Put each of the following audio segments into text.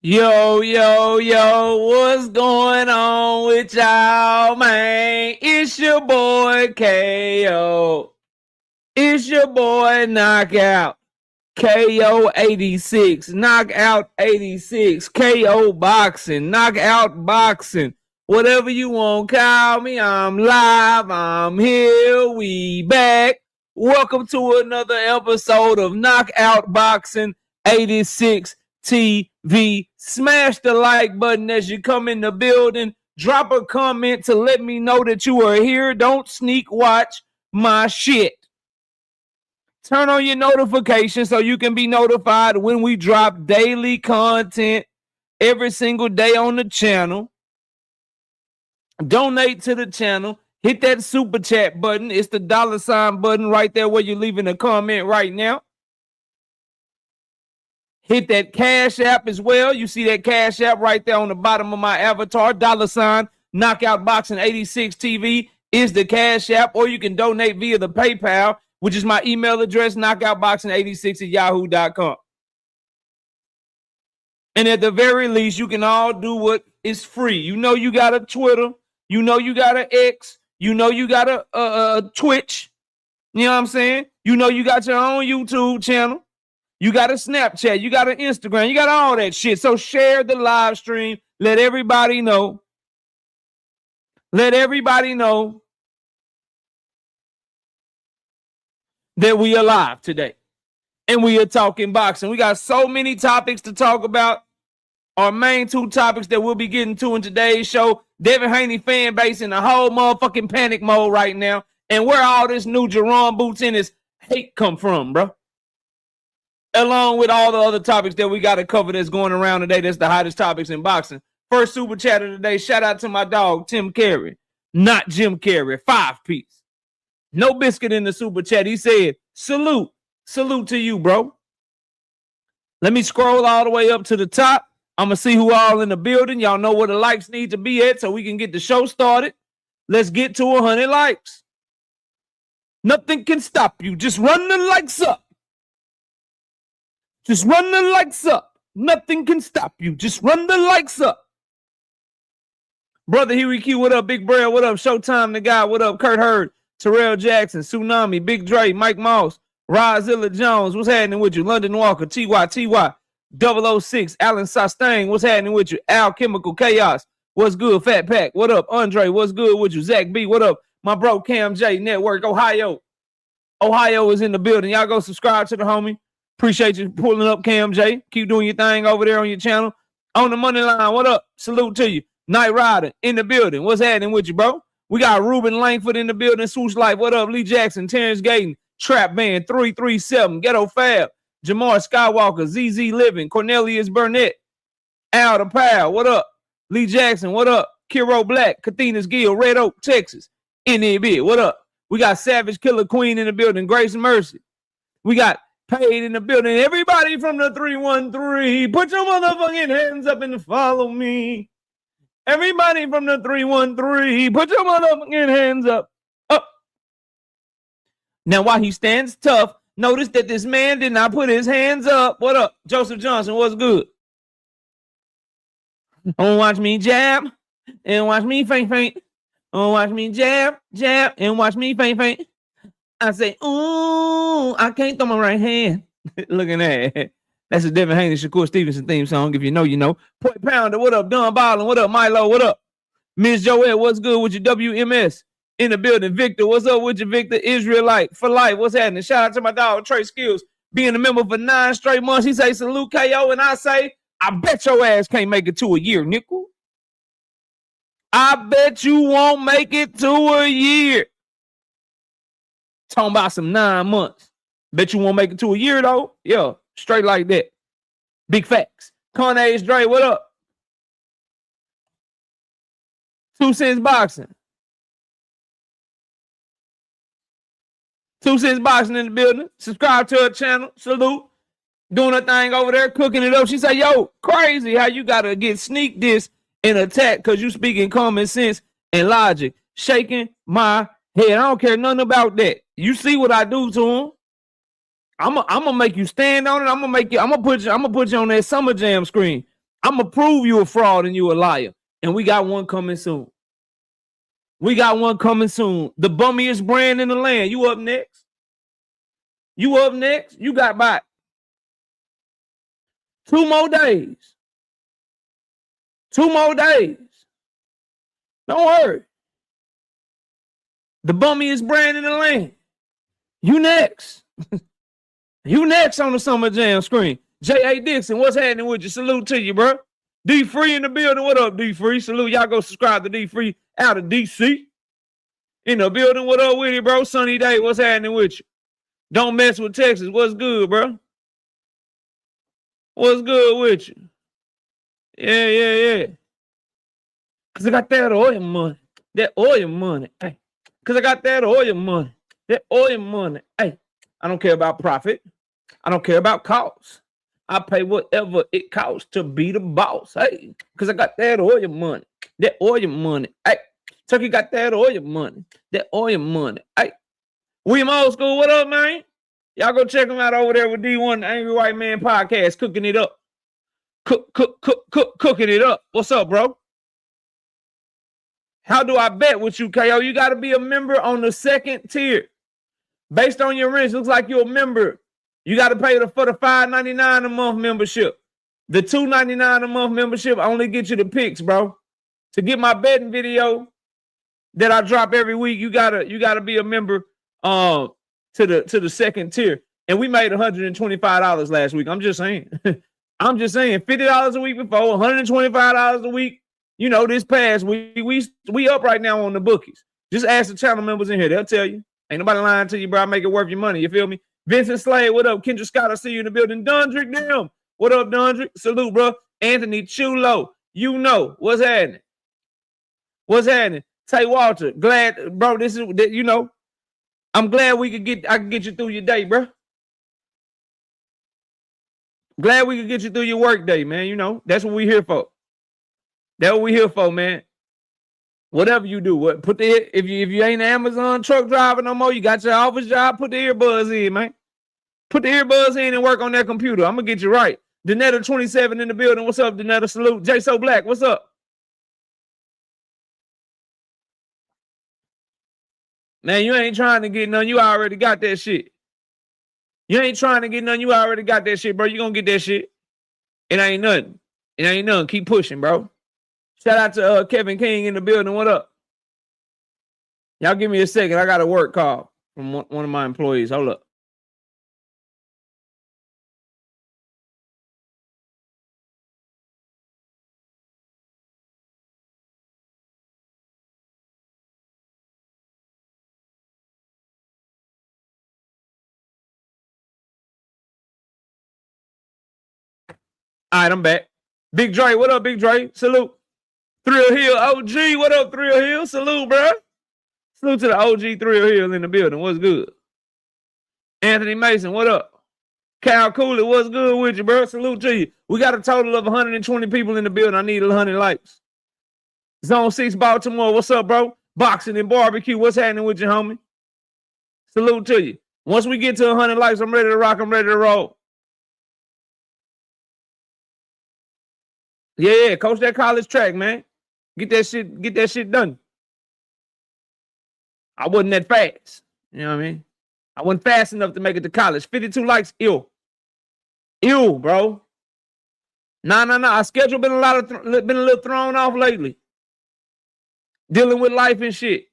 Yo, yo, yo, what's going on with y'all, man? It's your boy KO. It's your boy Knockout. KO 86, Knockout 86, KO Boxing, Knockout Boxing. Whatever you want, call me. I'm live. I'm here. We back. Welcome to another episode of Knockout Boxing 86 TV. Smash the like button as you come in the building. Drop a comment to let me know that you are here. Don't sneak watch my shit. Turn on your notifications so you can be notified when we drop daily content every single day on the channel. Donate to the channel. Hit that super chat button. It's the $ button right there where you're leaving a comment right now. Hit that Cash App as well. You see that Cash App right there on the bottom of my avatar. $ Knockout Boxing 86 TV is the Cash App, or you can donate via the PayPal, which is my email address, knockoutboxing86@yahoo.com. And at the very least, you can all do what is free. You know you got a Twitter. You know you got an X. You know you got a Twitch. You know what I'm saying? You know you got your own YouTube channel. You got a Snapchat. You got an Instagram. You got all that shit. So share the live stream. Let everybody know. Let everybody know that we are live today. And we are talking boxing. We got so many topics to talk about. Our main two topics that we'll be getting to in today's show. Devin Haney fan base in the whole motherfucking panic mode right now. And where all this new Jaron boots in his hate come from, bro. Along with all the other topics that we got to cover that's going around today. That's the hottest topics in boxing. First super chat of the day. Shout out to my dog, Tim Carey. Not Jim Carrey. 5-piece. No biscuit in the super chat. He said, salute. Salute to you, bro. Let me scroll all the way up to the top. I'm going to see who all in the building. Y'all know where the likes need to be at so we can get the show started. Let's get to 100 likes. Nothing can stop you. Just run the likes up. Just run the likes up. Nothing can stop you. Just run the likes up. Brother Huey Q, what up? Big Brad, what up? Showtime the guy, what up? Kurt Hurd, Terrell Jackson, Tsunami, Big Dre, Mike Moss, Rozilla Jones, what's happening with you? London Walker, TY, 006, Alan Sostain, what's happening with you? Alchemical Chaos, what's good? Fat Pack, what up? Andre, what's good with you? Zach B, what up? My bro Cam J, Network, Ohio. Ohio is in the building. Y'all go subscribe to the homie. Appreciate you pulling up, Cam J. Keep doing your thing over there on your channel. On the money line, what up? Salute to you. Night Rider in the building. What's happening with you, bro? We got Ruben Langford in the building. Swoosh Life, what up? Lee Jackson, Terrence Gayton, Trap Band 337, Ghetto Fab, Jamar Skywalker, ZZ Living, Cornelius Burnett, Al the Pal, what up? Lee Jackson, what up? Kiro Black, Kathina's Gill, Red Oak, Texas, NAB, what up? We got Savage Killer Queen in the building, Grace and Mercy. We got Paid in the building. Everybody from the 313, put your motherfucking hands up and follow me. Everybody from the 313, put your motherfucking hands up. Up. Now, while he stands tough, notice that this man did not put his hands up. What up? Joseph Johnson, what's good? Don't watch me jab and watch me faint. Don't watch me jab and watch me faint. I say, ooh, I can't throw my right hand. Looking at that. That's a Devin Haney, Shakur Stevenson theme song. If you know, you know. Point Pounder, what up? Don Ballin, what up? Milo, what up? Miss Joette, what's good with your WMS? In the building. Victor, what's up with you, Victor? Israelite for life, what's happening? Shout out to my dog, Trey Skills, being a member for 9 straight months. He say, salute KO, and I say, I bet your ass can't make it to a year, nickel. I bet you won't make it to a year. Talking about some 9 months. Bet you won't make it to a year, though. Yeah, straight like that. Big facts. Carnage Dre, what up? 2 Cents Boxing. 2 Cents Boxing in the building. Subscribe to her channel. Salute. Doing her thing over there, cooking it up. She say, yo, crazy how you got to get sneak this and attack because you speaking common sense and logic. Shaking my head. I don't care nothing about that. You see what I do to him. I'm gonna make you stand on it. I'm gonna put you on that Summer Jam screen. I'm going to prove you a fraud and you a liar. And we got one coming soon. We got one coming soon. The bummiest brand in the land. You up next? You up next? You got about 2 more days. 2 more days. Don't worry. The bummiest brand in the land. You next. You next on the Summer Jam screen. J.A. Dixon, what's happening with you? Salute to you, bro. D Free in the building. What up, D Free? Salute. Y'all go subscribe to D Free out of DC. In the building. What up with you, bro? Sunny day. What's happening with you? Don't mess with Texas. What's good, bro? What's good with you? Yeah. Because I got that oil money. That oil money. Hey. Because I got that oil money. That oil money. Hey. I don't care about profit. I don't care about cost. I pay whatever it costs to be the boss. Hey, because I got that oil money. That oil money. Hey, Turkey got that oil money. That oil money. Hey, William Old School, what up, man? Y'all go check them out over there with D1, the Angry White Man Podcast, cooking it up. Cooking it up. What's up, bro? How do I bet with you, KO? You got to be a member on the 2nd tier. Based on your rent, looks like you're a member. You got to pay for the $5.99 a month membership. The $2.99 a month membership only get you the picks, bro. To get my betting video that I drop every week, you gotta be a member to the 2nd tier. And we made $125 last week. I'm just saying. I'm just saying $50 a week before, $125 a week. You know, this past week, we up right now on the bookies. Just ask the channel members in here. They'll tell you. Ain't nobody lying to you, bro. I make it worth your money. You feel me? Vincent Slade, what up? Kendra Scott, I see you in the building. Dundrick, damn. What up, Dundrick? Salute, bro. Anthony Chulo, you know. What's happening? What's happening? Tay Walter, glad, bro, this is, you know, I'm glad I can get you through your day, bro. Glad we could get you through your work day, man. You know, that's what we here for. That's what we here for, man. Whatever you do, if you ain't an Amazon truck driver no more, you got your office job, put the earbuds in, man. Put the earbuds in and work on that computer. I'm gonna get you right. Danetta 27 in the building. What's up, Danetta? Salute. J So Black, what's up? Man, you ain't trying to get none. You already got that shit. You ain't trying to get none. You already got that shit, bro. You gonna get that shit. It ain't nothing. It ain't nothing. Keep pushing, bro. Shout out to Kevin King in the building. What up? Y'all give me a second. I got a work call from one of my employees. Hold up. All right, I'm back. Big Dre, what up, Big Dre? Salute. Thrill Hill OG, what up, Thrill Hill? Salute, bro. Salute to the OG Thrill Hill in the building. What's good? Anthony Mason, what up? Cal Cooley, what's good with you, bro? Salute to you. We got a total of 120 people in the building. I need 100 likes. Zone 6 Baltimore, what's up, bro? Boxing and barbecue, what's happening with you, homie? Salute to you. Once we get to 100 likes, I'm ready to rock. I'm ready to roll. Yeah, coach that college track, man. Get that shit done. I wasn't that fast. You know what I mean? I wasn't fast enough to make it to college. 52 likes, ill. Ill, bro. Nah. Our schedule been a little thrown off lately. Dealing with life and shit.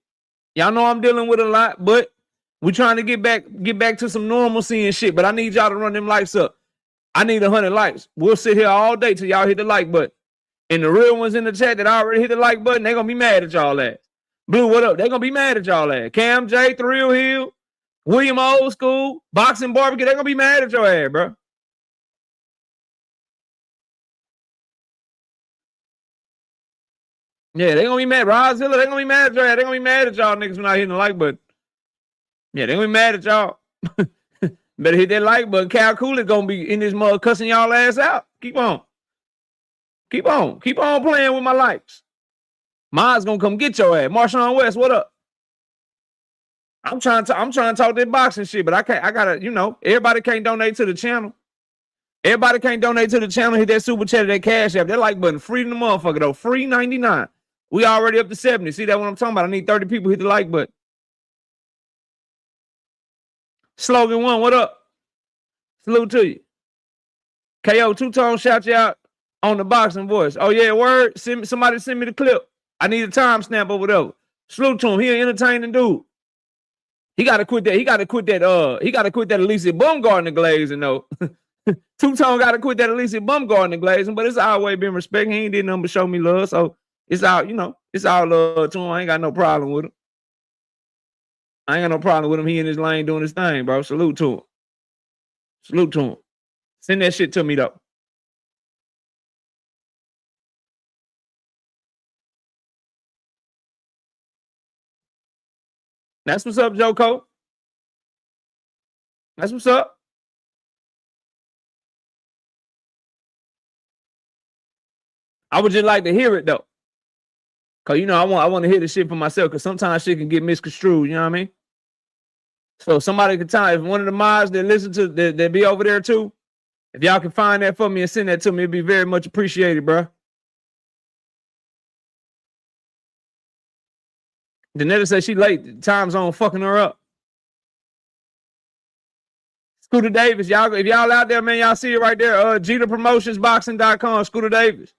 Y'all know I'm dealing with a lot, but we're trying to get back to some normalcy and shit. But I need y'all to run them likes up. I need 100 likes. We'll sit here all day till y'all hit the like button. And the real ones in the chat that already hit the like button, they're going to be mad at y'all ass. Blue, what up? They're going to be mad at y'all ass. Cam J, Thrill Hill, William Old School, Boxing Barbecue, they're going to be mad at your ass, bro. Yeah, they're going to be mad. Rozilla, they're going to be mad at your ass. They're going to be mad at y'all niggas for not hitting the like button. Yeah, they're going to be mad at y'all. Better hit that like button. Cal Cooley going to be in this mug cussing y'all ass out. Keep on. Keep on playing with my likes. Mine's gonna come get your ass. Marshawn West, what up? I'm trying to talk that boxing shit, but I gotta, you know, everybody can't donate to the channel. Everybody can't donate to the channel. Hit that super chat or that cash app. That like button free to the motherfucker though. Free 99. We already up to 70. See that what I'm talking about? I need 30 people hit the like button. Slogan 1, what up? Salute to you. KO Two-Tone shout you out on the boxing voice. Oh yeah, word. Somebody send me the clip. I need a timestamp or whatever. Salute to him. He an entertaining dude. He gotta quit that. He gotta quit that. He gotta quit that Alicia Bumgarner glazing though. Two-Tone gotta quit that Alicia Bumgarner glazing, but it's always been respect. He ain't did nothing but show me love. So it's all, you know, it's all love to him. I ain't got no problem with him. I ain't got no problem with him. He in his lane doing his thing, bro. Salute to him. Salute to him. Send that shit to me though. That's what's up, Joko. That's what's up. I would just like to hear it though. Cause you know, I want to hear the shit for myself, because sometimes shit can get misconstrued, you know what I mean? So somebody can tell, if one of the mods that listen to that be over there too, if y'all can find that for me and send that to me, it'd be very much appreciated, bro. Danetta said she late. Time zone fucking her up. Scooter Davis, y'all, if y'all out there, man, y'all see it right there. JeterPromotionsBoxing.com, Scooter Davis.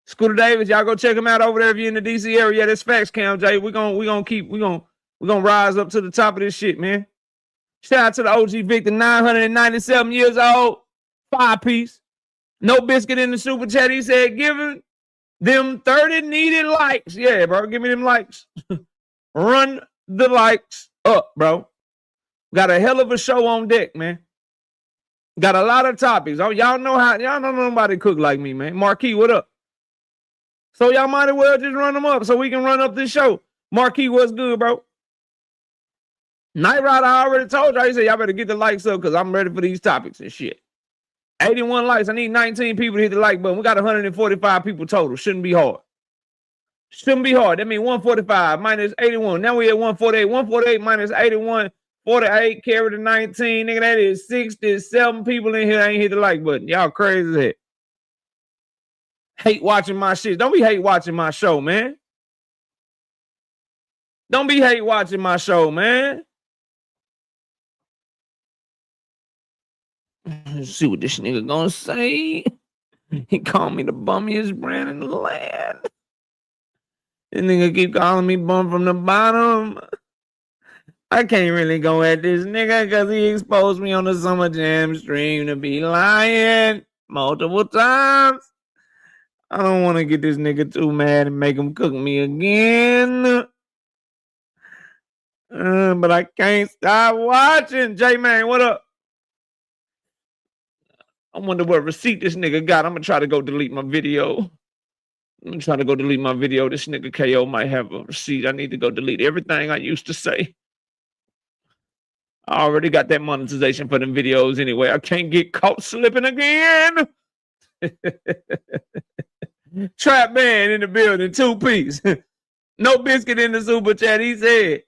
Scooter Davis, y'all go check him out over there if you're in the DC area. Yeah, that's facts, Cam J. We're gonna rise up to the top of this shit, man. Shout out to the OG Victor, 997 years old, 5-piece. No biscuit in the super chat. He said, giving them 30 needed likes. Yeah, bro, give me them likes. Run the likes up, bro. Got a hell of a show on deck, man. Got a lot of topics. Oh, y'all know nobody cook like me, man. Marquis, what up? So y'all might as well just run them up so we can run up this show. Marquis, what's good, bro? Night Rider, I already told y'all. He said, y'all better get the likes up because I'm ready for these topics and shit. 81 likes. I need 19 people to hit the like button. We got 145 people total. Shouldn't be hard. Shouldn't be hard. That means 145 minus 81. Now we at 148. 148 minus 81. 48 carry to 19. Nigga, that is 67 people in here that ain't hit the like button. Y'all crazy as heck. Hate watching my shit. Don't be hate watching my show, man. Don't be hate watching my show, man. Let's see what this nigga gonna say. He called me the bummiest brand in the land. This nigga keep calling me bum from the bottom. I can't really go at this nigga because he exposed me on the Summer Jam stream to be lying multiple times. I don't want to get this nigga too mad and make him cook me again. But I can't stop watching. J-Man, what up? I wonder what receipt this nigga got. I'm going to try to go delete my video. I'm trying to go delete my video. This nigga KO might have a receipt. I need to go delete everything I used to say. I already got that monetization for them videos anyway. I can't get caught slipping again. Trap man in the building, 2-piece. No biscuit in the super chat. He said,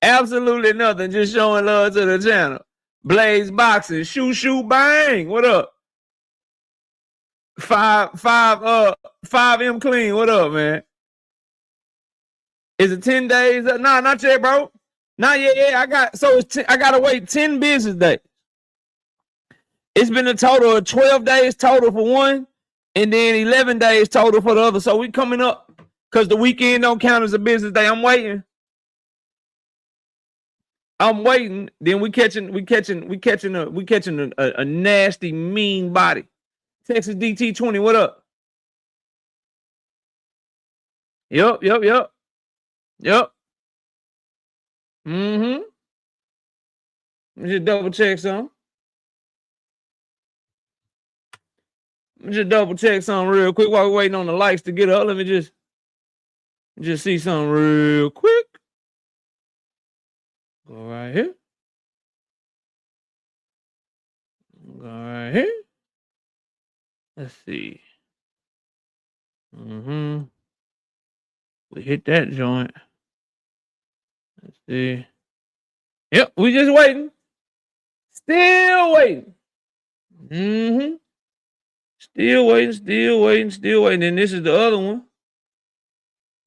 absolutely nothing. Just showing love to the channel. Blaze Boxing, shoot, bang. What up? 5M clean. What up, man? Is it 10 days? Nah, not yet, bro. Not yet. Yeah, I gotta wait 10 business days. It's been a total of 12 days total for one, and then 11 days total for the other. So we coming up because the weekend don't count as a business day. I'm waiting. Then we catching a nasty, mean body. Texas DT20, what up? Yup. Mm-hmm. Let me just double check some. Real quick while we're waiting on the likes to get up. Let me just see something real quick. Go right here. Let's see. We hit that joint. Let's see. Yep, we just waiting. Still waiting. Mm-hmm. Still waiting. And this is the other one.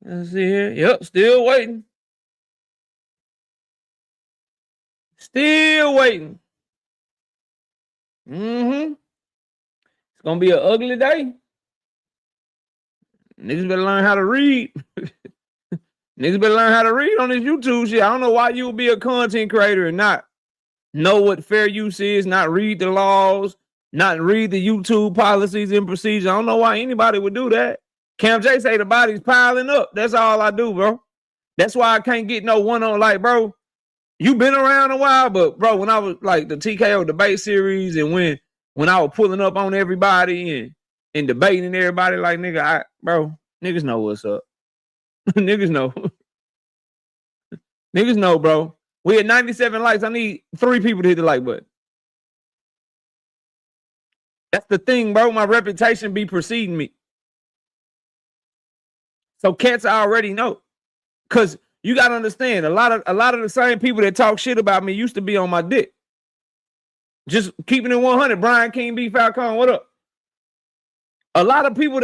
Let's see here. Yep, still waiting. Still waiting. Mm-hmm. It's gonna be an ugly day. Niggas better learn how to read. Niggas better learn how to read on this YouTube shit. I don't know why you would be a content creator and not know what fair use is, not read the laws, not read the YouTube policies and procedures. I don't know why anybody would do that. Cam J say the body's piling up. That's all I do, bro. That's why I can't get no one on, like, bro, you been around a while, but, bro, when I was, like, the TKO debate series and when I was pulling up on everybody and debating everybody, like, nigga, niggas know what's up. Niggas know. Niggas know, bro. We had 97 likes. I need 3 people to hit the like button. That's the thing, bro. My reputation be preceding me. So cats already know. Cause you gotta understand, a lot of the same people that talk shit about me used to be on my dick. Just keeping it 100. Brian King B. Falcon, what up? A lot of people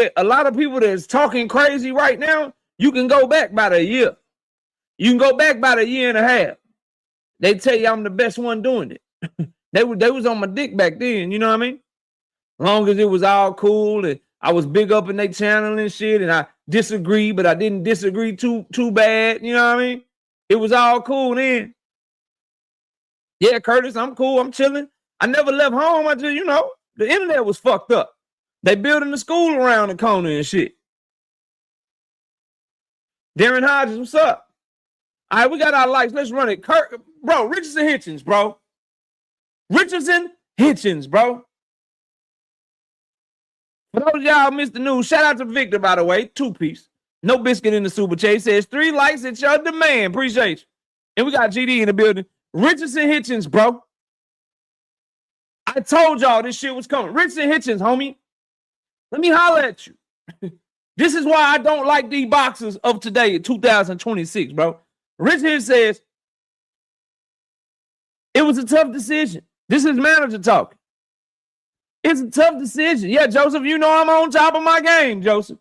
that's talking crazy right now, you can go back about a year. You can go back about a year and a half. They tell you I'm the best one doing it. They was on my dick back then, you know what I mean? Long as it was all cool and I was big up in their channel and shit, and I disagreed, but I didn't disagree too bad, you know what I mean? It was all cool then. Yeah, Curtis, I'm cool, I'm chilling. I never left home until, you know, the internet was fucked up. They building the school around the corner and shit. Darren Hodges, what's up? All right, we got our likes. Let's run it. Bro, Richardson Hitchins, bro. Richardson Hitchins, bro. For those y'all missed the news, shout out to Victor, by the way. 2-piece. No biscuit in the super chat. He says 3 likes at your demand. Appreciate you. And we got GD in the building. Richardson Hitchins, bro. I told y'all this shit was coming. Richardson Hitchins, homie. Let me holler at you. This is why I don't like these boxers of today in 2026, bro. Richardson says, it was a tough decision. This is manager talking. It's a tough decision. Yeah, Joseph, you know I'm on top of my game, Joseph.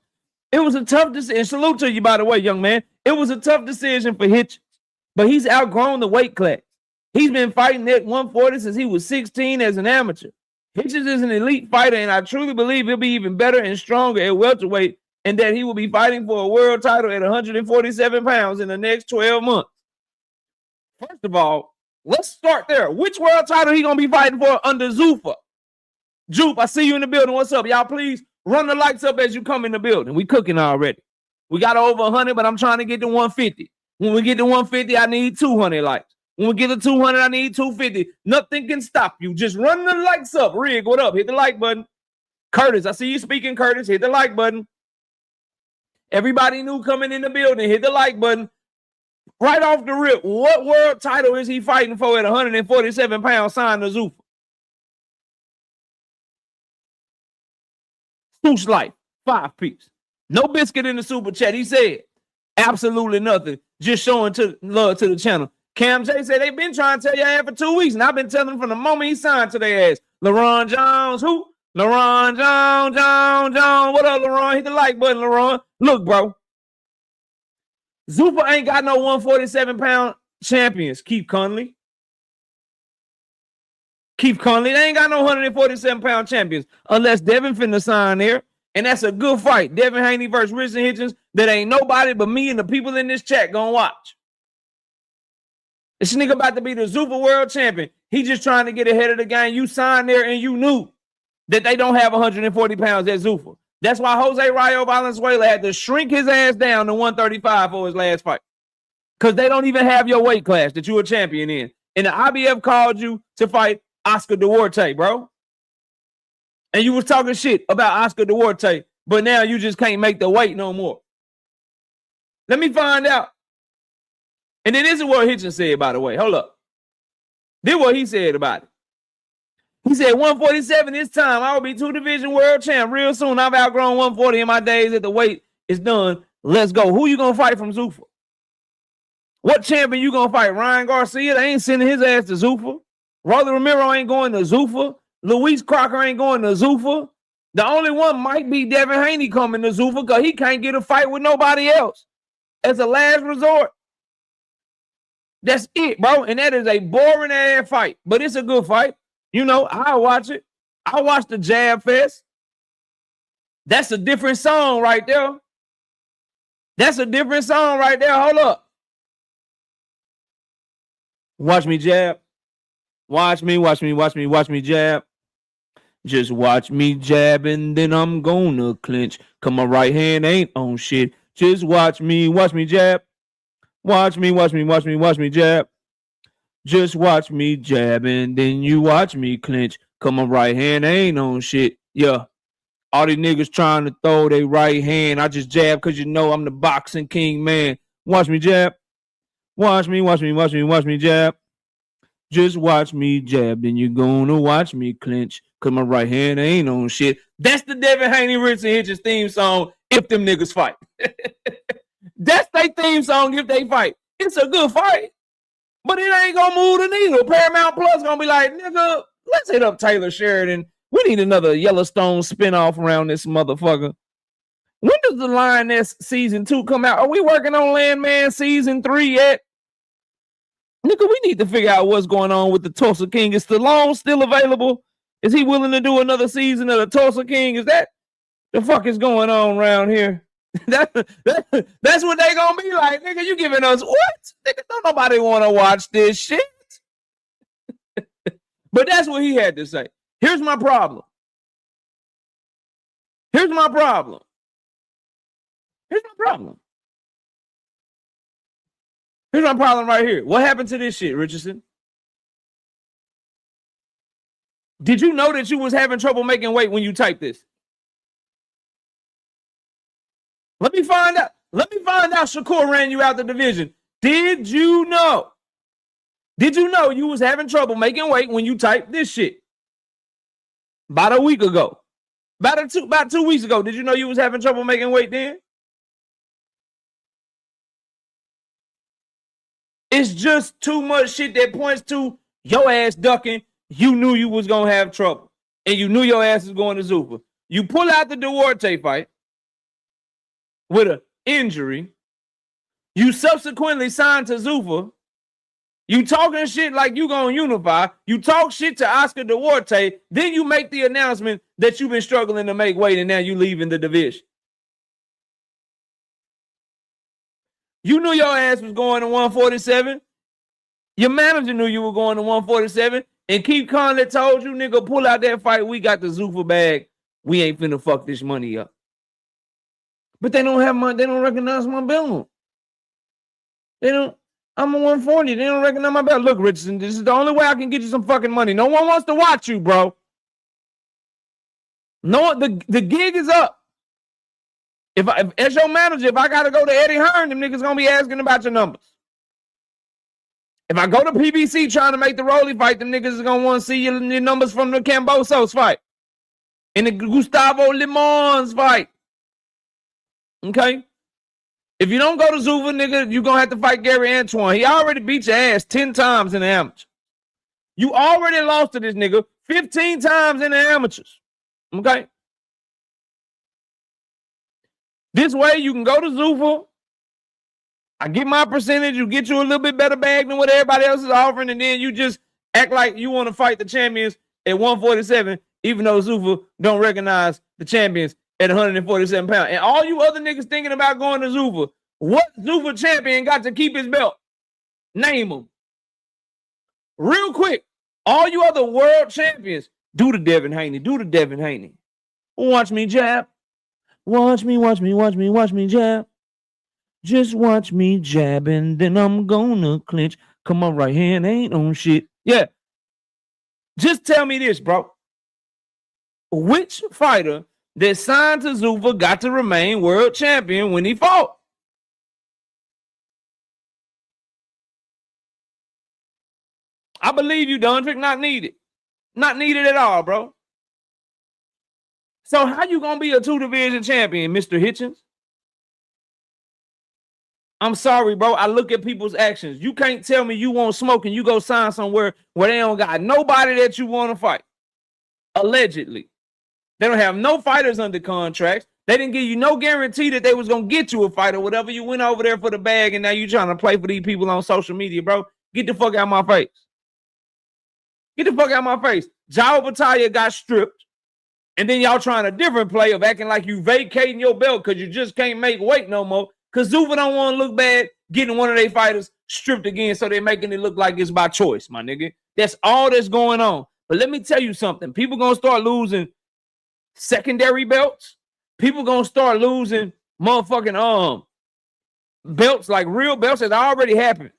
It was a tough decision. Salute to you, by the way, young man. It was a tough decision for Hitchins, but he's outgrown the weight class. He's been fighting at 140 since he was 16 as an amateur. Hitchins is an elite fighter, and I truly believe he'll be even better and stronger at welterweight, and that he will be fighting for a world title at 147 pounds in the next 12 months. First of all, let's start there. Which world title he going to be fighting for under Zuffa? Jupe, I see you in the building. What's up? Y'all please run the lights up as you come in the building. We cooking already. We got over 100, but I'm trying to get to 150. When we get to 150, I need 200 likes. When we get to 200, I need 250. Nothing can stop you. Just run the lights up. Rig, what up? Hit the like button. Curtis, I see you speaking, Curtis. Hit the like button. Everybody new coming in the building. Hit the like button. Right off the rip, what world title is he fighting for at 147 pounds signed to Zuffa? Swoosh Life, 5-piece. No biscuit in the super chat. He said absolutely nothing. Just showing love to the channel. Cam J said they've been trying to tell your ass for 2 weeks, and I've been telling them from the moment he signed to their ass. LaRon Jones, who? LaRon Jones. What up, LaRon? Hit the like button, LaRon. Look, bro. Zuffa ain't got no 147-pound champions. Keith Conley. They ain't got no 147-pound champions unless Devin finna sign there. And that's a good fight. Devin Haney versus Richardson Hitchins. That ain't nobody but me and the people in this chat gonna watch. This nigga about to be the Zuffa world champion. He just trying to get ahead of the game. You signed there and you knew that they don't have 140 pounds at Zuffa. That's why Jose Rayo Valenzuela had to shrink his ass down to 135 for his last fight. Because they don't even have your weight class that you're a champion in. And the IBF called you to fight Oscar Duarte, bro. And you was talking shit about Oscar Duarte, but now you just can't make the weight no more. Let me find out. And then this is what Hitchins said, by the way. Hold up. This is what he said about it. He said, 147 this time. I will be 2-division world champ real soon. I've outgrown 140 in my days that the weight is done. Let's go. Who you going to fight from Zuffa? What champion you going to fight? Ryan Garcia? They ain't sending his ass to Zuffa. Rolly Romero ain't going to Zuffa. Luis Crocker ain't going to Zuffa. The only one might be Devin Haney coming to Zuffa because he can't get a fight with nobody else. As a last resort. That's it, bro. And that is a boring ass fight. But it's a good fight. You know, I'll watch it. I'll watch the Jab Fest. That's a different song right there. That's a different song right there. Hold up. Watch me jab. Watch me jab. Just watch me jab and then I'm gonna clinch. Cause my right hand ain't on shit. Just watch me jab. Watch me jab. Just watch me jab and then you watch me clinch. Cause my right hand ain't on shit. Yeah. All these niggas trying to throw their right hand. I just jab because you know I'm the boxing king, man. Watch me jab. Watch me jab. Just watch me jab, then you gonna watch me clinch. Cause my right hand ain't on shit. That's the Devin Haney Richardson Hitchins theme song if them niggas fight. That's their theme song if they fight. It's a good fight. But it ain't gonna move the needle. Paramount Plus gonna be like, nigga, let's hit up Taylor Sheridan. We need another Yellowstone spinoff around this motherfucker. When does the Lioness season 2 come out? Are we working on Landman season 3 yet? Nigga, we need to figure out what's going on with the Tulsa King. Is Stallone still available? Is he willing to do another season of the Tulsa King? Is that the fuck is going on around here? That's what they gonna be like. Nigga, you giving us what? Nigga, don't nobody want to watch this shit. But that's what he had to say. Here's my problem. Here's my problem right here. What happened to this shit, Richardson? Did you know that you was having trouble making weight when you typed this? Let me find out. Shakur ran you out the division. Did you know? You was having trouble making weight when you typed this shit? About a week ago. About 2 weeks ago. Did you know you was having trouble making weight then? It's just too much shit that points to your ass ducking. You knew you was going to have trouble. And you knew your ass was going to Zuffa. You pull out the Duarte fight with an injury. You subsequently signed to Zuffa. You talking shit like you gonna unify. You talk shit to Oscar Duarte. Then you make the announcement that you've been struggling to make weight and now you leaving the division. You knew your ass was going to 147. Your manager knew you were going to 147. And Keith Conley told you, nigga, pull out that fight. We got the Zuffa bag. We ain't finna fuck this money up. But they don't have money. They don't recognize my belt. I'm a 140. They don't recognize my belt. Look, Richardson, this is the only way I can get you some fucking money. No one wants to watch you, bro. No, the gig is up. If as your manager, if I gotta go to Eddie Hearn, them niggas gonna be asking about your numbers. If I go to PBC trying to make the Rolly fight, them niggas is gonna want to see your numbers from the Cambosos fight and the Gustavo Limons fight. Okay? If you don't go to Zuffa, nigga, you're gonna have to fight Gary Antoine. He already beat your ass 10 times in the amateurs. You already lost to this nigga 15 times in the amateurs. Okay? This way you can go to Zuffa. I get my percentage. You get you a little bit better bag than what everybody else is offering, and then you just act like you want to fight the champions at 147, even though Zuffa don't recognize the champions at 147 pounds. And all you other niggas thinking about going to Zuffa, what Zuffa champion got to keep his belt? Name them. Real quick, all you other world champions, do the Devin Haney. Watch me jab. Watch me jab. Just watch me jab and then I'm gonna clinch. Come on, right hand ain't on shit. Yeah. Just tell me this, bro. Which fighter that signed to Zuffa got to remain world champion when he fought? I believe you, Dundrick. Not needed. Not needed at all, bro. So how you gonna be a 2-division champion, Mr. Hitchins? I'm sorry, bro. I look at people's actions. You can't tell me you want smoke and you go sign somewhere where they don't got nobody that you want to fight. Allegedly. They don't have no fighters under contracts. They didn't give you no guarantee that they was going to get you a fight or whatever. You went over there for the bag, and now you trying to play for these people on social media, bro. Get the fuck out of my face. Get the fuck out of my face. Jao Battaglia got stripped, and then y'all trying a different play of acting like you vacating your belt because you just can't make weight no more. Because Zuffa don't want to look bad getting one of their fighters stripped again, so they're making it look like it's by choice, my nigga. That's all that's going on. But let me tell you something. People going to start losing secondary belts. People going to start losing motherfucking belts, like real belts that already happened.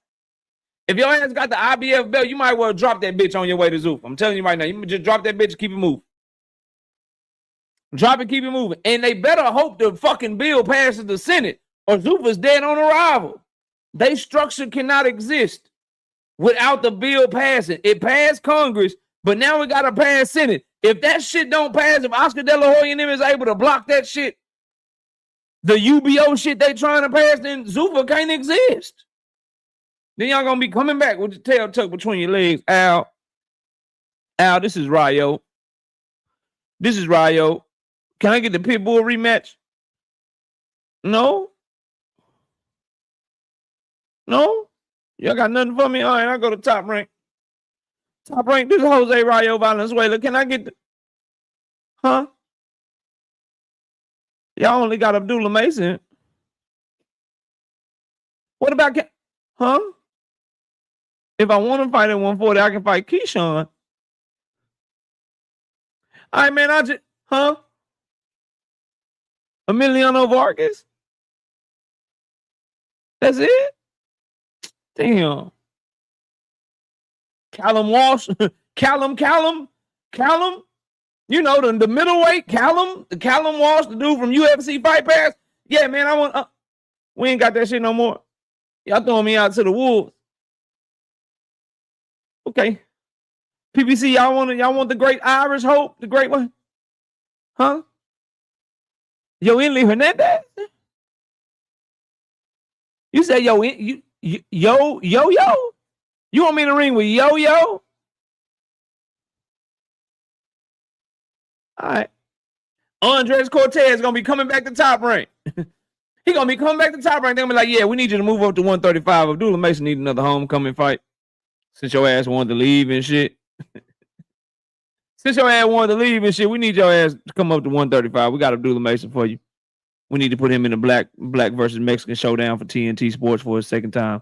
If your ass got the IBF belt, you might well drop that bitch on your way to Zuffa. I'm telling you right now. You just drop that bitch and keep it moving. Drop it, keep it moving. And they better hope the fucking bill passes the Senate or Zuffa's dead on arrival. They structure cannot exist without the bill passing. It passed Congress, but now we got to pass Senate. If that shit don't pass, if Oscar De La Hoya and them is able to block that shit, the UBO shit they trying to pass, then Zuffa can't exist. Then y'all gonna be coming back with your tail tucked between your legs. Al, this is Rayo. This is Rayo. Can I get the Pitbull rematch? No? No? Y'all got nothing for me? All right, I'll go to Top Rank. Top Rank, this is Jose Rayo Valenzuela. Can I get the... Huh? Y'all only got Abdullah Mason. What about... Huh? If I want to fight at 140, I can fight Keyshawn. All right, man, I just... Huh? Emiliano Vargas? That's it? Damn. Callum Walsh. Callum. You know, the middleweight Callum. The Callum Walsh, the dude from UFC Fight Pass. Yeah, man, I want... we ain't got that shit no more. Y'all throwing me out to the wolves. Okay. PBC, y'all want the great Irish Hope? The great one? Huh? Yoeli Hernandez? You say yo? You want me to ring with Yo-Yo? All right. Andres Cortez is going to be coming back to Top Rank. He going to be coming back to Top Rank. They're going to be like, yeah, we need you to move up to 135. Abdullah Mason need another homecoming fight. Since your ass wanted to leave and shit. Since your ass wanted to leave and shit, we need your ass to come up to 135. We got Abdullah Mason for you. We need to put him in the black versus Mexican showdown for TNT Sports for his second time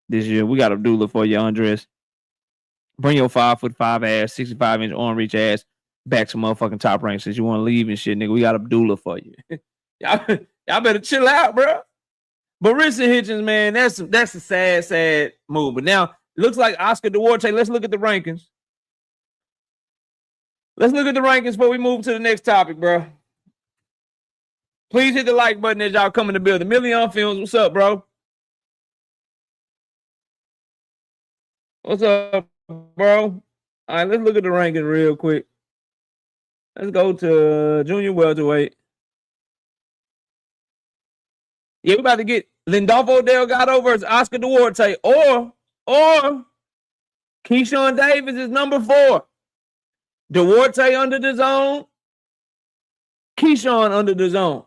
this year. We got Abdullah for you, Andres. Bring your 5'5" ass, 65-inch arm reach ass back to motherfucking Top Rank since you want to leave and shit, nigga. We got Abdullah for you. y'all better chill out, bro. But Richardson Hitchins, man, that's a sad move. But now, looks like Oscar Duarte. Let's look at the rankings. Let's look at the rankings before we move to the next topic, bro. Please hit the like button as y'all come in the building. Million Films, what's up, bro? What's up, bro? All right, let's look at the rankings real quick. Let's go to junior welterweight. Yeah, we about to get Lindolfo Delgado versus Oscar Duarte, or Keyshawn Davis is number 4. Duarte under the zone. Keyshawn under the zone.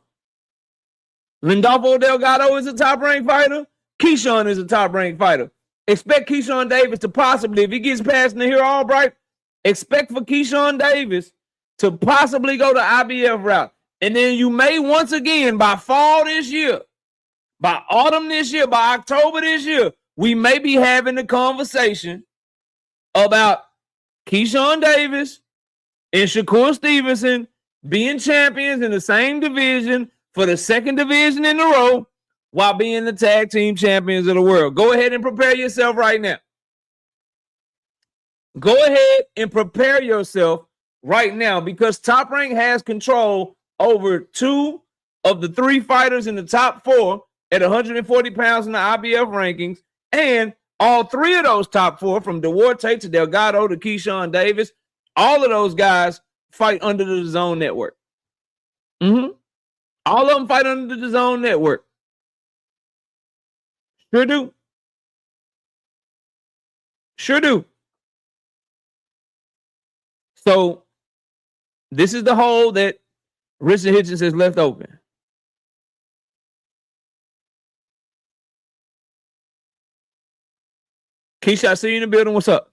Lindolfo Delgado is a top-ranked fighter. Keyshawn is a top-ranked fighter. Expect Keyshawn Davis to possibly, if he gets past Nahir Albright, expect for Keyshawn Davis to possibly go the IBF route. And then you may once again, by fall this year, by autumn this year, by October this year, we may be having a conversation about Keyshawn Davis and Shakur Stevenson being champions in the same division for the second division in a row while being the tag team champions of the world. Go ahead and prepare yourself right now. Go ahead and prepare yourself right now because Top Rank has control over 2 of the 3 fighters in the top 4 at 140 pounds in the IBF rankings, and all 3 of those top 4, from Duarte to Delgado to Keyshawn Davis, all of those guys fight under the DAZN network. All of them fight under the DAZN network. Sure do. Sure do. So This is the hole that Richardson Hitchins has left open. Keisha, I see you in the building. What's up?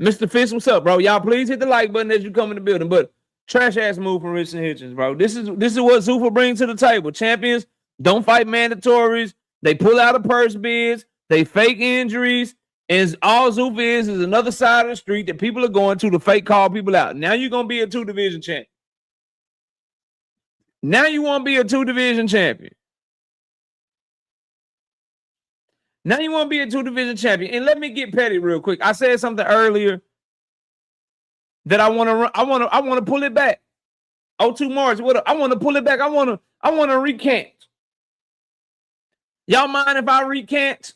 Mr. Fish, what's up, bro? Y'all please hit the like button as you come in the building. But trash ass move from Richardson Hitchins, bro. This is what Zuffa brings to the table. Champions don't fight mandatories. They pull out of purse bids. They fake injuries. And all Zuffa is another side of the street that people are going to fake call people out. Now you're going to be a 2-division champion. Now you want to be a 2-division champion. Now you want to be a 2-division champion. And let me get petty real quick. I said something earlier that I want to pull it back. 02 March, what up? I want to pull it back. I want to recant. Y'all mind if I recant?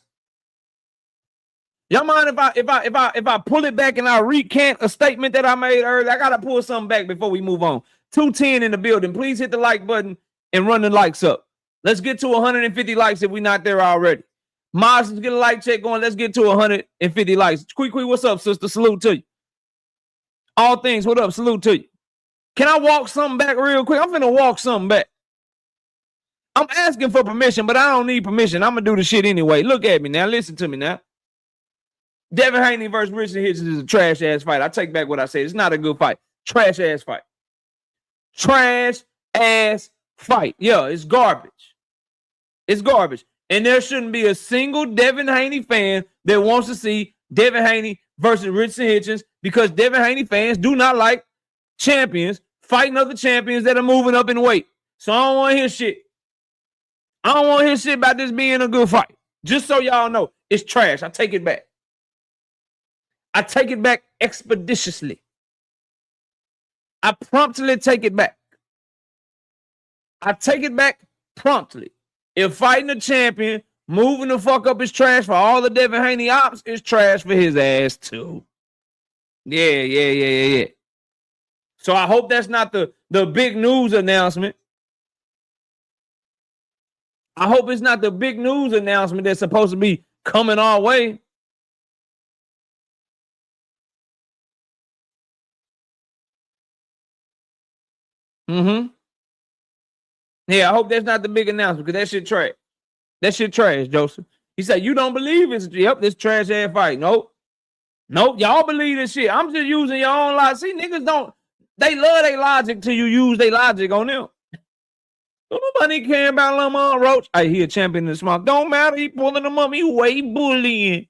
Y'all mind if I pull it back and I recant a statement that I made earlier? I gotta pull something back before we move on. 210 in the building. Please hit the like button and run the likes up. Let's get to 150 likes if we're not there already. Mars, let's get a like check going. Let's get to 150 likes. Quick, what's up, sister? Salute to you. All things, what up? Salute to you. Can I walk something back real quick? I'm finna walk something back. I'm asking for permission, but I don't need permission. I'm gonna do the shit anyway. Look at me now. Listen to me now. Devin Haney versus Richardson Hitchins is a trash ass fight. I take back what I said. It's not a good fight. Trash ass fight. Trash ass fight. Yeah, it's garbage. It's garbage. And there shouldn't be a single Devin Haney fan that wants to see Devin Haney versus Richardson Hitchins because Devin Haney fans do not like champions fighting other champions that are moving up in weight. So I don't want to hear shit. I don't want to hear shit about this being a good fight. Just so y'all know, it's trash. I take it back. I take it back expeditiously. I promptly take it back. I take it back promptly. If fighting a champion, moving the fuck up is trash for all the Devin Haney ops, it's trash for his ass too. Yeah. So I hope that's not the big news announcement. I hope it's not the big news announcement that's supposed to be coming our way. Yeah, I hope that's not the big announcement because that shit trash. That shit trash, Joseph. He said, you don't believe it's this trash ass fight. Nope. Y'all believe this shit. I'm just using your own logic. See, niggas don't, they love their logic till you use their logic on them. Don't nobody care about Lamar Roach. He a champion in the small. Don't matter. He pulling them up. He way bullying.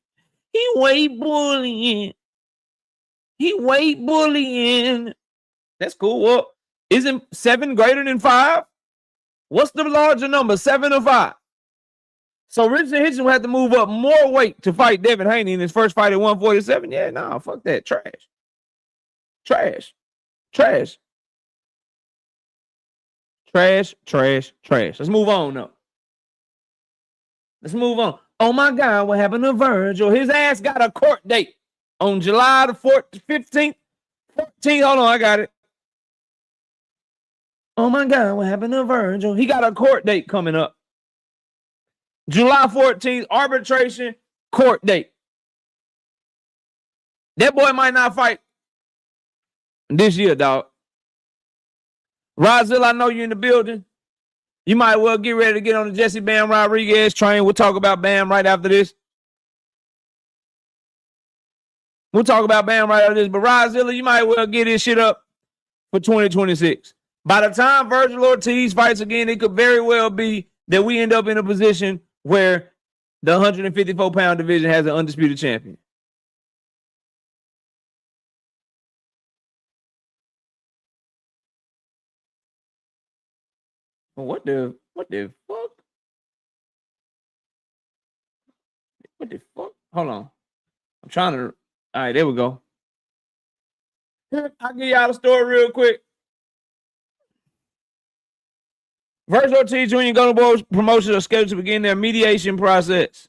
That's cool. Well, isn't 7 greater than 5? What's the larger number, 7 or 5? So Richardson Hitchins will have to move up more weight to fight Devin Haney in his first fight at 147. Yeah, nah, fuck that. Trash. Let's move on now. Oh my God, what happened to Vergil? His ass got a court date on July the 15th. Hold on, I got it. Oh my God, what happened to Vergil? He got a court date coming up. July 14th, arbitration court date. That boy might not fight this year, dog. Rozil, I know you in the building. You might well get ready to get on the Jesse Bam Rodriguez train. We'll talk about Bam right after this. But Rozil, you might well get this shit up for 2026. By the time Vergil Ortiz fights again, it could very well be that we end up in a position where the 154-pound division has an undisputed champion. What the fuck? What the fuck? Hold on. I'm trying to. All right, there we go. I'll give y'all the story real quick. Vergil Ortiz Jr. and Golden Boy promotions are scheduled to begin their mediation process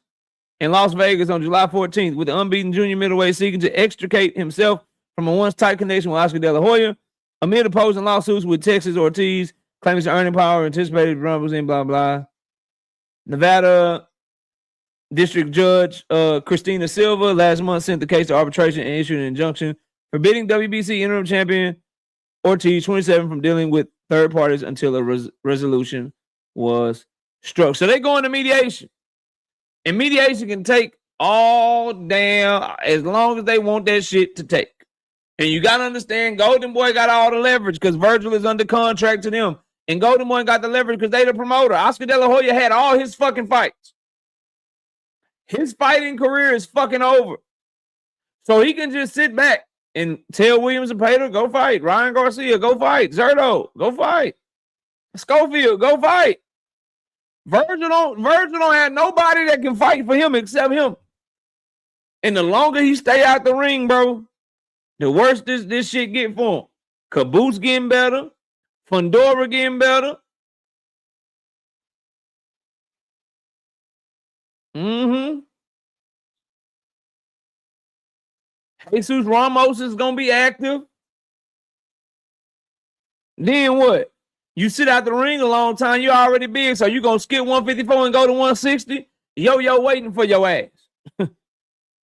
in Las Vegas on July 14th, with the unbeaten junior middleweight seeking to extricate himself from a once tight connection with Oscar De La Hoya amid opposing lawsuits with Texas. Ortiz claims to earning power, anticipated rumbles in blah blah. Nevada District Judge Christina Silva last month sent the case to arbitration and issued an injunction forbidding WBC interim champion Ortiz, 27, from dealing with third parties until a resolution was struck. So they go into mediation. And mediation can take all damn as long as they want that shit to take. And you got to understand, Golden Boy got all the leverage because Vergil is under contract to them. And Golden Boy got the leverage because they the promoter. Oscar De La Hoya had all his fucking fights. His fighting career is fucking over. So he can just sit back and tell Williams and Pater, go fight. Ryan Garcia, go fight. Zerto, go fight. Schofield, go fight. Vergil don't have nobody that can fight for him except him. And the longer he stay out the ring, bro, the worse this shit get for him. Caboose getting better. Fundora getting better. Jesus Ramos is going to be active. Then what? You sit out the ring a long time, you already big, so you going to skip 154 and go to 160? Yo-Yo waiting for your ass.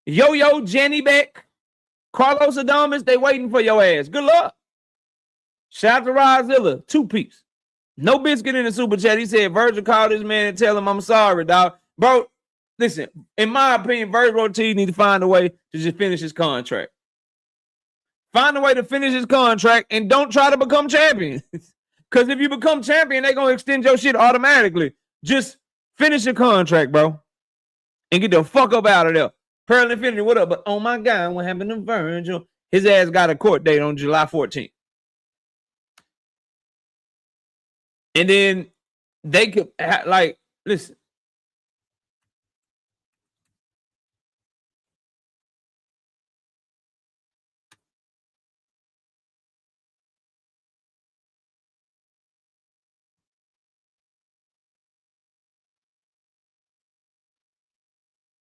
Yo-Yo, Jenny Beck, Carlos Adames, they waiting for your ass. Good luck. Shout out to Rozilla, 2-piece. No Biscuit in the super chat. He said, Vergil called this man and tell him I'm sorry, dog. Bro, listen, in my opinion, Vergil Ortiz need to find a way to just finish his contract. Find a way to finish his contract and don't try to become champion. Because if you become champion, they're going to extend your shit automatically. Just finish your contract, bro. And get the fuck up out of there. Pearl Infinity, what up? But oh my God, what happened to Vergil? His ass got a court date on July 14th. And then they could, like, listen.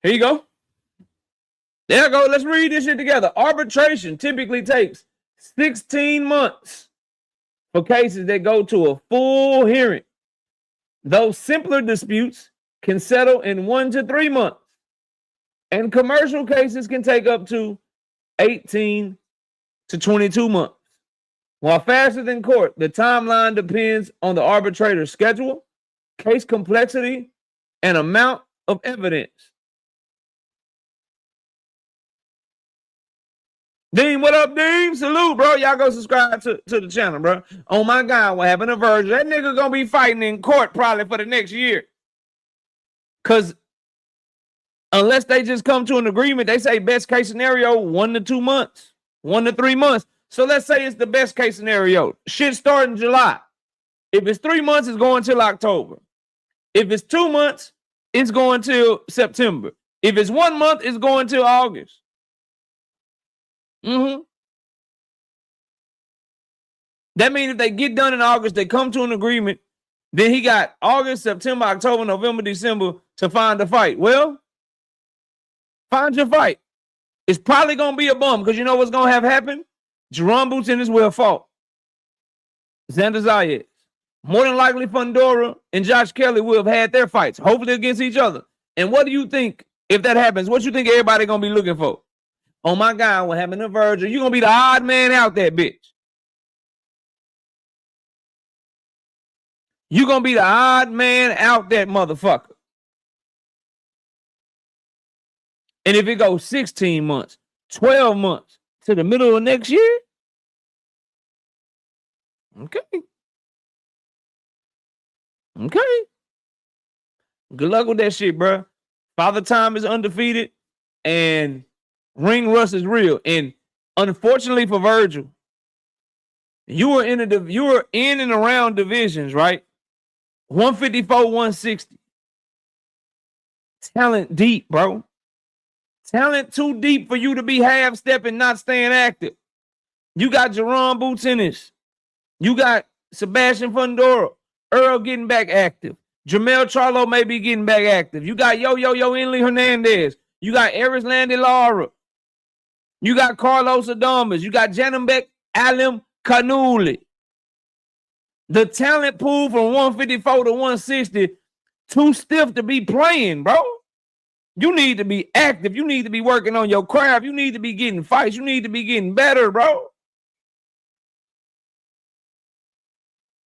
Here you go. There you go. Let's read this shit together. Arbitration typically takes 16 months for cases that go to a full hearing. Those simpler disputes can settle in 1 to 3 months. And commercial cases can take up to 18 to 22 months. While faster than court, the timeline depends on the arbitrator's schedule, case complexity, and amount of evidence. Dean, what up, Dean? Salute, bro. Y'all go subscribe to the channel, bro. Oh, my God, what happened to Vergil? That nigga gonna be fighting in court probably for the next year. Because unless they just come to an agreement, they say best case scenario, 1 to 2 months, 1 to 3 months. So let's say it's the best case scenario. Shit starting July. If it's 3 months, it's going till October. If it's 2 months, it's going till September. If it's 1 month, it's going till August. That means if they get done in August, they come to an agreement, then he got August, September, October, November, December to find a fight. Well, find your fight. It's probably going to be a bum because you know what's going to have happen? Jaron Boots in his will fought. Xander Zayas. More than likely, Fundora and Josh Kelly will have had their fights, hopefully against each other. And what do you think, if that happens, what you think everybody going to be looking for? Oh, my God, what happened to Vergil? You're going to be the odd man out there, bitch. You're going to be the odd man out there, motherfucker. And if it goes 16 months, 12 months to the middle of next year, okay. Good luck with that shit, bro. Father Time is undefeated, and ring rust is real. And unfortunately for Vergil, you were in and around divisions, right? 154, 160. Talent deep, bro. Talent too deep for you to be half-stepping, not staying active. You got Jaron Boots Ennis. You got Sebastian Fundora. Earl getting back active. Jamel Charlo may be getting back active. You got Yo-Yo Enley Hernandez. You got Eris Landy Lara. You got Carlos Adames. You got Janambek Alim Kanuli. The talent pool from 154 to 160, too stiff to be playing, bro. You need to be active. You need to be working on your craft. You need to be getting fights. You need to be getting better, bro.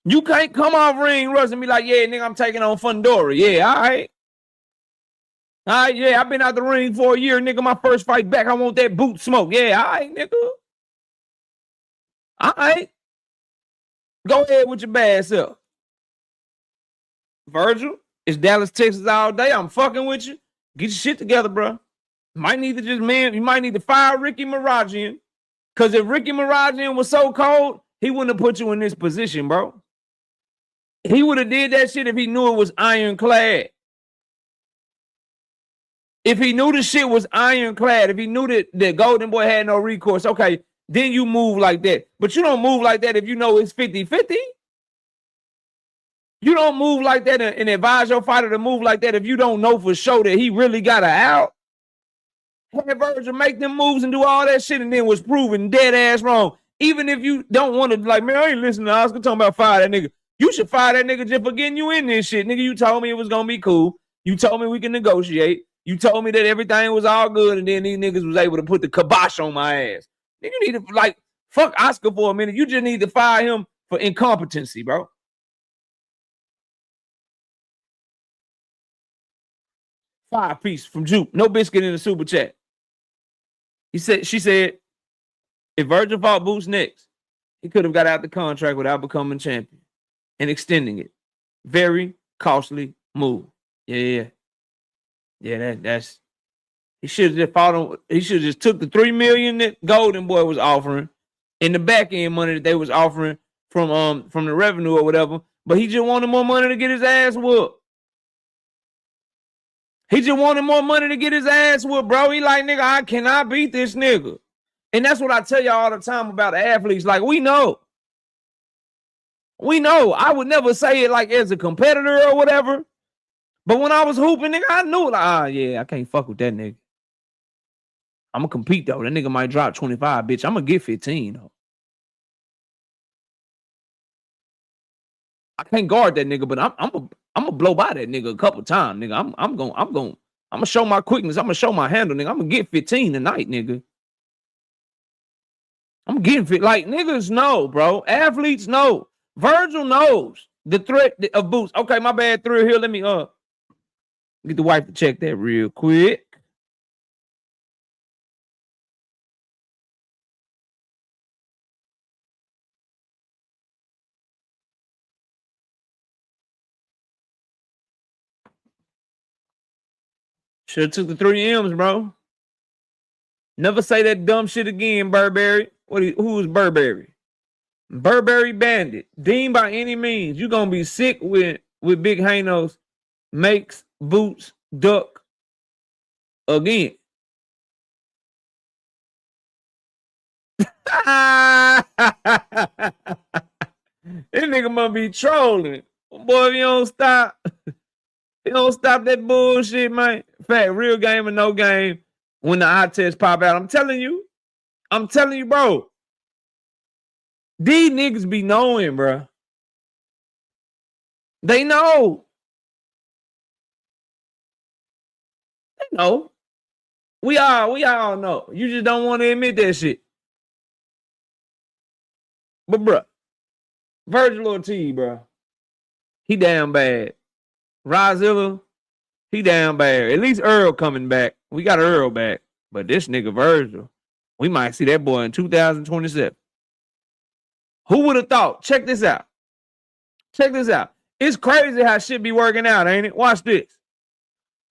You can't come off ring rust and be like, yeah, nigga, I'm taking on Fundora. Yeah, all right. All right, yeah, I've been out the ring for a year, nigga. My first fight back, I want that boot smoke. Yeah, all right, nigga. All right. Go ahead with your bad self. Vergil, it's Dallas, Texas all day. I'm fucking with you. Get your shit together, bro. Might need to you might need to fire Ricky Marajian. Because if Ricky Marajian was so cold, he wouldn't have put you in this position, bro. He would have did that shit if he knew it was ironclad. If he knew the shit was ironclad, if he knew that Golden Boy had no recourse, okay, then you move like that. But you don't move like that if you know it's 50-50. You don't move like that and advise your fighter to move like that if you don't know for sure that he really got an out. Had Vergil make them moves and do all that shit and then was proven dead ass wrong. Even if you don't want to, like, man, I ain't listening to Oscar talking about fire that nigga. You should fire that nigga just for getting you in this shit. Nigga, you told me it was going to be cool. You told me we can negotiate. You told me that everything was all good and then these niggas was able to put the kibosh on my ass. Nigga, you need to, like, fuck Oscar for a minute. You just need to fire him for incompetency, bro. $5 from Juke. No biscuit in the super chat. She said, if Vergil fought Boots next, he could have got out the contract without becoming champion and extending it. Very costly move. Yeah. That's he should have just fought on. He should have just took the $3 million that Golden Boy was offering and the back end money that they was offering from the revenue or whatever. But he just wanted more money to get his ass whooped. He just wanted more money to get his ass whooped, bro. He like, nigga, I cannot beat this nigga. And that's what I tell y'all all the time about the athletes. Like, we know. I would never say it like as a competitor or whatever. But when I was hooping, nigga, I knew, like, yeah, I can't fuck with that nigga. I'm going to compete, though. That nigga might drop 25, bitch. I'm going to get 15, though. I can't guard that nigga, but I'm gonna blow by that nigga a couple times, nigga. I'm gonna show my quickness. I'm gonna show my handle, nigga. I'm gonna get 15 tonight, nigga. I'm getting fit. Like, niggas know, bro. Athletes know. Vergil knows the threat of Boots. Okay, my bad. Through here. Let me get the wife to check that real quick. Should have took the 3 M's, bro. Never say that dumb shit again, Burberry. Who is Burberry? Burberry Bandit. Deemed by any means. You're gonna be sick with Big Hanos makes Boots duck again. This nigga must be trolling. Boy, if you don't stop, that bullshit, man. In fact, real game or no game, when the eye test pop out, I'm telling you, bro. These niggas be knowing, bro. They know. They know. We all know. You just don't want to admit that shit. But, bro, Vergil Ortiz, bro, he damn bad. Rozilla, he damn bad. At least Earl coming back. We got Earl back. But this nigga Vergil, we might see that boy in 2027. Who would have thought? Check this out. It's crazy how shit be working out, ain't it? Watch this.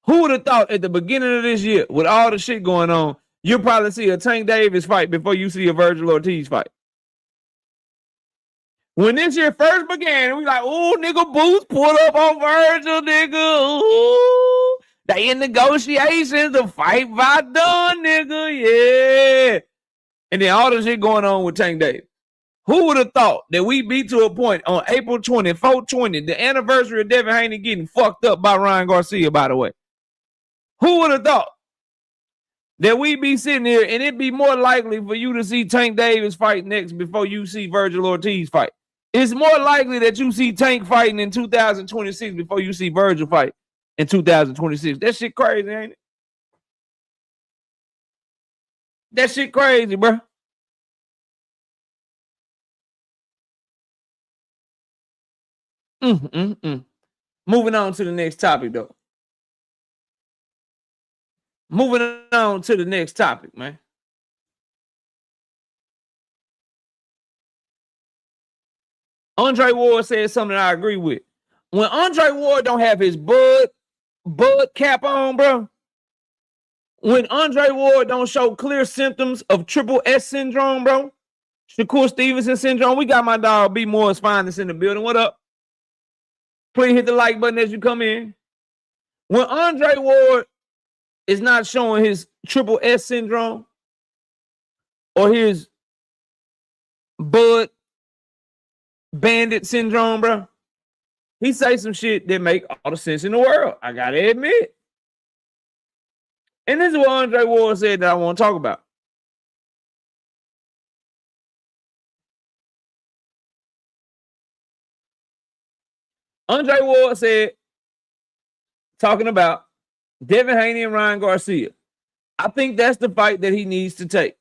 Who would have thought at the beginning of this year, with all the shit going on, you'll probably see a Tank Davis fight before you see a Vergil Ortiz fight? When this year first began, we like, ooh, nigga, Boots pulled up on Vergil, nigga. Ooh, they in negotiations. The fight by done, nigga. Yeah. And then all this shit going on with Tank Davis. Who would have thought that we be to a point on April 20, 420, the anniversary of Devin Haney getting fucked up by Ryan Garcia, by the way? Who would have thought that we be sitting here and it'd be more likely for you to see Tank Davis fight next before you see Vergil Ortiz fight? It's more likely that you see Tank fighting in 2026 before you see Vergil fight in 2026. That shit crazy, ain't it? That shit crazy, bro. Moving on to the next topic, though. Moving on to the next topic, man. Andre Ward said something I agree with. When Andre Ward don't have his bud cap on, bro. When Andre Ward don't show clear symptoms of triple S syndrome, bro. Shakur Stevenson syndrome. We got my dog B Moore's Finest in the building. What up? Please hit the like button as you come in. When Andre Ward is not showing his triple S syndrome or his Bud Bandit syndrome, bro, he say some shit that make all the sense in the world. I gotta admit. And this is what Andre Ward said that I want to talk about. Andre Ward said, talking about Devin Haney and Ryan Garcia, I think that's the fight that he needs to take.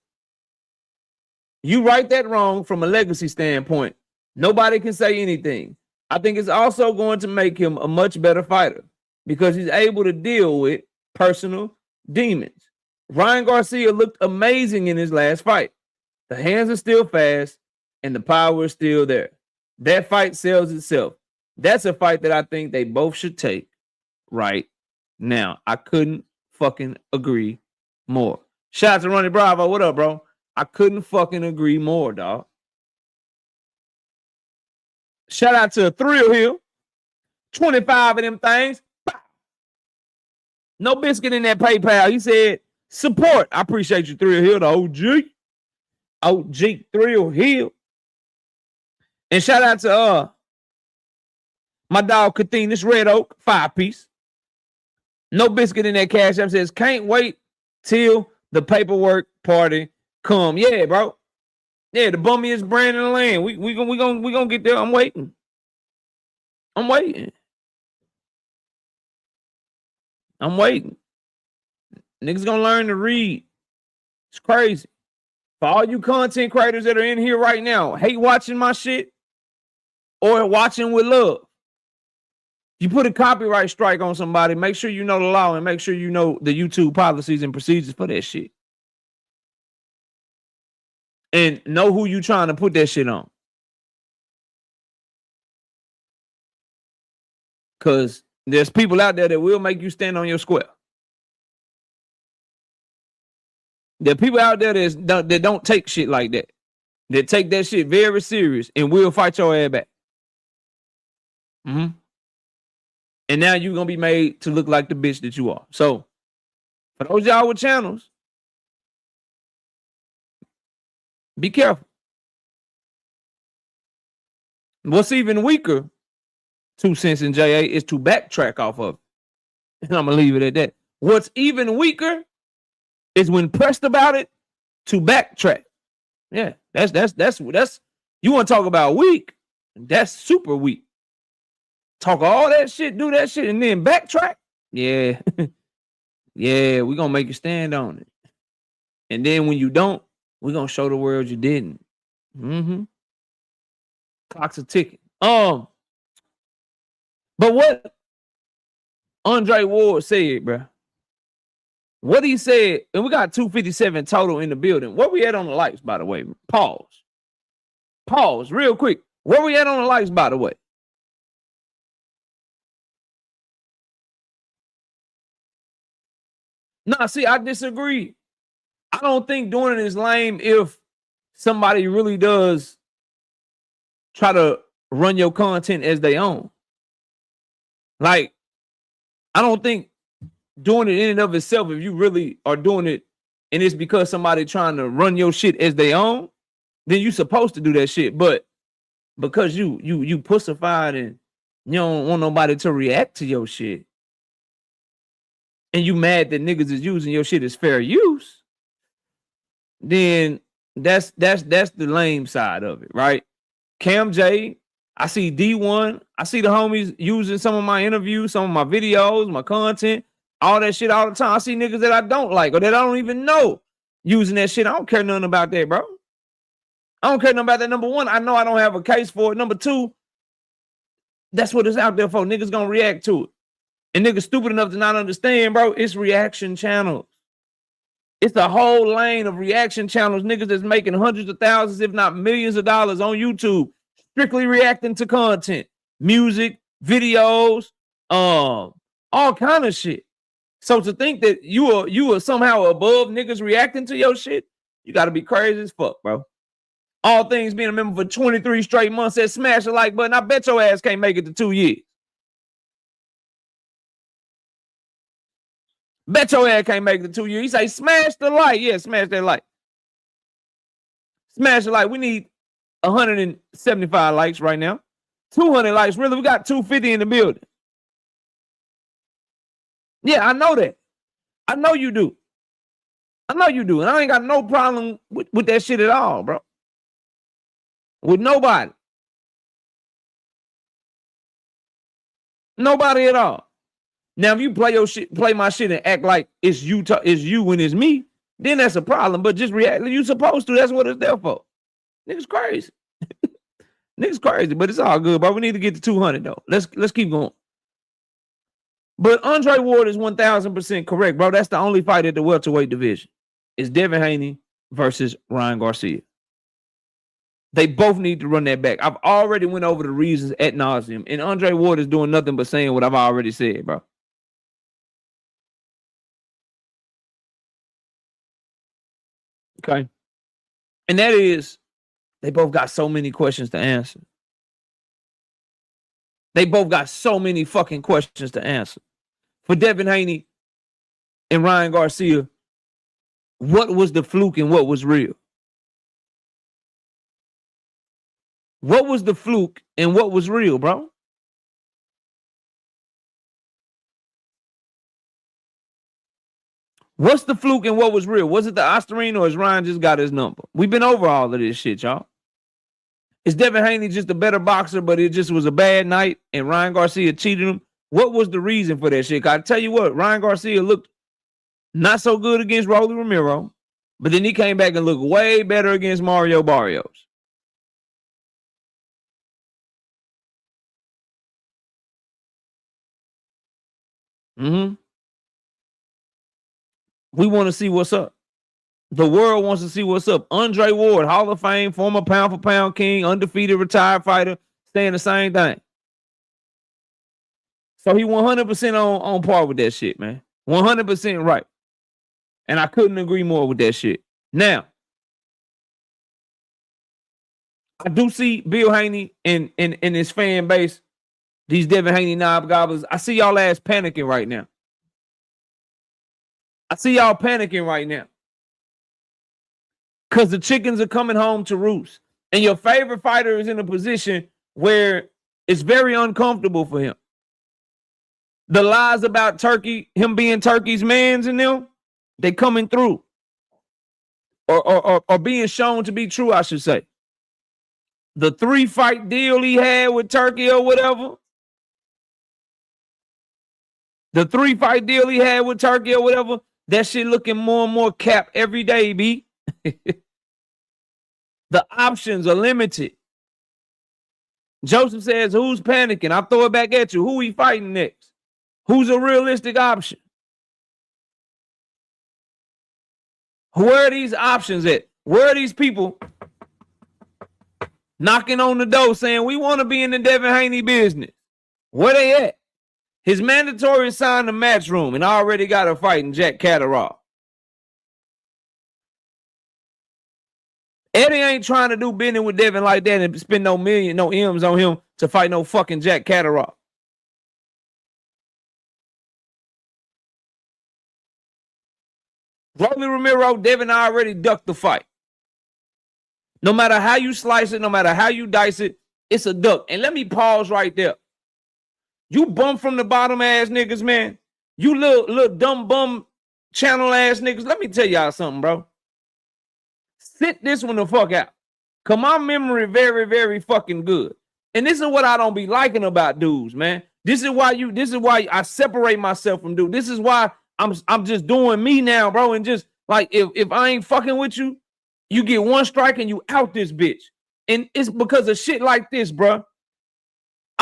You right that wrong from a legacy standpoint. Nobody can say anything. I think it's also going to make him a much better fighter because he's able to deal with personal demons. Ryan Garcia looked amazing in his last fight. The hands are still fast and the power is still there. That fight sells itself. That's a fight that I think they both should take right now. I couldn't fucking agree more. Shout out to Ronnie Bravo. What up, bro? I couldn't fucking agree more, dog. Shout out to Thrill Hill. 25 of them things. Bow. No biscuit in that PayPal. He said, support. I appreciate you, Thrill Hill, the OG. OG Thrill Hill. And shout out to my dog Katheenis Red Oak, 5-piece. No biscuit in that cash app says, can't wait till the paperwork party come. Yeah, bro. Yeah, the bummiest brand in the land. We gonna get there. I'm waiting. I'm waiting. Niggas gonna learn to read. It's crazy. For all you content creators that are in here right now, hate watching my shit or watching with love. You put a copyright strike on somebody, make sure you know the law and make sure you know the YouTube policies and procedures for that shit. And know who you trying to put that shit on. Because there's people out there that will make you stand on your square. There are people out there that don't take shit like that. That take that shit very serious and will fight your ass back. And now you're going to be made to look like the bitch that you are. So, for those y'all with channels, be careful. What's even weaker, 2 cents in JA, is to backtrack off of it. And I'm going to leave it at that. What's even weaker is when pressed about it to backtrack. Yeah, that's you want to talk about weak? That's super weak. Talk all that shit, do that shit, and then backtrack. Yeah. Yeah, we're going to make you stand on it. And then when you don't, we're going to show the world you didn't. Clocks are ticking. But what Andre Ward said, bro. What he said, and we got 257 total in the building. Where we at on the likes, by the way? Pause real quick. Where we at on the likes, by the way? Nah, see, I disagree. I don't think doing it is lame if somebody really does try to run your content as they own. Like, I don't think doing it in and of itself, if you really are doing it and it's because somebody trying to run your shit as they own, then you supposed to do that shit. But because you pussified and you don't want nobody to react to your shit, and you mad that niggas is using your shit as fair use, then that's the lame side of it, right? Cam J, I see D1, I see the homies using some of my interviews, some of my videos, my content, all that shit all the time. I see niggas that I don't like or that I don't even know using that shit. I don't care nothing about that, bro. I don't care nothing about that. Number one, I know I don't have a case for it. Number two, That's what it's out there for. Niggas gonna react to it. And niggas stupid enough to not understand, bro. It's reaction channels. It's a whole lane of reaction channels. Niggas that's making hundreds of thousands, if not millions of dollars on YouTube, strictly reacting to content, music, videos, all kind of shit. So to think that you are somehow above niggas reacting to your shit, you got to be crazy as fuck, bro. All things being a member for 23 straight months, said smash the like button. I bet your ass can't make it to 2 years. Bet your ass can't make it to 2 years. He say smash the like. Yeah, smash that like. Smash the like. We need 175 likes right now. 200 likes. Really, we got 250 in the building. Yeah, I know that. I know you do. I know you do. And I ain't got no problem with that shit at all, bro. With nobody. Nobody at all. Now, if you play your shit, play my shit and act like it's you and it's me, then that's a problem. But just react like you supposed to. That's what it's there for. Niggas crazy. Niggas crazy, but it's all good, bro. We need to get to 200, though. Let's keep going. But Andre Ward is 1,000% correct, bro. That's the only fight at the welterweight division. It's Devin Haney versus Ryan Garcia. They both need to run that back. I've already went over the reasons ad nauseum, and Andre Ward is doing nothing but saying what I've already said, bro. Okay. And that is, they both got so many questions to answer. They both got so many fucking questions to answer. For Devin Haney and Ryan Garcia, what was the fluke and what was real? What was the fluke and what was real, bro? What's the fluke and what was real? Was it the Osterine or has Ryan just got his number? We've been over all of this shit, y'all. Is Devin Haney just a better boxer, but it just was a bad night and Ryan Garcia cheated him? What was the reason for that shit? I tell you what, Ryan Garcia looked not so good against Rolly Romero, but then he came back and looked way better against Mario Barrios. We want to see what's up. The world wants to see what's up. Andre Ward, Hall of Fame, former pound-for-pound king, undefeated retired fighter, saying the same thing. So he 100% on par with that shit, man. 100% right. And I couldn't agree more with that shit. Now, I do see Bill Haney and his fan base, these Devin Haney knob gobblers. I see y'all ass panicking right now. I see y'all panicking right now. Because the chickens are coming home to roost. And your favorite fighter is in a position where it's very uncomfortable for him. The lies about Turkey, him being Turkey's mans and them, they coming through. Or being shown to be true, I should say. The 3-fight deal he had with Turkey or whatever. The 3-fight deal he had with Turkey or whatever, that shit looking more and more cap every day, B. The options are limited. Joseph says, who's panicking? I'll throw it back at you. Who he fighting next? Who's a realistic option? Where are these options at? Where are these people knocking on the door saying, we want to be in the Devin Haney business? Where they at? His mandatory signed the match room and already got a fight in Jack Catterall. Eddie ain't trying to do business with Devin like that and spend no M's on him to fight no fucking Jack Catterall. Rolly Romero, Devin already ducked the fight. No matter how you slice it, no matter how you dice it, it's a duck. And let me pause right there. You bum from the bottom ass niggas, man. You little dumb bum channel ass niggas. Let me tell y'all something, bro. Sit this one the fuck out. Cause my memory very, very fucking good. And this is what I don't be liking about dudes, man. This is why I separate myself from dudes. This is why I'm just doing me now, bro. And just like if I ain't fucking with you, you get one strike and you out this bitch. And it's because of shit like this, bro.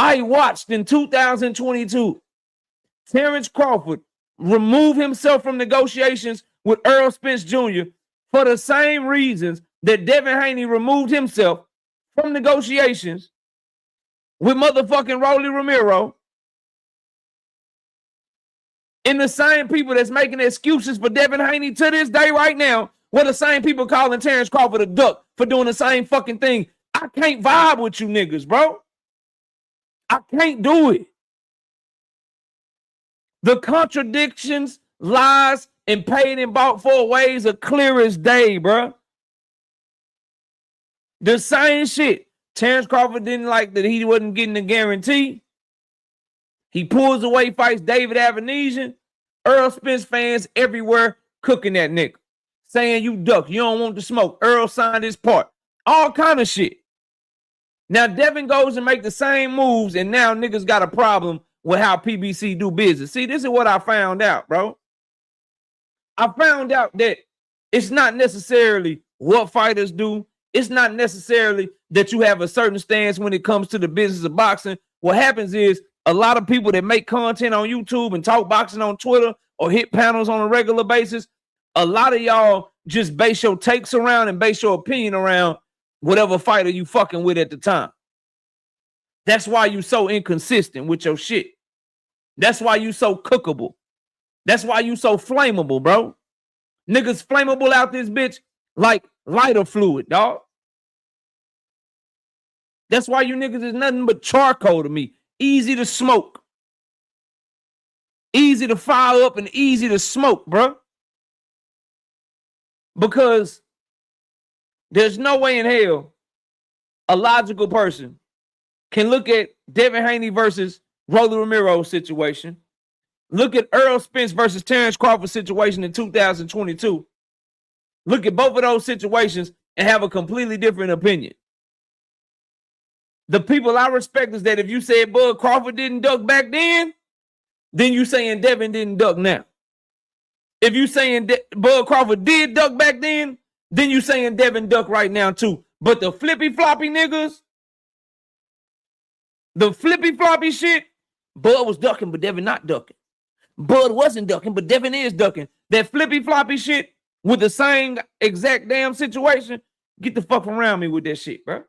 I watched in 2022 Terrence Crawford remove himself from negotiations with Earl Spence Jr. for the same reasons that Devin Haney removed himself from negotiations with motherfucking Rolly Romero. And the same people that's making excuses for Devin Haney to this day right now were the same people calling Terrence Crawford a duck for doing the same fucking thing. I can't vibe with you niggas, bro. I can't do it. The contradictions, lies, and paid and bought for ways are clear as day, bro. The same shit. Terrence Crawford didn't like that he wasn't getting a guarantee. He pulls away, fights David Avenesian. Earl Spence fans everywhere cooking that nigga. Saying you duck, you don't want the smoke. Earl signed his part. All kind of shit. Now Devin goes and make the same moves, and now niggas got a problem with how PBC do business. See, this is what I found out, bro. I found out that it's not necessarily what fighters do. It's not necessarily that you have a certain stance when it comes to the business of boxing. What happens is a lot of people that make content on YouTube and talk boxing on Twitter or hit panels on a regular basis, a lot of y'all just base your takes around and base your opinion around whatever fighter you fucking with at the time. That's why you so inconsistent with your shit. That's why you so cookable. That's why you so flammable, bro. Niggas flammable out this bitch like lighter fluid, dog. That's why you niggas is nothing but charcoal to me. Easy to smoke. Easy to fire up and easy to smoke, bro. Because there's no way in hell a logical person can look at Devin Haney versus Rolly Romero situation, look at Earl Spence versus Terrence Crawford situation in 2022, look at both of those situations and have a completely different opinion. The people I respect is that if you said Bud Crawford didn't duck back then you saying Devin didn't duck now. If you saying Bud Crawford did duck back then you saying Devin duck right now too. But the flippy floppy niggas, the flippy floppy shit, Bud was ducking, but Devin not ducking. Bud wasn't ducking, but Devin is ducking. That flippy floppy shit with the same exact damn situation, get the fuck around me with that shit, bro.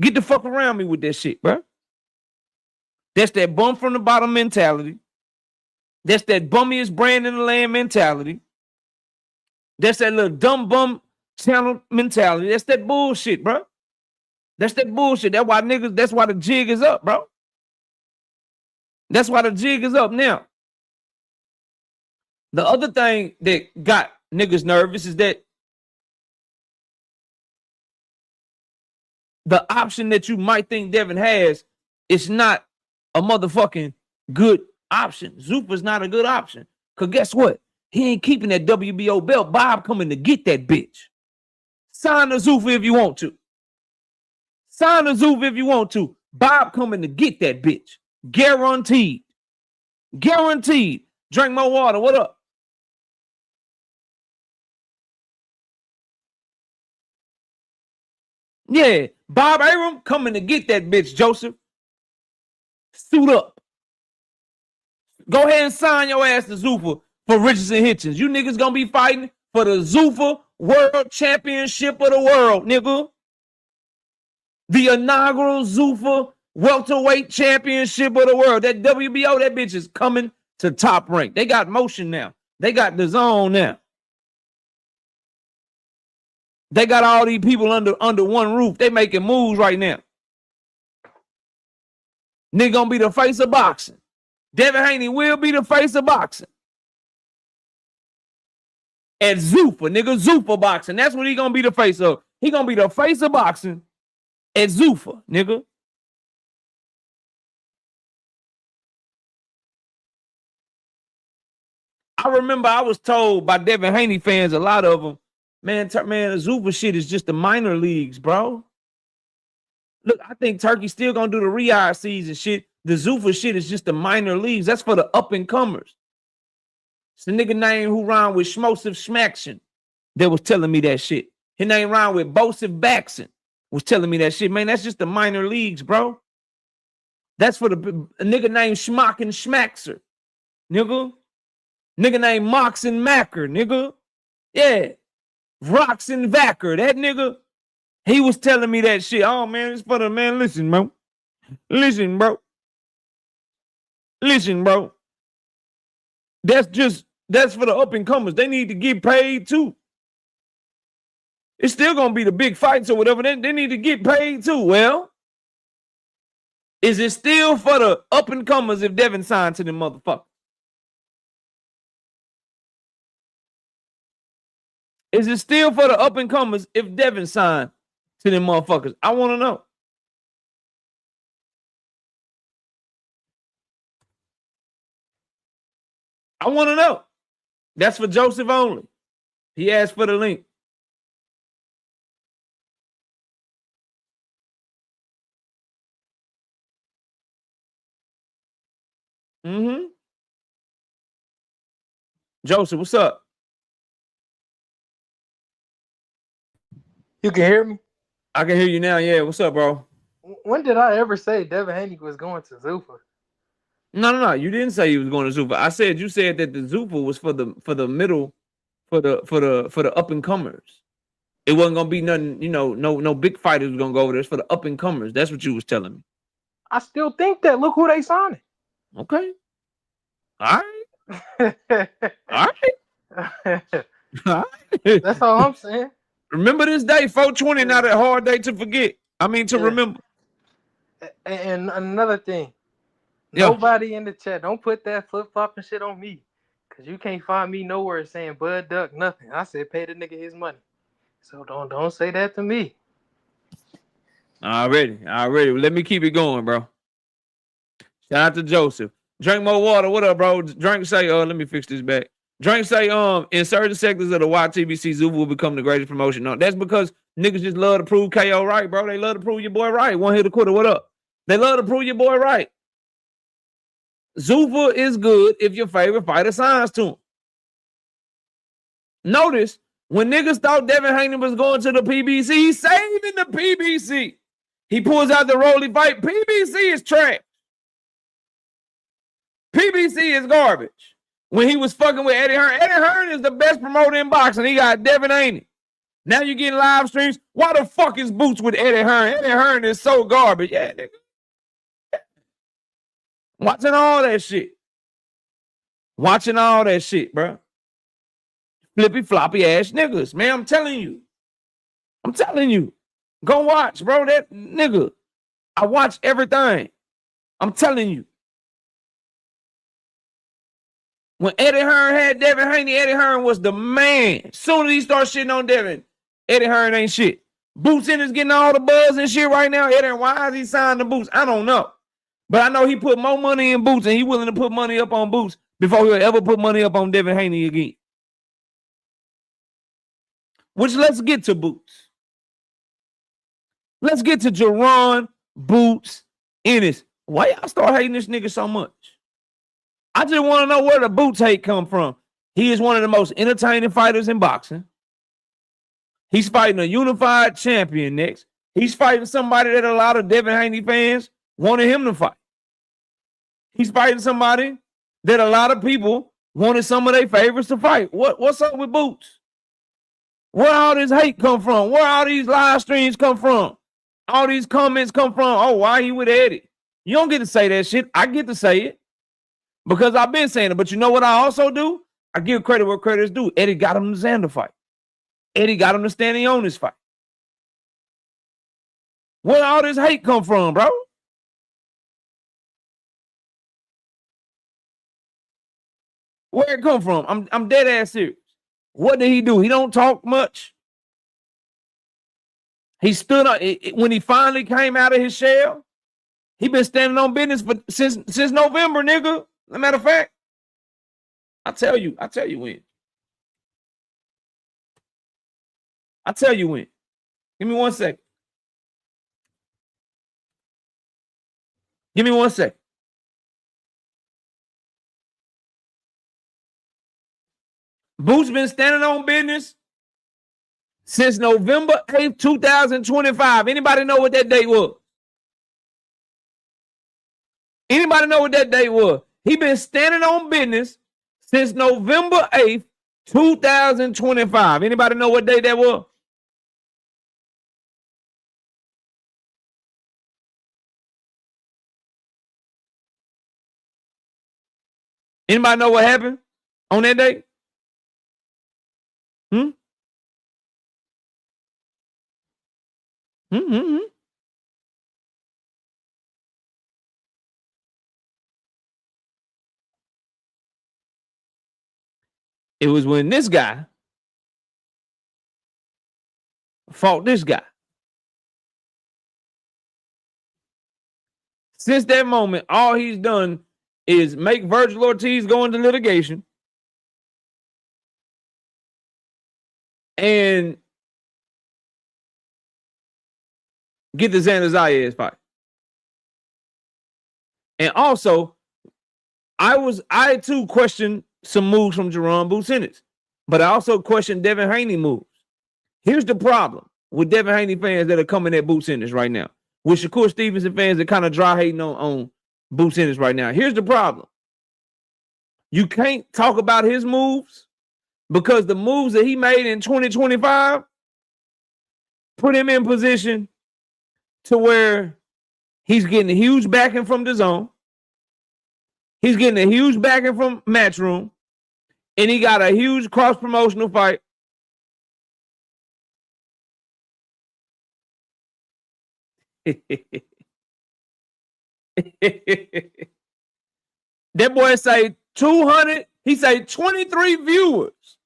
Get the fuck around me with that shit, bro. That's that bum from the bottom mentality. That's that bummiest brand in the land mentality. That's that little dumb bum channel mentality. That's that bullshit, bro. That's that bullshit. That's why niggas, that's why the jig is up, bro. That's why the jig is up now. The other thing that got niggas nervous is that the option that you might think Devin has is not a motherfucking good option. Zuffa's not a good option. Because guess what? He ain't keeping that WBO belt. Bob coming to get that bitch. Sign the Zuffa if you want to. Sign the Zuffa if you want to. Bob coming to get that bitch. Guaranteed. Guaranteed. Drink more water. What up? Yeah. Bob Arum coming to get that bitch, Joseph. Suit up. Go ahead and sign your ass to Zuffa for Richardson Hitchins. You niggas gonna be fighting for the Zuffa World Championship of the world, nigga. The inaugural Zuffa Welterweight Championship of the world. That WBO, that bitch is coming to Top Rank. They got motion now. They got the zone now. They got all these people under one roof. They making moves right now. Nigga gonna be the face of boxing. Devin Haney will be the face of boxing. At Zuffa, nigga, Zuffa boxing. That's what he gonna be the face of. He gonna be the face of boxing at Zuffa, nigga. I remember I was told by Devin Haney fans, a lot of them, man, the Zuffa shit is just the minor leagues, bro. Look, I think Turkey's still gonna do the rehire season shit. The Zuffa shit is just the minor leagues. That's for the up-and-comers. It's the nigga name who rhymed with Schmosive Schmaction that was telling me that shit. His name rhymed with Bosive Baxon. was telling me that shit, man. That's just the minor leagues, bro. That's for a nigga named Schmock and Schmaxer, nigga. Nigga named Mox and Macker, nigga. Yeah. Rocks and Vacker, that nigga. He was telling me that shit. Oh, man, it's for the man. Listen, bro. Listen, bro. Listen, bro. That's for the up and comers. They need to get paid too. It's still gonna be the big fights or whatever. They need to get paid too. Well, is it still for the up and comers if Devin signed to them motherfuckers? Is it still for the up and comers if Devin signed to them motherfuckers? I want to know. I want to know. That's for Joseph only. He asked for the link. Mm-hmm. Joseph, what's up? You can hear me? I can hear you now. Yeah, what's up, bro? When did I ever say Devin Haney was going to Zuffa? No. You didn't say he was going to Zuffa. I said you said that the Zuffa was for the middle, for the up and comers. It wasn't gonna be nothing, no big fighters was gonna go over there. It's for the up and comers. That's what you was telling me. I still think that. Look who they signing. Okay. All right. All right. All right. That's all I'm saying. Remember this day, 420, not a hard day to forget. I mean, to remember. And another thing, nobody in the chat, don't put that flip-flopping shit on me, because you can't find me nowhere saying Bud Duck, nothing. I said pay the nigga his money. So don't say that to me. Already. Let me keep it going, bro. Shout out to Joseph. Drink more water. What up, bro? Drink say, let me fix this back. Drink say, in certain sectors of the YTBC, Zuffa will become the greatest promotion. No, that's because niggas just love to prove KO right, bro. They love to prove your boy right. One hit a quitter. What up? They love to prove your boy right. Zuffa is good if your favorite fighter signs to him. Notice, when niggas thought Devin Haney was going to the PBC, he's saving the PBC. He pulls out the Rolly fight. PBC is trash. PBC is garbage. When he was fucking with Eddie Hearn. Eddie Hearn is the best promoter in boxing. He got Devin Haney. Now you getting live streams. Why the fuck is Boots with Eddie Hearn? Eddie Hearn is so garbage. Yeah, nigga. Watching all that shit. Watching all that shit, bro. Flippy floppy ass niggas. Man, I'm telling you. Go watch, bro. That nigga. I watch everything. I'm telling you. When Eddie Hearn had Devin Haney, Eddie Hearn was the man. Soon as he starts shitting on Devin, Eddie Hearn ain't shit. Boots is getting all the buzz and shit right now. Eddie, why is he signing the Boots? I don't know. But I know he put more money in Boots and he willing to put money up on Boots before he'll ever put money up on Devin Haney again. Which, let's get to Boots. Let's get to Jaron, Boots, Ennis. Why y'all start hating this nigga so much? I just want to know where the Boots hate come from. He is one of the most entertaining fighters in boxing. He's fighting a unified champion next. He's fighting somebody that a lot of Devin Haney fans wanted him to fight. He's fighting somebody that a lot of people wanted some of their favorites to fight. What's up with Boots? Where all this hate come from? Where all these live streams come from? All these comments come from? Oh, why he with Eddie? You don't get to say that shit. I get to say it. Because I've been saying it. But you know what I also do? I give credit where credit is due. Eddie got him the Xander fight. Eddie got him to standing on this fight. Where all this hate come from, bro? Where it come from? I'm dead ass serious. What did he do? He don't talk much. He stood up when he finally came out of his shell. He been standing on business since November, nigga. As a matter of fact, I tell you when. Give me 1 second. Give me 1 second. Boots been standing on business since November 8th, 2025. Anybody know what that date was? Anybody know what that date was? He been standing on business since November 8th, 2025. Anybody know what date that was? Anybody know what happened on that date? It was when this guy fought this guy. Since that moment, all he's done is make Vergil Ortiz go into litigation and get the Xander Zayas fight. And also, I too questioned some moves from Jaron Ennis, but I also questioned Devin Haney moves. Here's the problem with Devin Haney fans that are coming at Ennis right now, with Shakur Stevenson fans that kind of dry hating on Ennis right now. Here's the problem. You can't talk about his moves because the moves that he made in 2025 put him in position to where he's getting a huge backing from the zone. He's getting a huge backing from Matchroom. And he got a huge cross-promotional fight. That boy say 200. He say 23 viewers.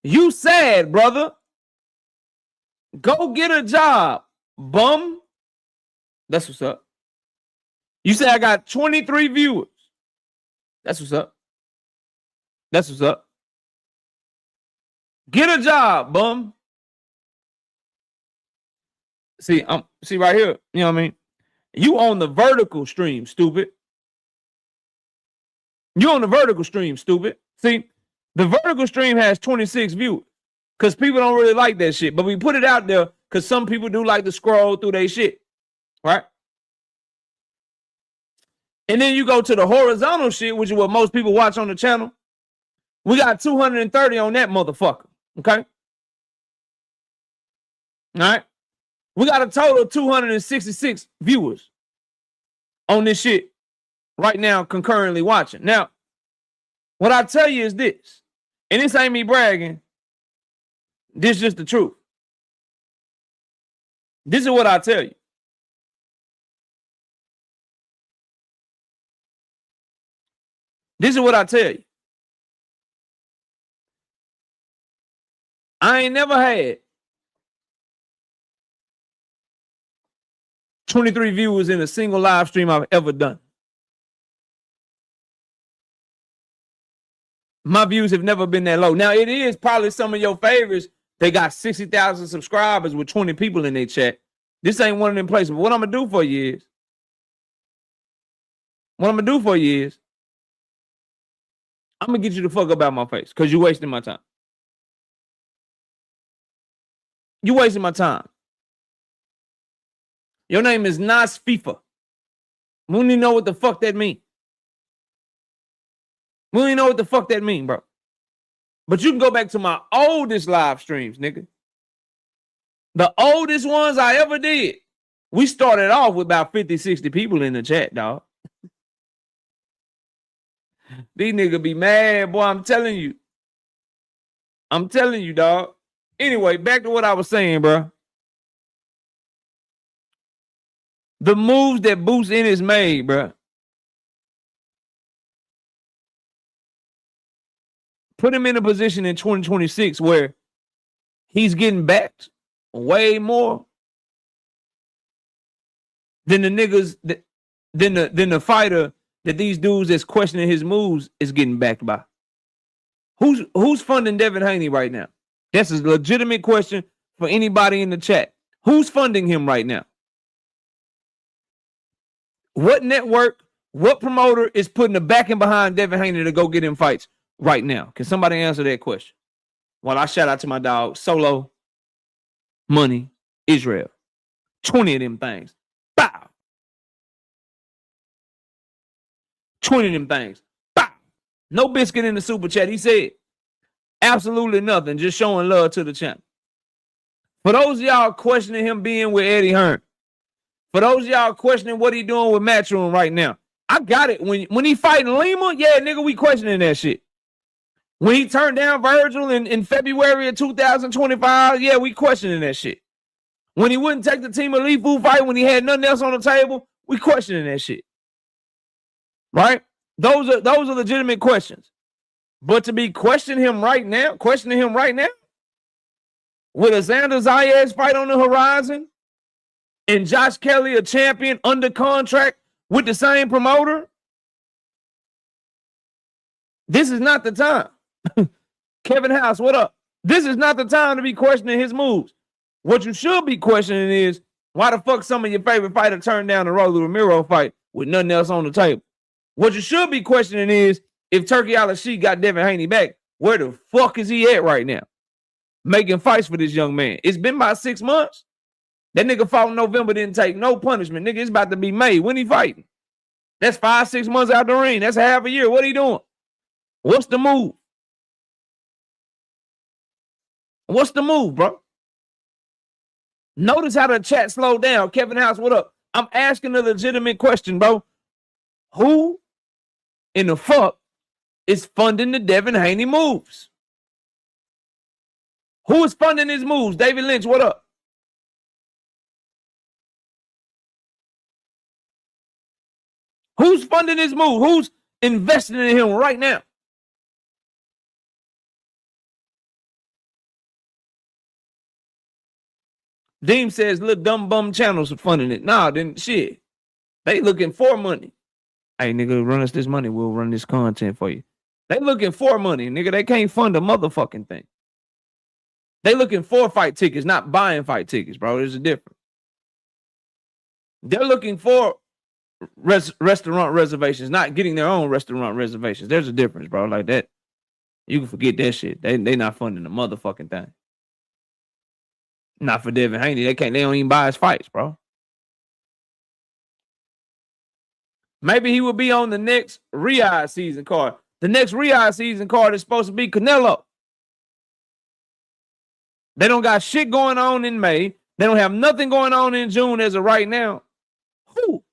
You sad, brother. Go get a job, bum. That's what's up. You say I got 23 viewers. That's what's up. That's what's up. Get a job, bum. See right here. You know what I mean? You on the vertical stream, stupid. You on the vertical stream, stupid. See, the vertical stream has 26 viewers because people don't really like that shit. But we put it out there because some people do like to scroll through their shit, right? And then you go to the horizontal shit, which is what most people watch on the channel. We got 230 on that motherfucker, okay? All right? We got a total of 266 viewers on this shit right now concurrently watching. Now, what I tell you is this, and this ain't me bragging, this is just the truth. This is what I tell you. This is what I tell you. I ain't never had 23 viewers in a single live stream I've ever done. My views have never been that low. Now, it is probably some of your favorites. They got 60,000 subscribers with 20 people in their chat. This ain't one of them places. But what I'm going to do for you is, I'm going to get you the fuck up out my face because you're wasting my time. You wasting my time. Your name is Nas FIFA. We don't even know what the fuck that mean. We don't even know what the fuck that mean, bro. But you can go back to my oldest live streams, nigga. The oldest ones I ever did. We started off with about 50, 60 people in the chat, dog. These niggas be mad, boy. I'm telling you. I'm telling you, dog. Anyway, back to what I was saying, bro. The moves that Ennis made, bro, put him in a position in 2026 where he's getting backed way more than the niggas than the fighter that these dudes that's questioning his moves is getting backed by. Who's funding Devin Haney right now? That's a legitimate question for anybody in the chat. Who's funding him right now? What network, what promoter is putting the backing behind Devin Haney to go get him fights right now? Can somebody answer that question? Well, I shout out to my dog, Solo. money, Israel. 20 of them things. Bow. 20 of them things. Bow. No biscuit in the super chat. He said absolutely nothing. Just showing love to the channel. For those of y'all questioning him being with Eddie Hearn, for those of y'all questioning what he doing with Matchroom right now, I got it. When he fighting Lima, yeah, nigga, we questioning that shit. When he turned down Vergil in February of 2025, yeah, we questioning that shit. When he wouldn't take the Team Elite Food fight, when he had nothing else on the table, we questioning that shit. Right? Those are legitimate questions. But to be questioning him right now, with a Xander Zayas fight on the horizon, and Josh Kelly, a champion under contract with the same promoter, this is not the time. Kevin House, what up? This is not the time to be questioning his moves. What you should be questioning is why the fuck some of your favorite fighters turned down the Rolly Ramiro fight with nothing else on the table. What you should be questioning is if Turkey Al-Sheikh got Devin Haney back, where the fuck is he at right now? Making fights for this young man. It's been about 6 months. That nigga fought in November, didn't take no punishment. Nigga, it's about to be May. When he fighting? That's 5-6 months out the ring. That's half a year. What he doing? What's the move? What's the move, bro? Notice how the chat slowed down. Kevin House, what up? I'm asking a legitimate question, bro. Who in the fuck is funding the Devin Haney moves? Who is funding his moves? David Lynch, what up? Who's funding his move? Who's investing in him right now? Deem says, look, dumb bum channels are funding it. Nah, then shit. They looking for money. Hey, nigga, run us this money. We'll run this content for you. They looking for money, nigga. They can't fund a motherfucking thing. They looking for fight tickets, not buying fight tickets, bro. There's a difference. They're looking for restaurant reservations, not getting their own restaurant reservations. There's a difference, bro. Like that. You can forget that shit. They not funding the motherfucking thing. Not for Devin Haney. They don't even buy his fights, bro. Maybe he will be on the next Riyadh season card. The next Riyadh season card is supposed to be Canelo. They don't got shit going on in May. They don't have nothing going on in June as of right now. Who?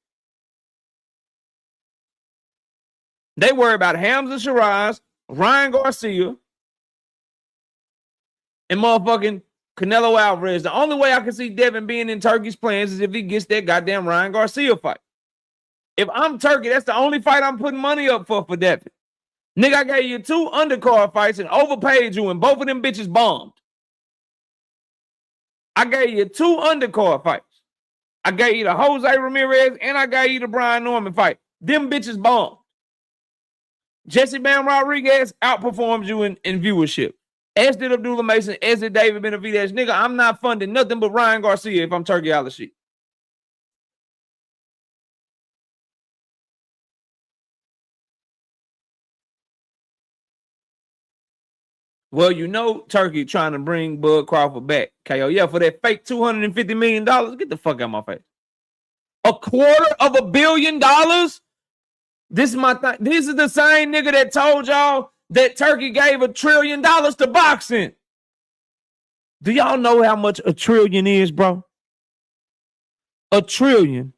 They worry about Hamza Shiraz, Ryan Garcia, and motherfucking Canelo Alvarez. The only way I can see Devin being in Turkey's plans is if he gets that goddamn Ryan Garcia fight. If I'm Turkey, that's the only fight I'm putting money up for Devin. Nigga, I gave you 2 undercard fights and overpaid you, and both of them bitches bombed. I gave you 2 undercard fights. I gave you the Jose Ramirez and I gave you the Brian Norman fight. Them bitches bombed. Jesse Bam Rodriguez outperformed you in viewership. As did Abdullah Mason, as did David Benavidez. Nigga, I'm not funding nothing but Ryan Garcia if I'm Turkey Al-Sheikh. Well, you know Turkey trying to bring Bud Crawford back. KO, yeah, for that fake $250 million. Get the fuck out of my face. $250 million? This is my thing. This is the same nigga that told y'all that Turkey gave $1 trillion to boxing. Do y'all know how much $1 trillion is, bro? $1 trillion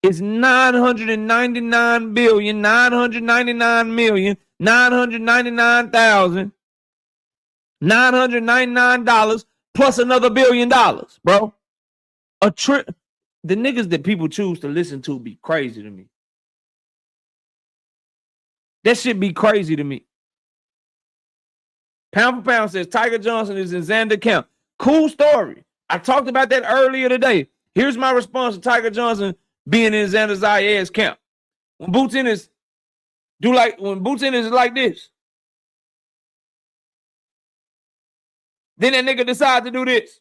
is 999,999,999 plus another $1 billion, bro. The niggas that people choose to listen to be crazy to me. That shit be crazy to me. Pound for pound says Tiger Johnson is in Xander camp. Cool story. I talked about that earlier today. Here's my response to Tiger Johnson being in Xander Zayas camp. When Boots Ennis is like this, then that nigga decide to do this.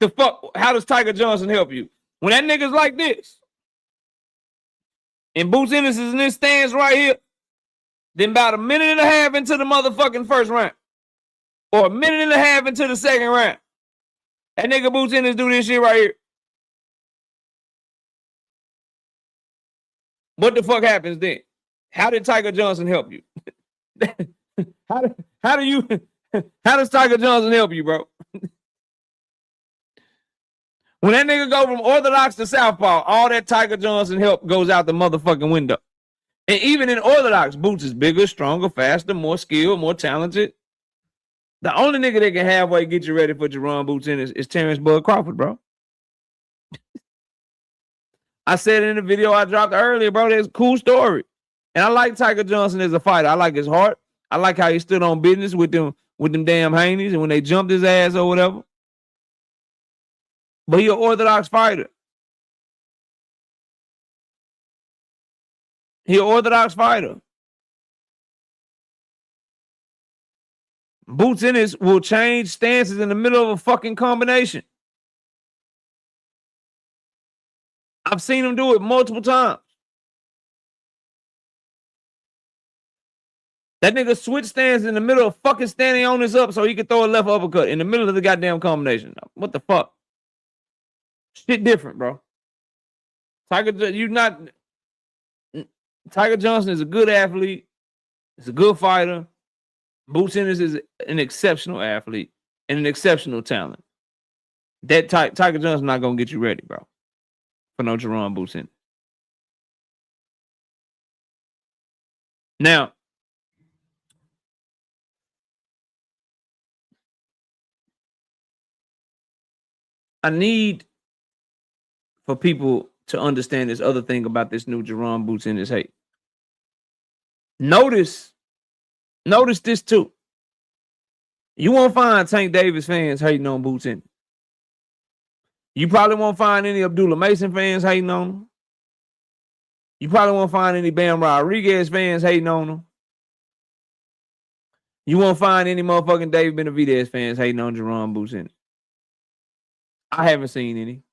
The fuck? How does Tiger Johnson help you? When that nigga's like this, and Boots Ennis is in this stance right here, then about a minute and a half into the motherfucking first round, or a minute and a half into the second round. That nigga Boots Ennis do this shit right here. What the fuck happens then? How did Tiger Johnson help you? how does Tiger Johnson help you, bro? When that nigga go from orthodox to southpaw, all that Tiger Johnson help goes out the motherfucking window. And even in orthodox, Boots is bigger, stronger, faster, more skilled, more talented. The only nigga that can halfway get you ready for Jaron Boots Ennis is Terrence Bud Crawford, bro. I said it in the video I dropped earlier, bro. That's a cool story. And I like Tiger Johnson as a fighter. I like his heart. I like how he stood on business with them damn Haneys and when they jumped his ass or whatever. But he an orthodox fighter. He an orthodox fighter. Boots Ennis will change stances in the middle of a fucking combination. I've seen him do it multiple times. That nigga switch stands in the middle of fucking standing on his up so he could throw a left uppercut in the middle of the goddamn combination. What the fuck? Shit different, bro. Tiger Johnson is a good athlete. He's a good fighter. Boots Ennis is an exceptional athlete and an exceptional talent. That Tiger Johnson not gonna get you ready, bro, for no Jaron Boots Ennis. Now, I need for people to understand this other thing about this new Jaron Boots Ennis hate. Notice this too. You won't find Tank Davis fans hating on Boots Ennis. You probably won't find any Abdullah Mason fans hating on him. You probably won't find any Bam Rodriguez fans hating on him. You won't find any motherfucking Dave Benavidez fans hating on Jaron Boots Ennis. I haven't seen any.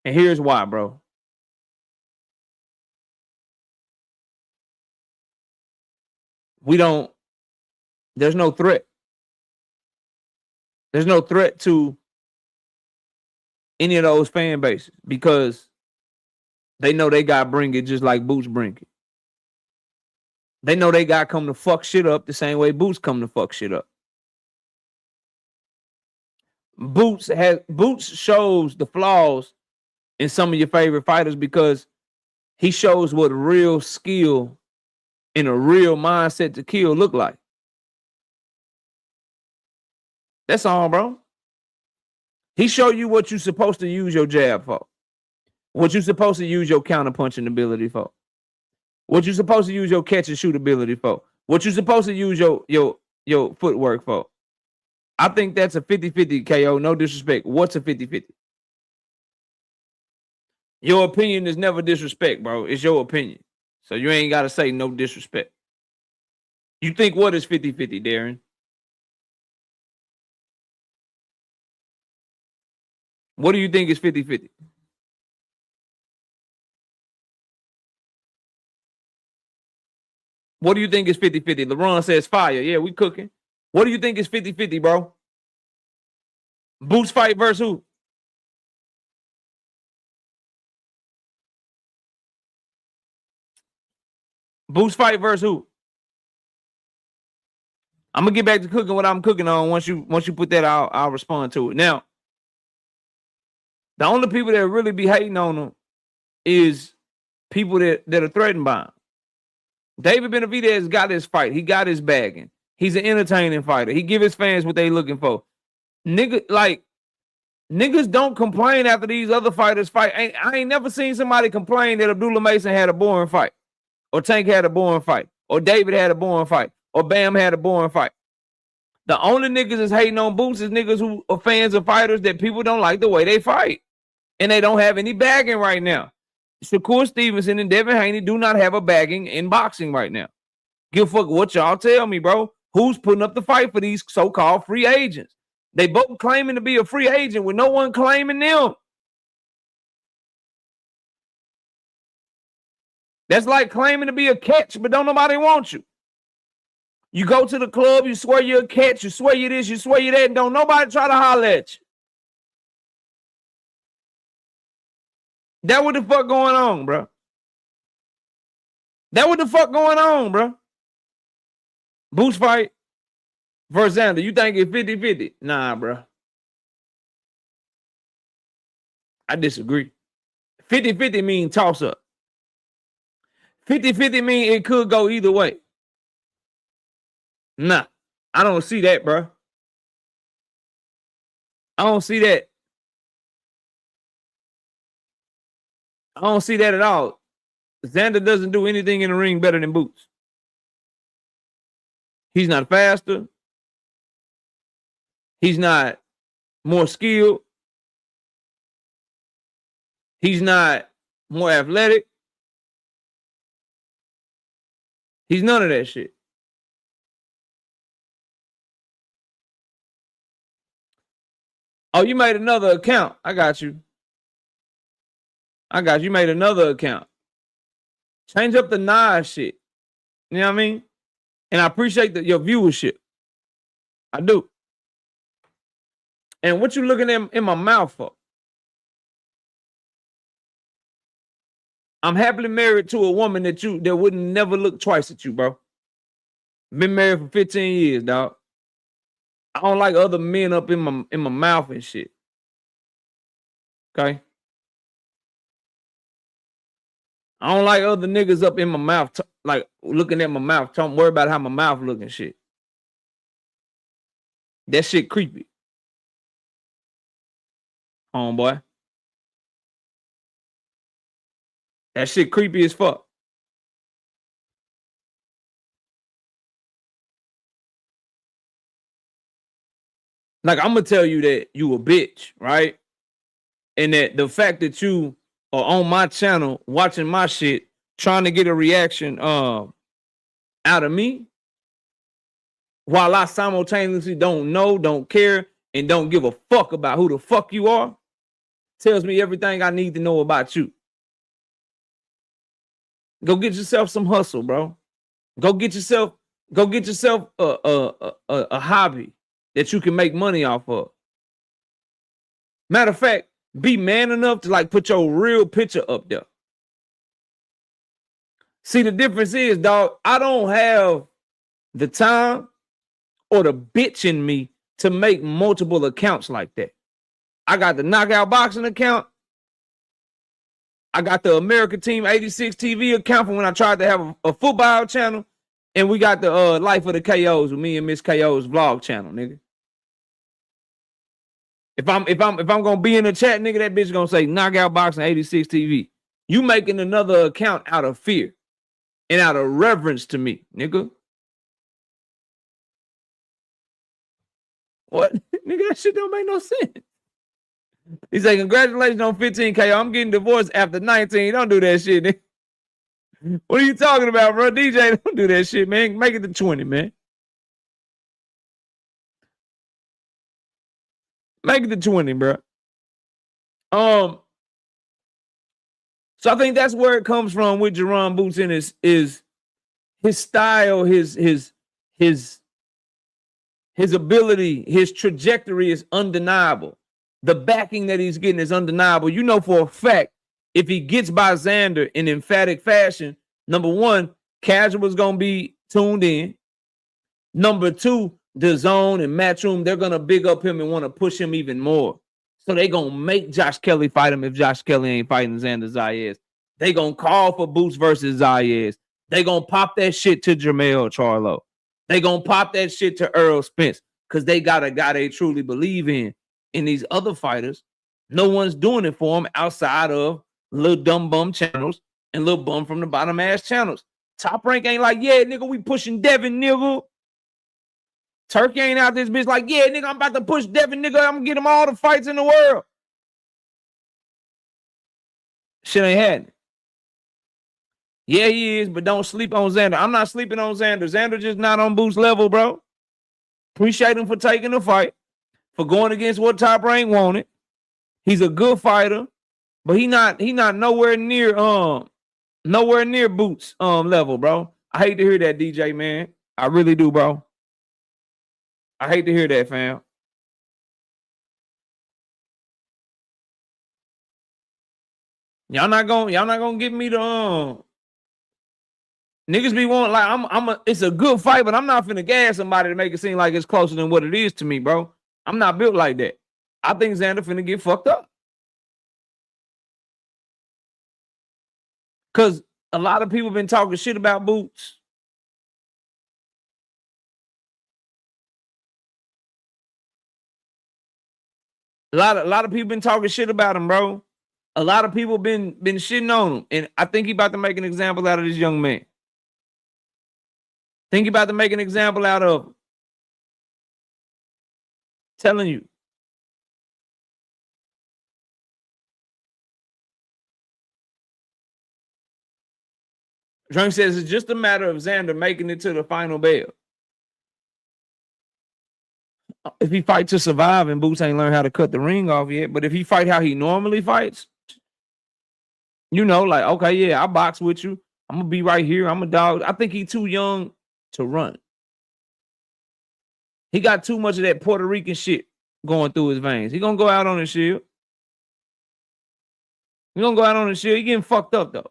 And here's why, bro. There's no threat. There's no threat to any of those fan bases because they know they got bring it just like Boots bring it. They know they got come to fuck shit up the same way Boots come to fuck shit up. Boots shows the flaws in some of your favorite fighters because he shows what real skill and a real mindset to kill look like. That's all, bro. He show you what you're supposed to use your jab for. What you're supposed to use your counter-punching ability for. What you're supposed to use your catch and shoot ability for. What you're supposed to use your footwork for. I think that's a 50-50 KO. No disrespect. What's a 50-50? Your opinion is never disrespect, bro. It's your opinion. So you ain't got to say no disrespect. You think what is 50-50, Darren? What do you think is 50-50? What do you think is 50-50? LeBron says fire. Yeah, we cooking. What do you think is 50-50, bro? Boots fight versus who? Boots fight versus who? I'm gonna get back to cooking what I'm cooking on. Once you put that, I'll respond to it. Now, the only people that really be hating on him is people that are threatened by him. David Benavidez got his fight. He got his bagging. He's an entertaining fighter. He give his fans what they looking for. Niggas don't complain after these other fighters fight. I ain't never seen somebody complain that Abdullah Mason had a boring fight, or Tank had a boring fight, or David had a boring fight, or Bam had a boring fight. The only niggas that's hating on Boots is niggas who are fans of fighters that people don't like the way they fight. And they don't have any bagging right now. Shakur Stevenson and Devin Haney do not have a bagging in boxing right now. Give a fuck what y'all tell me, bro. Who's putting up the fight for these so-called free agents? They both claiming to be a free agent with no one claiming them. That's like claiming to be a catch, but don't nobody want you. You go to the club, you swear you're a catch, you swear you this, you swear you that, and don't nobody try to holler at you. That what the fuck going on, bro? That what the fuck going on, bro? Boots fight versus Xander. You think it's 50-50? Nah, bro. I disagree. 50-50 mean toss up. 50-50 mean it could go either way. Nah, I don't see that, bro. I don't see that. I don't see that at all. Xander doesn't do anything in the ring better than Boots. He's not faster. He's not more skilled. He's not more athletic. He's none of that shit. Oh, you made another account. I got you. You made another account. Change up the Nas shit. You know what I mean? And I appreciate your viewership. I do. And what you looking at in my mouth for? I'm happily married to a woman that wouldn't never look twice at you, bro. Been married for 15 years, dog. I don't like other men up in my mouth and shit. Okay? I don't like other niggas up in my mouth, like looking at my mouth, talking, worry about how my mouth look and shit. That shit creepy. Homeboy. That shit creepy as fuck. Like, I'm gonna tell you that you a bitch, right? And that the fact that you are on my channel watching my shit, trying to get a reaction out of me, while I simultaneously don't know, don't care, and don't give a fuck about who the fuck you are, tells me everything I need to know about you. Go get yourself some hustle, bro. Go get yourself a hobby that you can make money off of. Matter of fact, be man enough to like put your real picture up there. See, the difference is, dog, I don't have the time or the bitch in me to make multiple accounts like that. I got the Knockout Boxing account. I got the American Team 86 TV account from when I tried to have a football channel. And we got the Life of the KOs with me and Miss KO's vlog channel, nigga. If I'm gonna be in the chat, nigga, that bitch gonna say Knockout Boxing 86 TV. You making another account out of fear and out of reverence to me, nigga. What? Nigga, that shit don't make no sense. He say, congratulations on 15K. I'm getting divorced after 19. Don't do that shit, nigga. What are you talking about, bro? DJ, don't do that shit, man. Make it to 20, man. Make it to 20, bro. So I think that's where it comes from with Jaron Boots in is his style, his ability, his trajectory is undeniable. The backing that he's getting is undeniable. You know for a fact, if he gets by Xander in emphatic fashion, number one, Casual's going to be tuned in. Number two, the Zone and Matchroom, they're going to big up him and want to push him even more. So they're going to make Josh Kelly fight him if Josh Kelly ain't fighting Xander Zayas. They going to call for Boots versus Zayas. They going to pop that shit to Jermell Charlo. They going to pop that shit to Earl Spence because they got a guy they truly believe in. And these other fighters, no one's doing it for them outside of little dumb bum channels and little bum from the bottom ass channels. Top Rank ain't like, yeah, nigga, we pushing Devin, nigga. Turkey ain't out this bitch like, yeah, nigga, I'm about to push Devin, nigga. I'm gonna get him all the fights in the world. Shit ain't happening. Yeah, he is, but don't sleep on Xander. I'm not sleeping on Xander. Xander just not on Boots level, bro. Appreciate him for taking the fight, for going against what Top Rank wanted. He's a good fighter, but he not nowhere near Boots level, bro. I hate to hear that, DJ, man. I really do, bro. I hate to hear that, fam. Y'all not gonna get me the niggas be wanting like it's a good fight, but I'm not finna gas somebody to make it seem like it's closer than what it is to me, bro. I'm not built like that. I think Xander finna get fucked up. Cause a lot of people been talking shit about Boots. A lot of people been talking shit about him, bro. A lot of people been shitting on him. And I think he about to make an example out of this young man. Think he about to make an example out of him. Telling you. Drunk says it's just a matter of Xander making it to the final bell. If he fight to survive and Boots ain't learned how to cut the ring off yet, but if he fight how he normally fights, you know, like, okay, yeah, I box with you. I'm going to be right here. I'm a dog. I think he's too young to run. He got too much of that Puerto Rican shit going through his veins. He going to go out on his shield. He going to go out on his shield. He getting fucked up, though.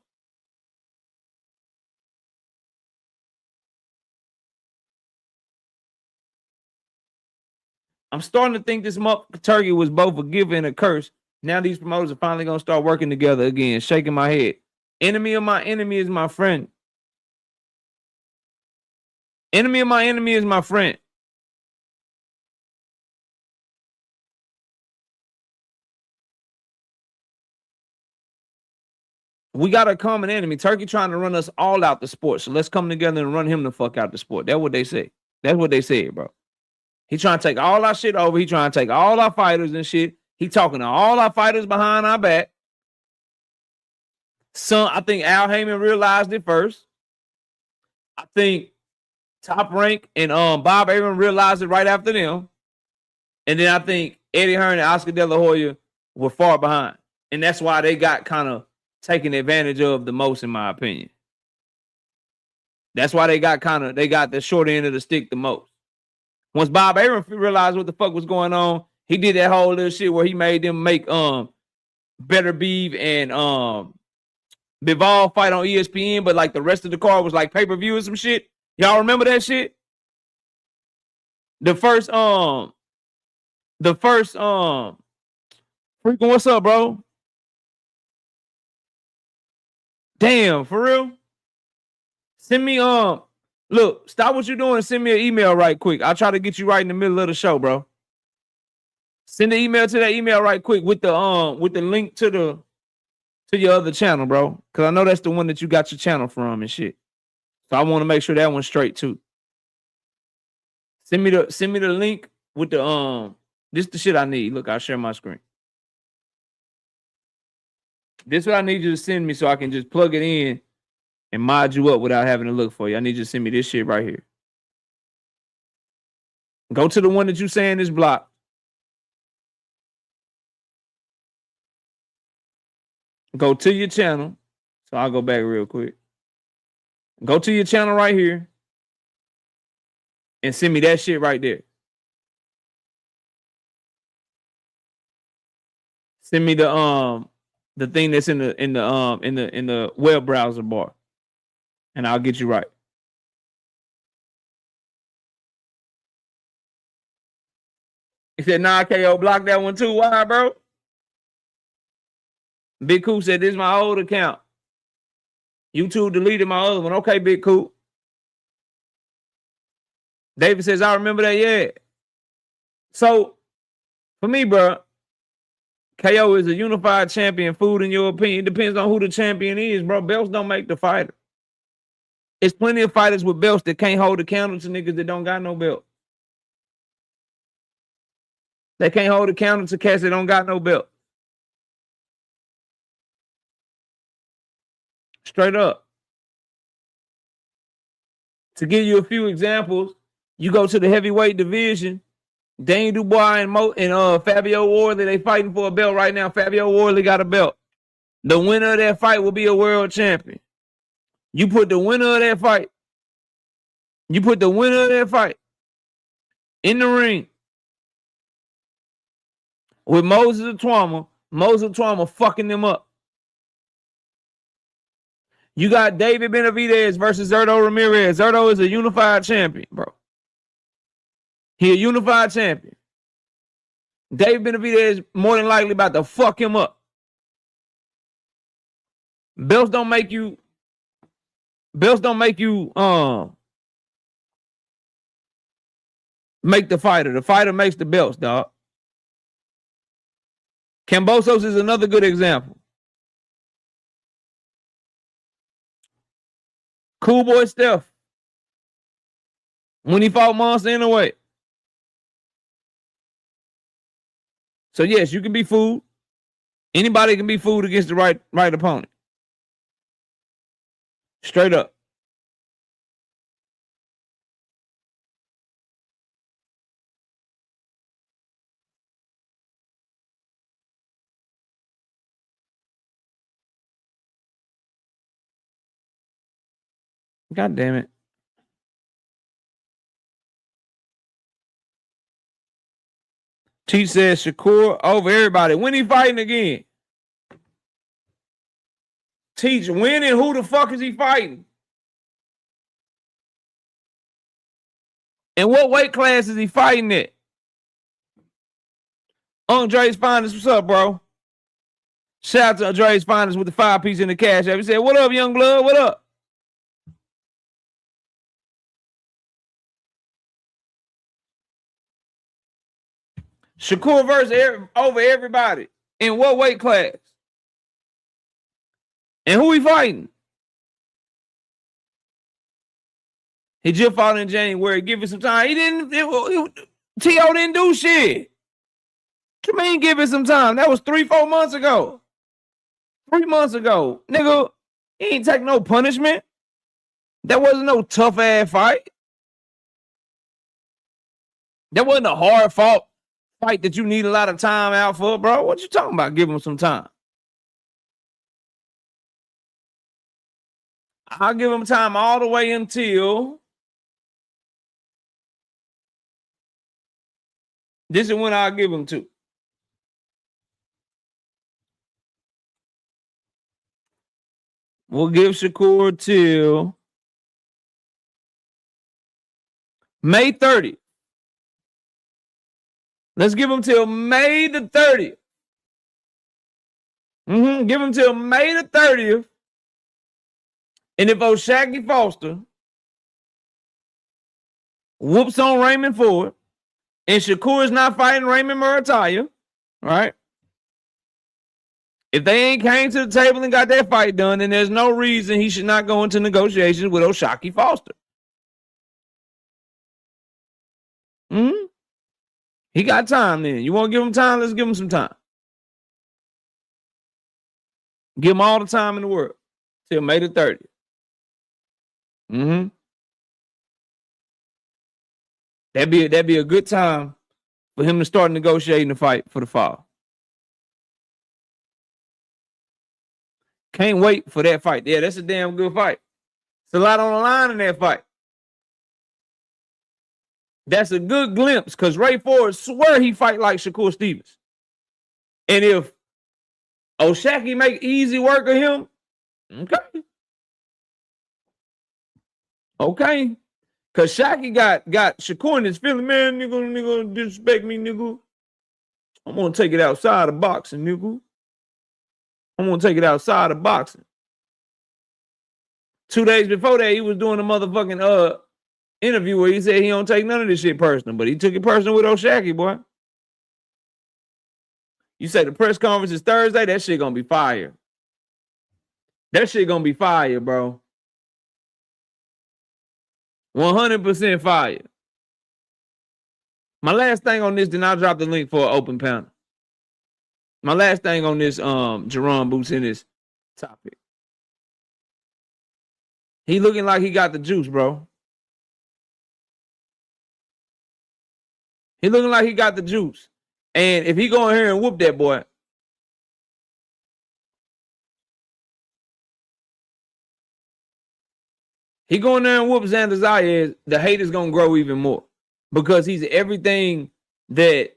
I'm starting to think this turkey was both a gift and a curse. Now these promoters are finally going to start working together again. Shaking my head. Enemy of my enemy is my friend. Enemy of my enemy is my friend. We got a common enemy. Turkey trying to run us all out the sport. So let's come together and run him the fuck out the sport. That's what they say. That's what they said, bro. He trying to take all our shit over. He trying to take all our fighters and shit. He talking to all our fighters behind our back. I think Al Heyman realized it first. I think Top Rank and Bob Arum realized it right after them. And then I think Eddie Hearn and Oscar De La Hoya were far behind. And that's why they got kind of taken advantage of the most, in my opinion. That's why they got the short end of the stick the most. Once Bob Arum realized what the fuck was going on, he did that whole little shit where he made them make Better Beef and Bivol fight on ESPN, but like the rest of the card was like pay-per-view or some shit. Y'all remember that shit? The first freaking what's up, bro? Damn, for real? Send me look, stop what you're doing and send me an email right quick. I'll try to get you right in the middle of the show, bro. Send the email to that email right quick with the link to your other channel, bro. Cause I know that's the one that you got your channel from and shit. So I want to make sure that one's straight too. Send me the link with the this the shit I need. Look, I'll share my screen. This is what I need you to send me so I can just plug it in and mod you up without having to look for you. I need you to send me this shit right here. Go to the one that you saying is blocked. Go to your channel. So I'll go back real quick. Go to your channel right here and send me that shit right there. Send me the thing that's in the web browser bar, and I'll get you right. He said, "Nah, KO, block that one too. Why, bro?" Big Cool said, "This is my old account. YouTube deleted my other one." Okay, Big Cool. David says, "I remember that, yeah." So, for me, bro, KO is a unified champion. Food, in your opinion, it depends on who the champion is, bro. Belts don't make the fighter. There's plenty of fighters with belts that can't hold a candle to niggas that don't got no belt. They can't hold a candle to cats that don't got no belt. Straight up. To give you a few examples, you go to the heavyweight division. Dane Dubois and Fabio Wardley, they fighting for a belt right now. Fabio Wardley got a belt. The winner of that fight will be a world champion. You put the winner of that fight You put the winner of that fight in the ring with Moses Atwama fucking them up. You got David Benavidez versus Zurdo Ramirez. Zurdo is a unified champion, bro. He a unified champion. David Benavidez more than likely about to fuck him up. Belts don't make you make the fighter. The fighter makes the belts, dog. Kambosos is another good example. Cool Boy Steph, when he fought Monster in a way. So yes, you can be fooled. Anybody can be fooled against the right opponent. Straight up. God damn it. T says Shakur over everybody. When he fighting again? Teach when and who the fuck is he fighting? And what weight class is he fighting at? Andre's Finest, what's up, bro? Shout out to Andre's Finest with the 5-piece in the cash app. He said, what up, young blood? What up? Shakur versus over everybody. In what weight class? And who he fighting? He just fought in January. Give it some time. T.O. didn't do shit. What you mean give it some time? That was 3-4 months ago. 3 months ago. Nigga, he ain't take no punishment. That wasn't no tough ass fight. That wasn't a hard fought fight that you need a lot of time out for, bro. What you talking about? Give him some time. I'll give him time all the way until this is when I'll give him to. We'll give Shakur till May 30th. Let's give him till May the 30th. Give him till May the 30th. And if O'Shaquie Foster whoops on Raymond Ford and Shakur is not fighting Raymond Murataya, right? If they ain't came to the table and got that fight done, then there's no reason he should not go into negotiations with O'Shaquie Foster. He got time then. You want to give him time? Let's give him some time. Give him all the time in the world till May the 30th. That'd be a good time for him to start negotiating the fight for the fall. Can't wait for that fight. Yeah, that's a damn good fight. It's a lot on the line in that fight. That's a good glimpse because Ray Ford swear he fight like Shakur Stevens. And if O'Shaquie make easy work of him, okay. Because Shaquie got Shakur in his feeling, man, nigga disrespect me, nigga. I'm going to take it outside of boxing, nigga. I'm going to take it outside of boxing. 2 days before that, he was doing a motherfucking interview where he said he don't take none of this shit personal, but he took it personal with O'Shaquie, boy. You say the press conference is Thursday, that shit gonna be fire. That shit gonna be fire, bro. 100% fire. My last thing on this, then I'll drop the link for an open panel. My last thing on this, Jaron Boots in this topic. He looking like he got the juice, bro. He looking like he got the juice. And if he go in here and whoop that boy, He going there and whoop Xander Zayas, the hate is going to grow even more because he's everything that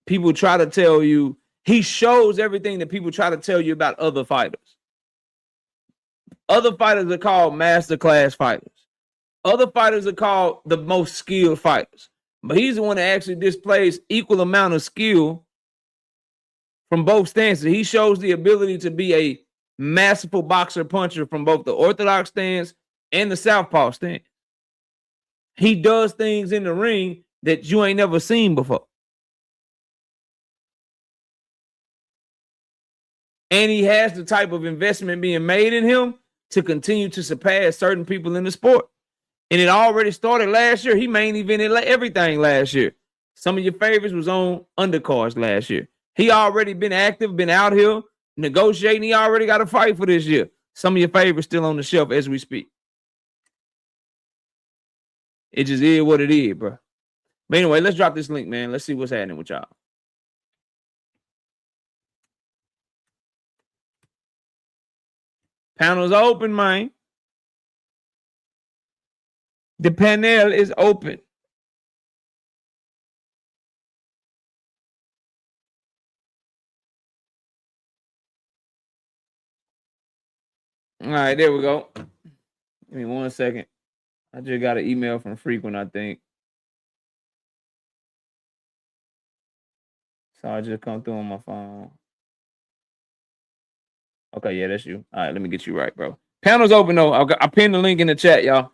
people try to tell you. He shows everything that people try to tell you about other fighters. Other fighters are called masterclass fighters. Other fighters are called the most skilled fighters. But he's the one that actually displays equal amount of skill from both stances. He shows the ability to be a masterful boxer puncher from both the orthodox stance and the southpaw stance. He does things in the ring that you ain't never seen before. And he has the type of investment being made in him to continue to surpass certain people in the sport. And it already started last year. He main evented everything last year. Some of your favorites was on undercards last year. He already been active, been out here negotiating. He already got a fight for this year. Some of your favorites still on the shelf as we speak. It just is what it is, bro. But anyway, let's drop this link, man. Let's see what's happening with y'all. Panel's open, man. The panel is open. All right, there we go. Give me 1 second. I just got an email from Frequent, I think. So I just come through on my phone. Okay, yeah, that's you. All right, let me get you right, bro. Panel's open, though. I pinned the link in the chat, y'all.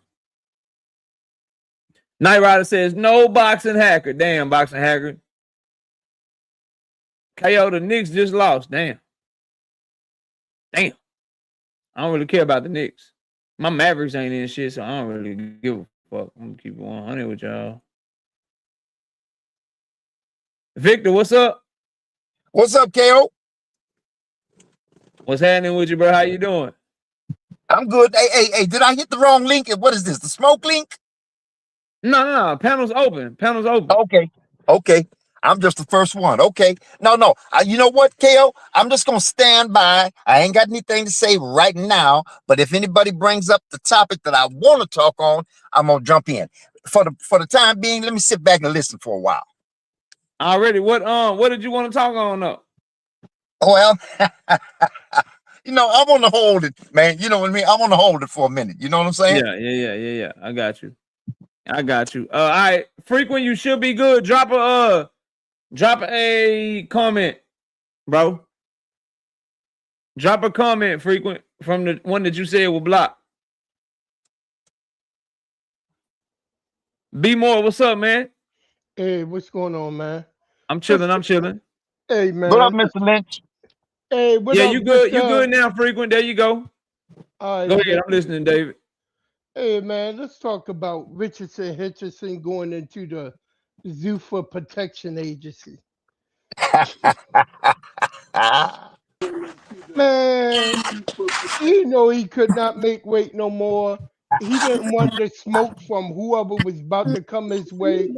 Night Rider says, no boxing hacker. Damn, boxing hacker. KO, the Knicks just lost. Damn. I don't really care about the Knicks. My Mavericks ain't in shit, so I don't really give a fuck. I'm going to keep it 100 with y'all. Victor, what's up? What's up, KO? What's happening with you, bro? How you doing? I'm good. Hey, did I hit the wrong link? What is this, the smoke link? No. Panel's open. Okay. I'm just the first one. Okay. No. You know what, KO? I'm just going to stand by. I ain't got anything to say right now, but if anybody brings up the topic that I want to talk on, I'm going to jump in. For the time being, let me sit back and listen for a while. Already. What did you want to talk on, though? Well, I want to hold it, man. You know what I mean? I want to hold it for a minute. You know what I'm saying? Yeah. I got you. All right. Frequent, you should be good. Drop a comment, bro. Drop a comment, Frequent, from the one that you said will block. Be more. What's up, man? Hey, what's going on, man? I'm chilling. Hey, man. What up, Mr. Lynch? Hey, what up? You good? You good now, Frequent? There you go. All right, go ahead. I'm listening, David. Hey, man, let's talk about Richardson Hitchins going into the Zuffa Protection Agency. Man, he could not make weight no more. He didn't want the smoke from whoever was about to come his way.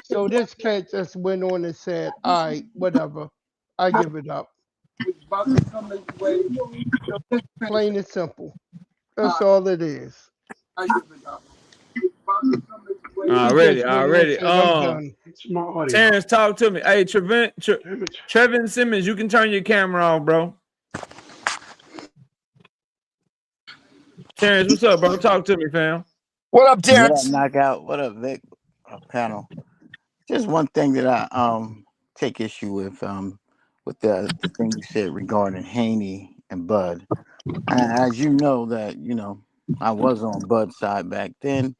So this cat just went on and said, all right, whatever. I give it up. Plain and simple. That's all it is. Already. Terrence, talk to me. Hey, Trevin Simmons, you can turn your camera off, bro. Terrence, what's up, bro? Talk to me, fam. What up, Terrence? Knockout. What up, Vic? Panel. Just one thing that I take issue with the thing you said regarding Haney and Bud. As you know that I was on Bud's side back then,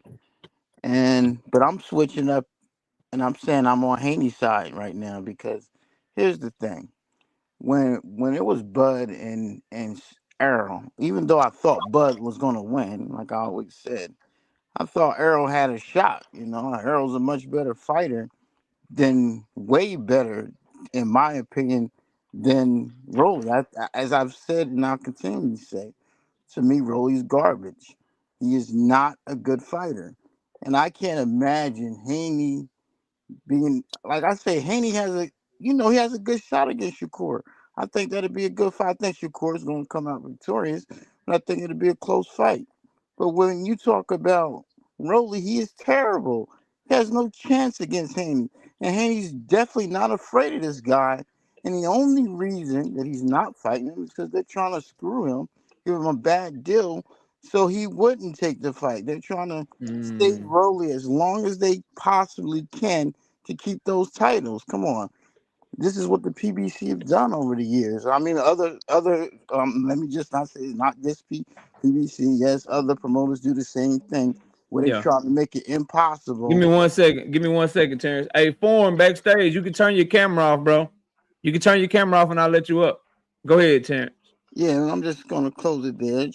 but I'm switching up and I'm saying I'm on Haney's side right now because here's the thing: when it was Bud and Errol, even though I thought Bud was gonna win, like I always said, I thought Errol had a shot. Errol's a much better fighter, way better, in my opinion, than Rolly. As I've said, and I'll continue to say, to me, Rolly's garbage. He is not a good fighter, and I can't imagine Haney being like I say. Haney has he has a good shot against Shakur. I think that'd be a good fight. I think Shakur is going to come out victorious, but I think it'll be a close fight. But when you talk about Rolly, he is terrible. He has no chance against Haney. And Haney's definitely not afraid of this guy. And the only reason that he's not fighting him is because they're trying to screw him, give him a bad deal, so he wouldn't take the fight. They're trying to save Rolly as long as they possibly can to keep those titles. Come on. This is what the PBC have done over the years. I mean, other let me just not say not this PBC. Yes, other promoters do the same thing where they try to make it impossible. Give me 1 second. Give me 1 second, Terrence. Hey, Form backstage. You can turn your camera off, bro. You can turn your camera off, and I'll let you up. Go ahead, Terrence. Yeah, I'm just gonna close it there.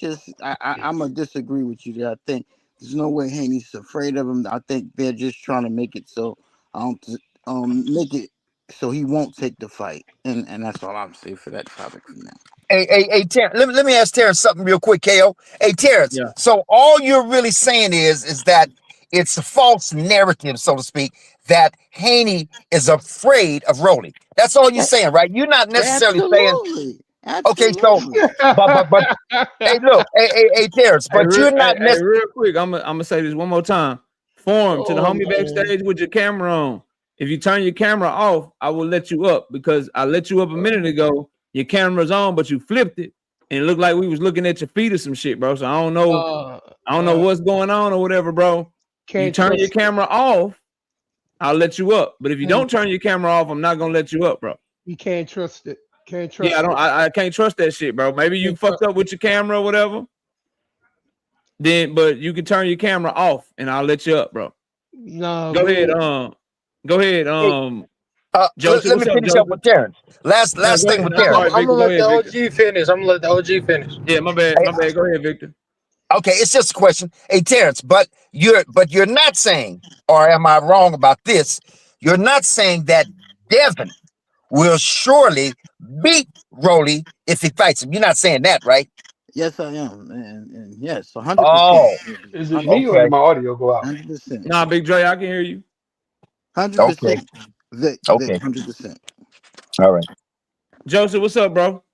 I'm gonna disagree with you there. I think there's no way Haney's afraid of him. I think they're just trying to make it so make it so he won't take the fight, and that's all I'm saying for that topic for now. Hey, Terrence, let me ask Terrence something real quick, KO. Hey, Terrence, so all you're really saying is that it's a false narrative, so to speak, that Haney is afraid of Rolly. That's all you're saying, right? You're not necessarily saying. Okay, so but hey, look, hey, Terrence, but you're not necessarily. Real quick, I'm gonna say this one more time. Form to the homie backstage with your camera on. If you turn your camera off, I will let you up because I let you up a minute ago. Your camera's on, but you flipped it and it looked like we was looking at your feet or some shit, bro. So I don't know what's going on or whatever, bro. You turn your camera off, I'll let you up. But if you don't turn your camera off, I'm not gonna let you up, bro. You can't trust it. Can't trust. Yeah, I can't trust that shit, bro. Maybe you fucked up with your camera or whatever. But you can turn your camera off and I'll let you up, bro. No. Go ahead. Go ahead. Joseph, let me finish up with Terrence. Last thing with Terrence. I'm gonna let the OG finish. Yeah, my bad. Go ahead, Victor. Okay, it's just a question. Hey, Terrence, but you're not saying, or am I wrong about this? You're not saying that Devin will surely beat Rolly if he fights him. You're not saying that, right? Yes, I am, and yes, 100%. Oh, is it me or did my audio go out? 100%. Nah, Big Dre, I can hear you. 100%. Okay. Okay. 100%. All right. Joseph, what's up, bro?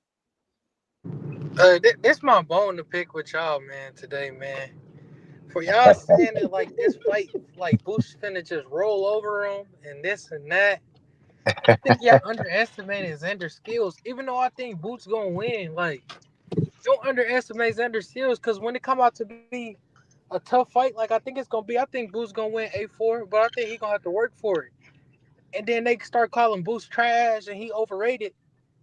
This my bone to pick with y'all, man, today, man. For y'all saying that like this fight, like Boots finna just roll over him and this and that. I think y'all underestimated Xander's skills. Even though I think Boots gonna win, like don't underestimate Xander's skills because when it come out to be a tough fight, like I think it's gonna be, I think Boots gonna win 8-4, but I think he gonna have to work for it. And then they start calling Boots trash and he overrated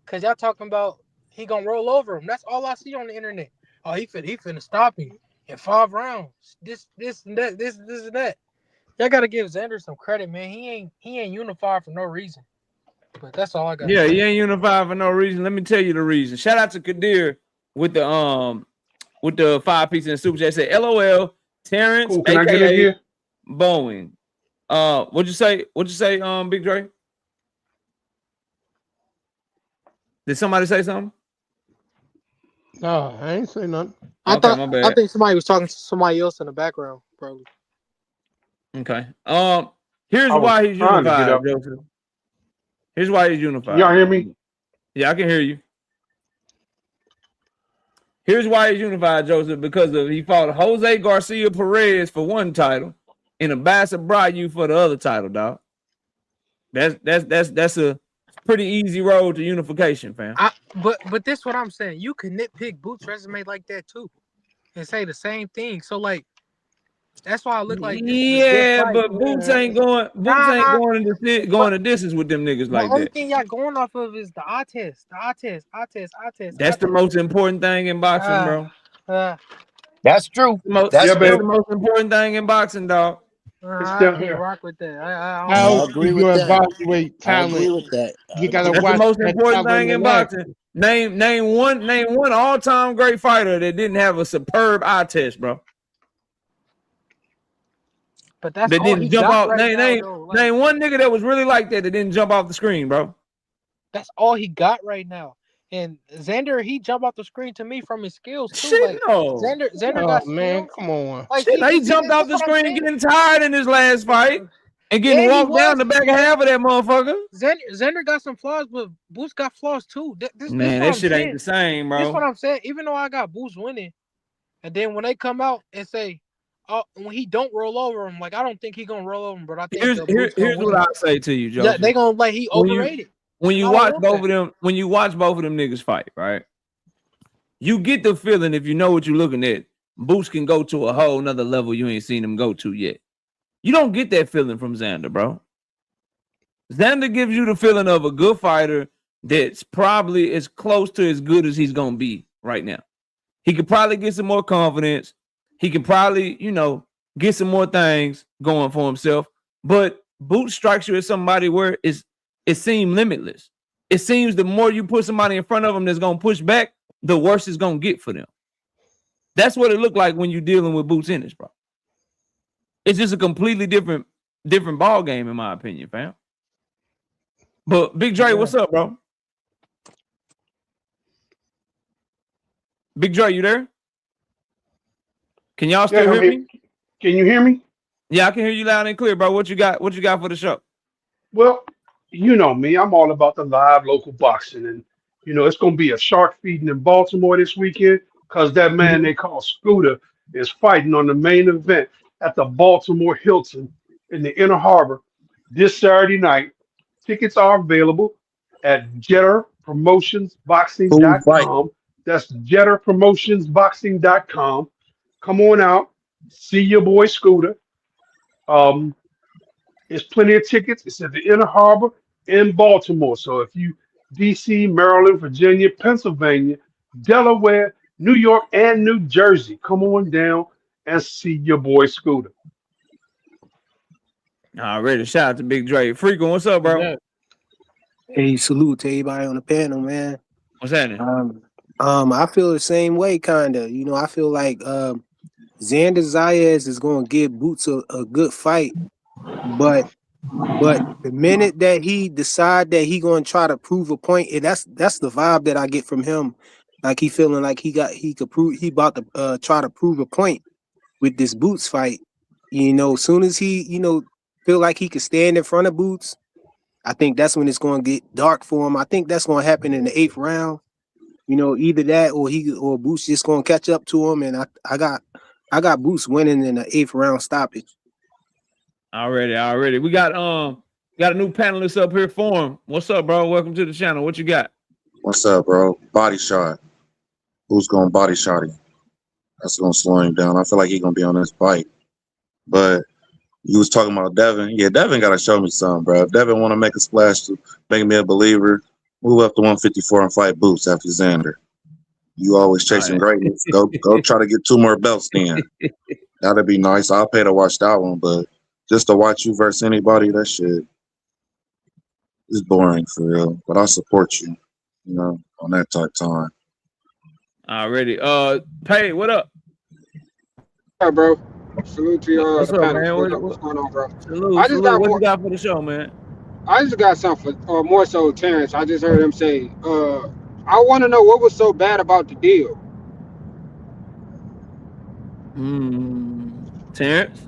because y'all talking about he gonna roll over him. That's all I see on the internet. Oh, he finna stop him in 5 rounds. This and that, this and that. Y'all gotta give Xander some credit, man. He ain't unified for no reason. But that's all I got. Yeah, he ain't unified for no reason. Let me tell you the reason. Shout out to Kadir with the 5-piece and super chat. Say LOL Terrence, Cool. Can I get in aka here? Boeing. What'd you say? Big Dre? Did somebody say something? No, I ain't say nothing. I think somebody was talking to somebody else in the background, probably. Okay. Here's why he's unified, Joseph. Here's why he's unified. Y'all hear me? Yeah, I can hear you. Here's why he's unified, Joseph, because he fought Jose Garcia Perez for one title and Abasa Bryu for the other title, dog. That's a pretty easy road to unification, fam. But this what I'm saying. You can nitpick Boots' resume like that too, and say the same thing. So like, that's why I look like but Boots ain't going. Going to distance with them niggas like that. The only thing y'all going off of is the eye test. That's the most important thing in boxing, bro. That's true. That's the most important thing in boxing, dog. I can't rock with that. I agree with that. Evaluate talent. I agree with that. You gotta That's watch the most that important thing in boxing. Name one all-time great fighter that didn't have a superb eye test, bro. But that's that all didn't he jump got off. right Name one nigga that was really like that didn't jump off the screen, bro. That's all he got right now. And Xander, he jumped off the screen to me from his skills too. Shit, like no. Xander Oh got man, skills. come on. Like he jumped off the screen getting tired in his last fight and getting walked down the back half of that motherfucker. Xander got some flaws, but Boots got flaws too. Man, that shit ain't the same, bro. That's what I'm saying. Even though I got Boots winning, And then when they come out and say, "Oh, when he don't roll over him," like I don't think he gonna roll over him, but I think Here's what I say to you, Joe. Yeah, they gonna like he overrated. When you watch both of them niggas fight, right? You get the feeling, if you know what you're looking at, Boots can go to a whole nother level you ain't seen him go to yet. You don't get that feeling from Xander, bro. Xander gives you the feeling of a good fighter that's probably as close to as good as he's gonna be right now. He could probably get some more confidence. He can probably, get some more things going for himself. But Boots strikes you as somebody where it seems limitless. It seems the more you put somebody in front of them that's gonna push back, the worse it's gonna get for them. That's what it looked like when you're dealing with Boots Ennis, bro. It's just a completely different ball game, in my opinion, fam. But Big Dre, what's up, bro? Big Dre, you there? Can y'all still hear me? Can you hear me? Yeah, I can hear you loud and clear, bro. What you got for the show? Well, you know me. I'm all about the live local boxing. And, it's going to be a shark feeding in Baltimore this weekend because that man they call Scooter is fighting on the main event at the Baltimore Hilton in the Inner Harbor this Saturday night. Tickets are available at JetterPromotionsBoxing.com. That's JetterPromotionsBoxing.com. Come on out, see your boy Scooter. There's plenty of tickets. It's at the Inner Harbor in Baltimore. So if you DC, Maryland, Virginia, Pennsylvania, Delaware, New York, and New Jersey, come on down and see your boy Scooter. Already, shout out to Big Dre. Frequent, what's up, bro? Hey, salute to everybody on the panel, man. What's happening? I feel the same way, kinda. I feel like Xander Zayas is gonna give Boots a good fight, but the minute that he decide that he gonna try to prove a point, and that's the vibe that I get from him. Like he feeling like he about to try to prove a point with this Boots fight. Soon as he feel like he could stand in front of Boots, I think that's when it's gonna get dark for him. I think that's gonna happen in the 8th round. Either that or Boots just gonna catch up to him, and I got Boots winning in the 8th round stoppage. Already. We got a new panelist up here for him. What's up, bro? Welcome to the channel. What you got? What's up, bro? Body shot. Who's gonna body shot him? That's gonna slow him down. I feel like he's gonna be on this bike. But you was talking about Devin. Yeah, Devin gotta show me something, bro. If Devin wanna make a splash to make me a believer, move up to 154 and fight Boots after Xander. You always chasing greatness. Go try to get 2 more belts then. That'd be nice. I'll pay to watch that one, but just to watch you versus anybody, that shit is boring for real. But I support you, on that type time. Already. Pay, what up? All right, bro. Salute to y'all. What's up, man? What's going on, bro? Salute. What you got for the show, man? I just got something for more so Terrence. I just heard him say, I want to know what was so bad about the deal. Terrence?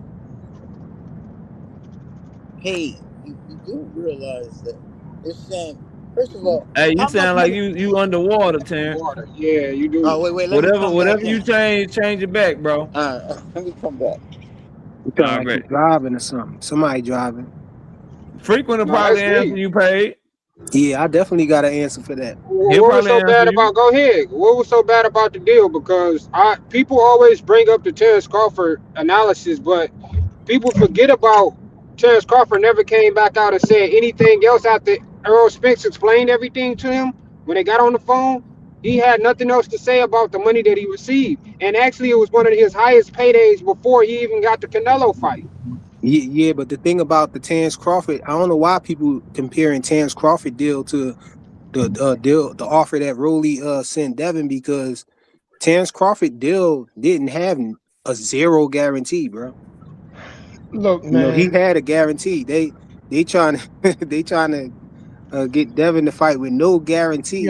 Hey, you do realize that it's saying, first of all, hey, you sound like you underwater, Terrence. Yeah, you do. Oh, wait. Whatever you change it back, bro. Let me come back. Like you're driving or something. Somebody driving. Frequent will probably answer you, Paid. Yeah, I definitely got an answer for that. What was so bad about? Go ahead. What was so bad about the deal? Because people always bring up the Terrence Crawford analysis, but people forget about Terrence Crawford never came back out and said anything else after Errol Spence explained everything to him when they got on the phone. He had nothing else to say about the money that he received, and actually, it was one of his highest paydays before he even got the Canelo fight. Yeah, but the thing about the Terrence Crawford, I don't know why people comparing Terrence Crawford deal to the offer that Rolly sent Devin, because Terrence Crawford deal didn't have a 0 guarantee, bro. Look, man, he had a guarantee. They trying to get Devin to fight with no guarantee.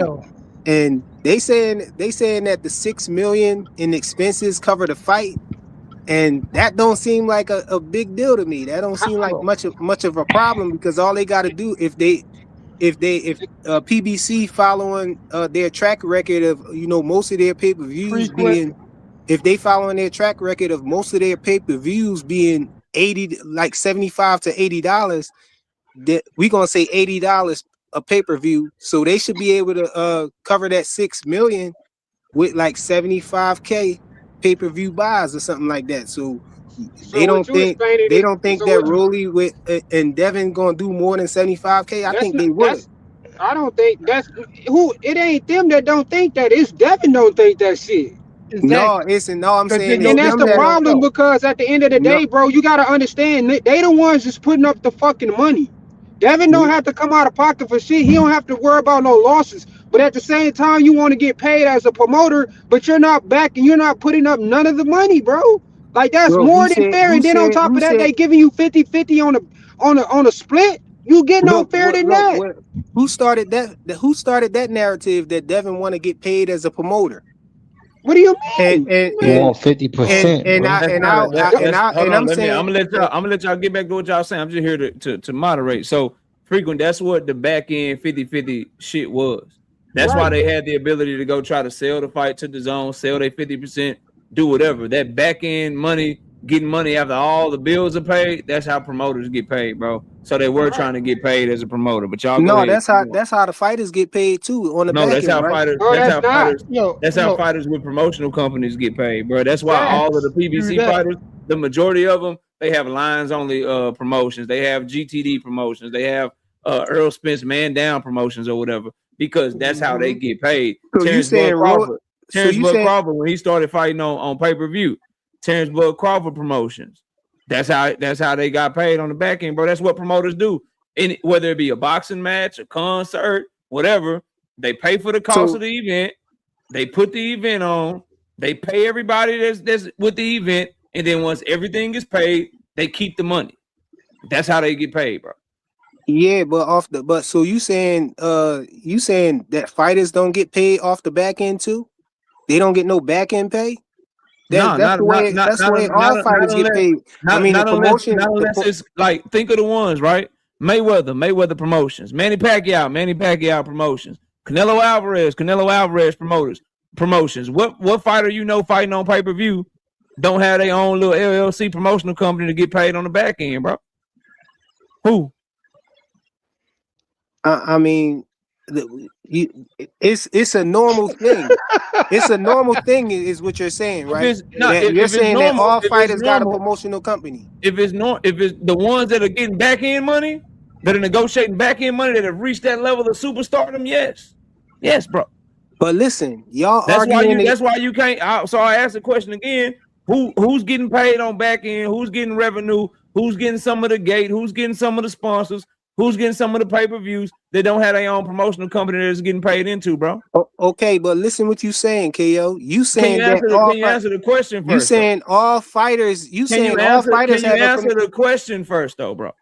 And they saying that the $6 million in expenses cover the fight. And that don't seem like a big deal to me. That don't seem like much of a problem, because all they got to do if PBC following their track record of most of their pay-per-views being if they following their track record of most of their pay-per-views being $75 to $80, that we gonna say $80 a pay-per-view, so they should be able to cover that $6 million with like 75K pay-per-view buys or something like that. So they don't think that Rolly with and Devin gonna do more than 75K. I think they would. I don't think that's who. It ain't them that don't think that. It's Devin don't think that shit. No, I'm saying, and that's the problem, because at the end of the day, bro, you gotta understand they the ones just putting up the fucking money. Devin don't have to come out of pocket for shit. He don't have to worry about no losses. But at the same time, you want to get paid as a promoter, but you're not backing. You're not putting up none of the money, bro. Like that's more than fair. And then on top of that, they giving you 50-50 on a split. You get no fair than that. Who started that? Who started that narrative that Devin want to get paid as a promoter? What do you mean? You want 50%. I'm gonna let y'all get back to what y'all saying. I'm just here to moderate. So frequent, that's what the back end 50-50 shit was. That's why they had the ability to go try to sell the fight to the zone, sell their 50%, do whatever. That back end money, getting money after all the bills are paid, that's how promoters get paid, bro. So they were trying to get paid as a promoter, but y'all that's how the fighters get paid too on the back end, right? That's how fighters with promotional companies get paid, bro. That's why all of the PBC fighters, the majority of them, they have lines only promotions. They have GTD promotions. They have Earl Spence man down promotions or whatever, because that's how they get paid. So Terrence Bud Crawford, when he started fighting on pay-per-view, Terrence Bud Crawford promotions. That's how they got paid on the back end, bro. That's what promoters do. Whether it be a boxing match, a concert, whatever, they pay for the cost of the event. They put the event on. They pay everybody that's with the event, and then once everything is paid, they keep the money. That's how they get paid, bro. Yeah, but so you saying that fighters don't get paid off the back end too? They don't get no back end pay? That's the way all fighters get paid. It's like, think of the ones, right? Mayweather Promotions, Manny Pacquiao Promotions, Canelo Alvarez promotions. What fighter fighting on pay-per-view don't have their own little LLC promotional company to get paid on the back end, bro? Who? I mean, it's a normal thing. It's a normal thing, is what you're saying, right? You're saying that all fighters got a promotional company. If it's the ones that are getting back end money, that are negotiating back end money, that have reached that level of superstardom, yes, bro. But listen, y'all that's why you can't. So I asked the question again: who's getting paid on back end? Who's getting revenue? Who's getting some of the gate? Who's getting some of the sponsors? Who's getting some of the pay-per-views that don't have their own promotional company that's getting paid into, bro? Okay, but listen what you saying, KO. You saying can you answer the question first? You saying all fighters? You saying all fighters have answer the question first, though, bro?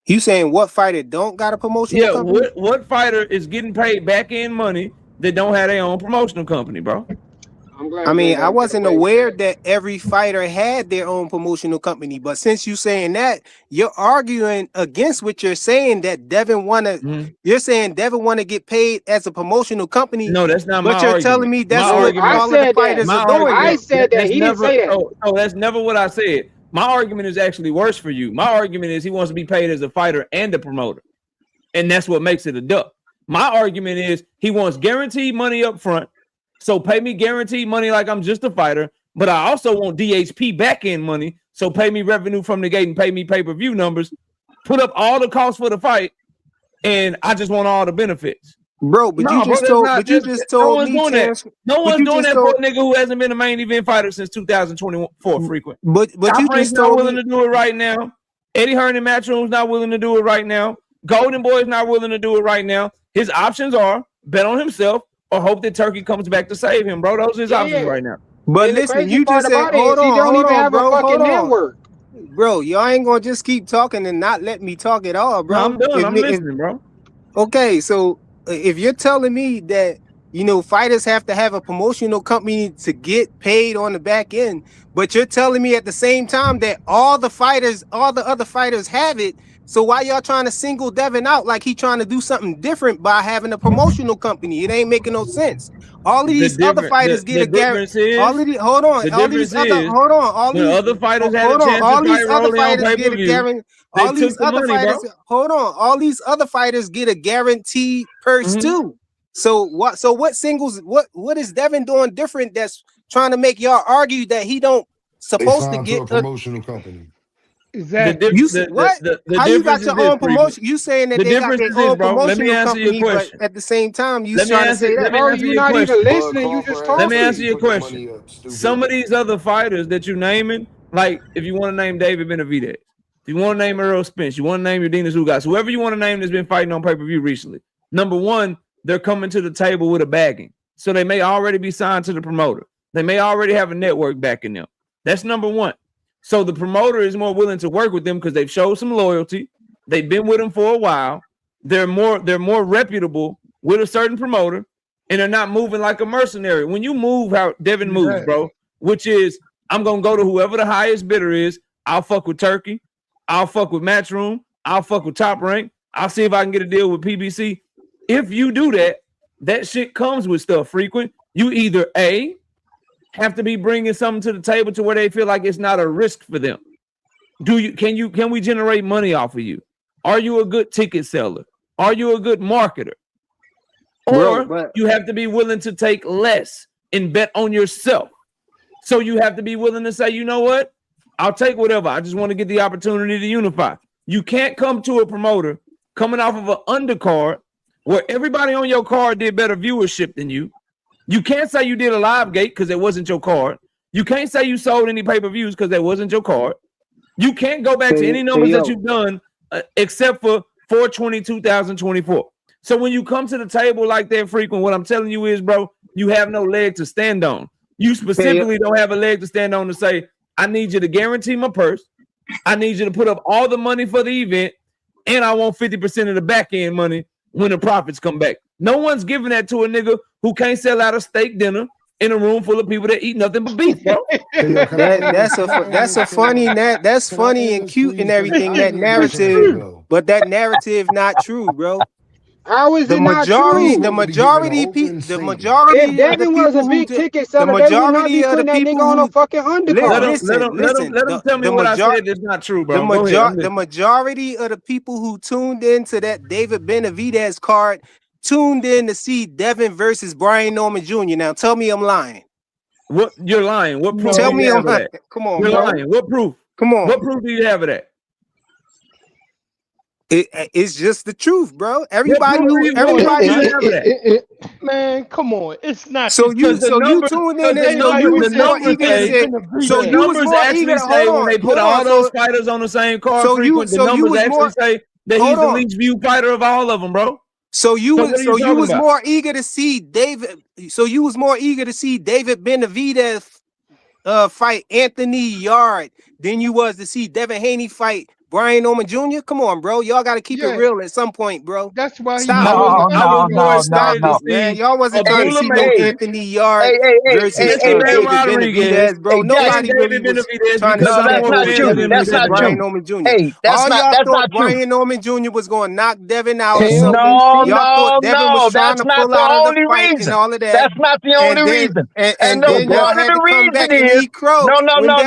You saying what fighter don't got a promotional company? Yeah, what fighter is getting paid back-end money that don't have their own promotional company, bro? I mean, I wasn't aware that every fighter had their own promotional company, but since you saying that, you're arguing against what you're saying, that Devin you're saying Devin want to get paid as a promotional company. No, that's not my argument. But you're telling me that's what all of the fighters are doing. I said that. He didn't say that. No, that's never what I said. My argument is actually worse for you. My argument is he wants to be paid as a fighter and a promoter, and that's what makes it a duck. My argument is he wants guaranteed money up front. So pay me guaranteed money like I'm just a fighter, but I also want DHP back-end money. So pay me revenue from the gate and pay me pay-per-view numbers, put up all the costs for the fight, and I just want all the benefits. Bro, but you just told me no one's doing that for a nigga who hasn't been a main event fighter since 2024 frequent. But you just not willing to do it right now. Eddie Hearn and Matchroom's not willing to do it right now. Golden Boy's not willing to do it right now. His options are bet on himself or hope that Turkey comes back to save him, bro. Those are his options right now. But listen, you just said, hold on, bro. Y'all ain't gonna just keep talking and not let me talk at all, bro. No, I'm done. I'm listening, bro. Okay, so if you're telling me that fighters have to have a promotional company to get paid on the back end, but you're telling me at the same time that all the other fighters have it, So why y'all trying to single Devin out like he trying to do something different by having a promotional company? It ain't making no sense. All of these other fighters get a guarantee. All of these, hold on. All these other, hold on. All these other fighters had hold a on. chance All to these fight other Rolly on fighters get a pay-per-view. guarantee. They All took these the other money, fighters, bro. hold on. All these other fighters get a guaranteed purse too. So what? So what singles? What is Devin doing different? That's trying to make y'all argue that he don't supposed to get a promotional company. Exactly. How you got your own promotion? You saying that they got their own promotional company, but at the same time you trying to say that. Bro, you're not even listening. You just talking. Let me answer your question. Some of these other fighters that you're naming, like if you want to name David Benavidez, if you want to name Earl Spence, you want to name your Dinas Ugas, whoever you want to name that's been fighting on pay-per-view recently. Number one, they're coming to the table with a bagging. So they may already be signed to the promoter. They may already have a network backing them. That's number one. So the promoter is more willing to work with them because they've showed some loyalty. They've been with them for a while. They're more reputable with a certain promoter, and they're not moving like a mercenary. When you move how Devin moves, bro, which is I'm gonna go to whoever the highest bidder is. I'll fuck with Turkey. I'll fuck with Matchroom. I'll fuck with Top Rank. I'll see if I can get a deal with PBC. If you do that, that shit comes with stuff frequent. You either have to be bringing something to the table to where they feel like it's not a risk for them. Can we generate money off of you? Are you a good ticket seller? Are you a good marketer? Or you have to be willing to take less and bet on yourself. So you have to be willing to say, you know what? I'll take whatever. I just want to get the opportunity to unify. You can't come to a promoter coming off of an undercard where everybody on your card did better viewership than you. You can't say you did a live gate because it wasn't your card. You can't say you sold any pay-per-views because that wasn't your card. You can't go back to any numbers that you've done except for 4/20/2024. So when you come to the table like that frequent, what I'm telling you is, bro, you have no leg to stand on. You specifically don't have a leg to stand on to say, I need you to guarantee my purse. I need you to put up all the money for the event, and I want 50% of the back end money when the profits come back. No one's giving that to a nigga who can't sell out a steak dinner in a room full of people that eat nothing but beef, bro. That's funny and cute and everything, that narrative, but that narrative not true, bro. How is it not true? The majority if Devin was a big ticket seller, they would not be putting that nigga on a fucking undercard. Let him tell me what I said is not true, bro. The majority of the people who tuned into that David Benavidez card tuned in to see Devin versus Brian Norman Jr. Now tell me I'm lying. What you're lying? What proof? Tell me I'm lying. Come on, you're bro. lying. What proof? Come on. What proof do you have of that? It's just the truth, bro. Man, come on. It's not. So you tuned in and you was more eager to say. So you was more eager. Say when they put all those fighters on the same card. The numbers actually say that he's the least viewed fighter of all of them, bro. So you was more eager to see David. So you was more eager to see David Benavidez fight Anthony Yard than you was to see Devin Haney fight Brian Norman Jr. Come on, bro. Y'all got to keep it real at some point, bro. That's why stop. Man. Y'all wasn't trying to see no Anthony Yard versus David Benavidez, bro. Nobody really was trying to see that Brian Norman Jr. Hey, that's not true. Brian Norman Jr. was going to knock Devin out. Y'all thought Devin was trying to pull out of the fight and all of that. That's not the only reason. And no, part of the reason is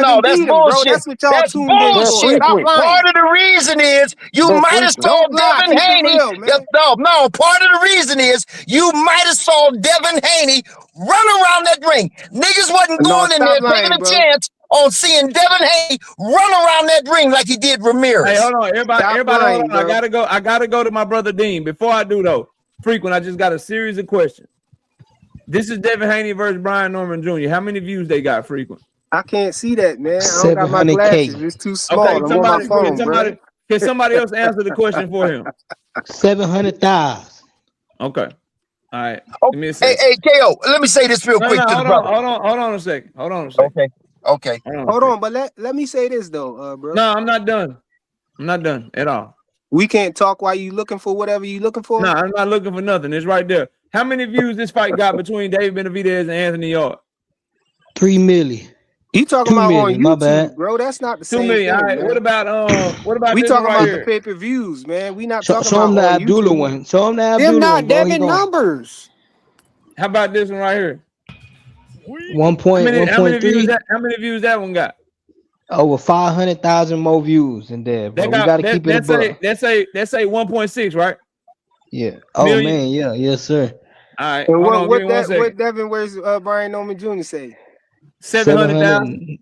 no. That's bullshit. That's bullshit. Part of the reason is you might have saw Devin Haney. No, part of the reason is you might have saw Devin Haney run around that ring. Niggas wasn't going in there taking a chance on seeing Devin Haney run around that ring like he did Ramirez. Hey, hold on, everybody, hold on. I gotta go to my brother Dean. Before I do though, frequent, I just got a series of questions. This is Devin Haney versus Brian Norman Jr. How many views they got, frequent? I can't see that, man. I don't got my glasses. It's too small. Okay, I'm on my phone, can somebody else answer the question for him? 700,000. Okay. All right. Hey, KO, let me say this real quick to the brother. Hold on a second. Okay. Hold on, but let me say this though, bro. No, I'm not done. I'm not done at all. We can't talk while you looking for whatever you looking for? No, I'm not looking for nothing. It's right there. How many views this fight got between David Benavidez and Anthony Yard? 3 million. You talking 2 about on million, my YouTube, bad. bro? That's not the 2 same million. All thing, right. man. What about We this talking one right about the here? pay-per-views, man. We not Show talking him the about on Abdullah YouTube. one. Show him the Them Abdullah not one, bro. He Devin gonna numbers. How about this one right here? 1.3 How many views that one got? over 500,000 more views in there, bro. That We got gotta keep it above. Let's say 1.6, right? Yeah. Oh Million? man, yeah, yes, sir. All right. And Hold on, give me 1 second. what Devin, where's Brian Norman Jr. say? 700,000.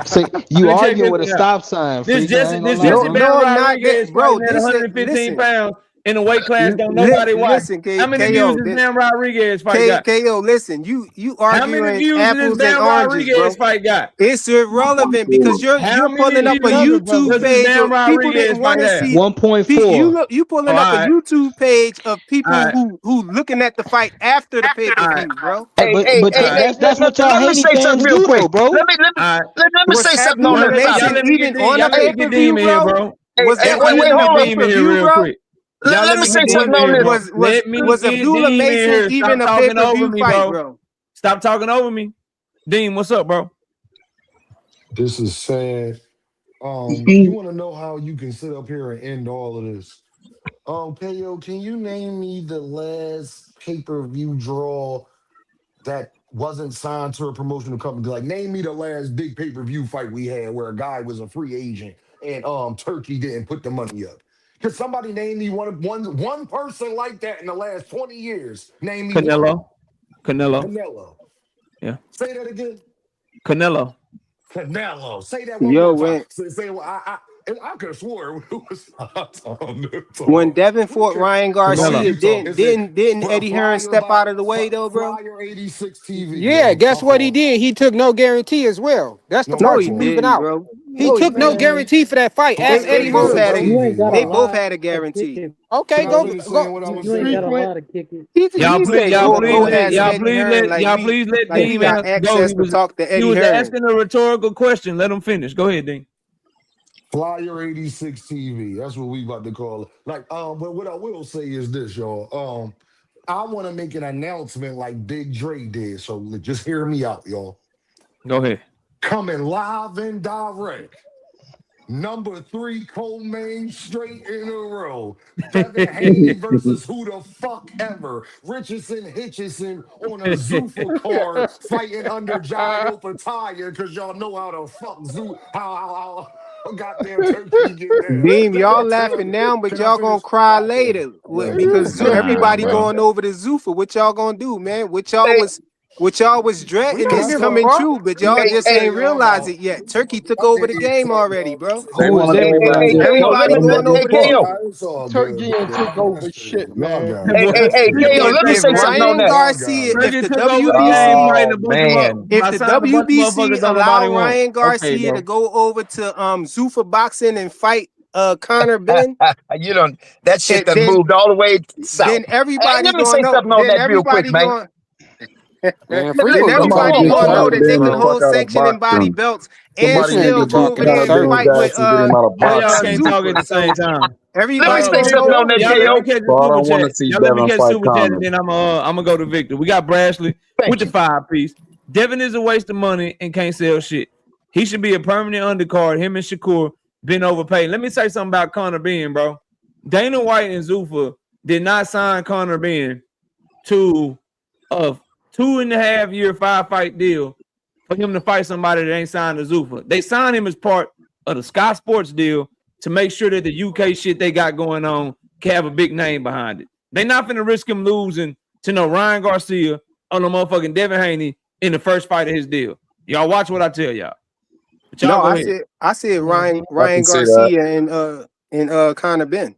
So you Let me check arguing this with a one out. stop sign, This freak. I Jesse ain't gonna lie, Ben bro. No, I'm not Rodriguez that, bro. fighting at 115 Listen, pounds in a weight class. Don't nobody watch. listen, How many views does Ben Rodriguez fight got? KO, listen, you How many arguing views does this apples Ben and oranges, bro. Rodriguez fight got? It's irrelevant because you're pulling up a YouTube does this page Ben of people Rodriguez didn't want fight to have? see. 1.4. You pulling Oh, up a alright. YouTube page of people Alright. who looking at the fight after the pay-per-view, bro. But that's what y'all let me Haney say something fans real do, quick. though, bro. Let me Was say something on Abdullah that Y'all topic. Mason let me even get on a let me get pay-per-view, Deem in here, bro? bro. Was Hey, Abdullah wait, in a hold on. Deem in here pay-per-view, real bro? quick. Y'all Let me say something on this. Was Abdullah Mason even a over pay-per-view me, fight, bro. bro? Stop talking over me. Dean, what's up, bro? This is sad. You want to know how you can sit up here and end all of this? KO, can you name me the last pay-per-view draw that wasn't signed to a promotional company? Like, name me the last big pay-per-view fight we had where a guy was a free agent and Turkey didn't put the money up. Could somebody name me one person like that in the last 20 years? Name me one. Canelo. Yeah. Say that again. Canelo. Say that one Yo, more time. Say I could have swore it was when Devin fought Ryan Garcia, Canelo. didn't Eddie Hearn step out of the way though, bro? Flyer 86 TV. Yeah, guess what he did? He took no guarantee as well. That's the No, part he you he leaving didn't, out. bro. He took no guarantee for that fight. Ask They Eddie both Hearn. had You a ain't got they both had a guarantee. Okay, Can I go. finish saying what I was saying? Frequent. He Y'all said go ask Eddie Hearn like please let we Dean got go. access to talk to He Eddie was Hearn. asking a rhetorical question. Let him finish. Go ahead, Dean. Flyer 86 TV. That's what we about to call it. Like, but what I will say is this, y'all. I want to make an announcement like Big Dre did. So just hear me out, y'all. Go ahead. Coming live and direct. Number 3 co-main straight in a row. Devin Haney versus who the fuck ever. Richardson Hitchins on a Zuffa card fighting under Jairo Pataya because y'all know how the fuck how goddamn Turkey get down. Beam, y'all laughing now, but y'all gonna cry later because everybody going over to Zuffa. What y'all gonna do, man? What y'all was dreading is coming true, but y'all just ain't realize it yet. Turkey took over the game already, bro. Who is everybody? Everybody going over there. It's all Turkey good. ain't took over shit, Y'all man. got it. KO, let me If say something on Ryan that. Garcia, Turkey if the took over the game, WBC, fighting a bunch of if I the signed a bunch of WBC motherfuckers don't allow nobody want. Ryan Garcia to go over to Zuffa Boxing and fight Conor Ben, You don't. That shit done then moved all the way south. then everybody Let me say gonna know. something on Then that real quick, everybody man. going. Man, Then Freak was everybody retarded. gonna know that they can the fuck hold out of sanctioning body boxing. belts and This man still get go talked over about there and circles. fight with Get him out of Why y'all boxing. can't talk at the same time? everybody Let me say gonna something know. on that, Y'all let me KO. catch the So I super don't want to chat. see Y'all let me Devin catch fight super chat, Conor. and then I'm gonna go to Victor. We got Brashley with the 5-piece. Devin is a waste of money and can't sell shit. He should be a permanent undercard. Him and Shakur been overpaid. Let me say something about Conor Ben, bro. Dana White and Zuffa did not sign Conor Ben to a 2.5-year 5-fight deal for him to fight somebody that ain't signed to Zuffa. They signed him as part of the Sky Sports deal to make sure that the UK shit they got going on can have a big name behind it. They not finna risk him losing to no Ryan Garcia or no motherfucking Devin Haney in the first fight of his deal. Y'all watch what I tell y'all. But y'all No, go I ahead. said Ryan can see that. Garcia and Conor Ben.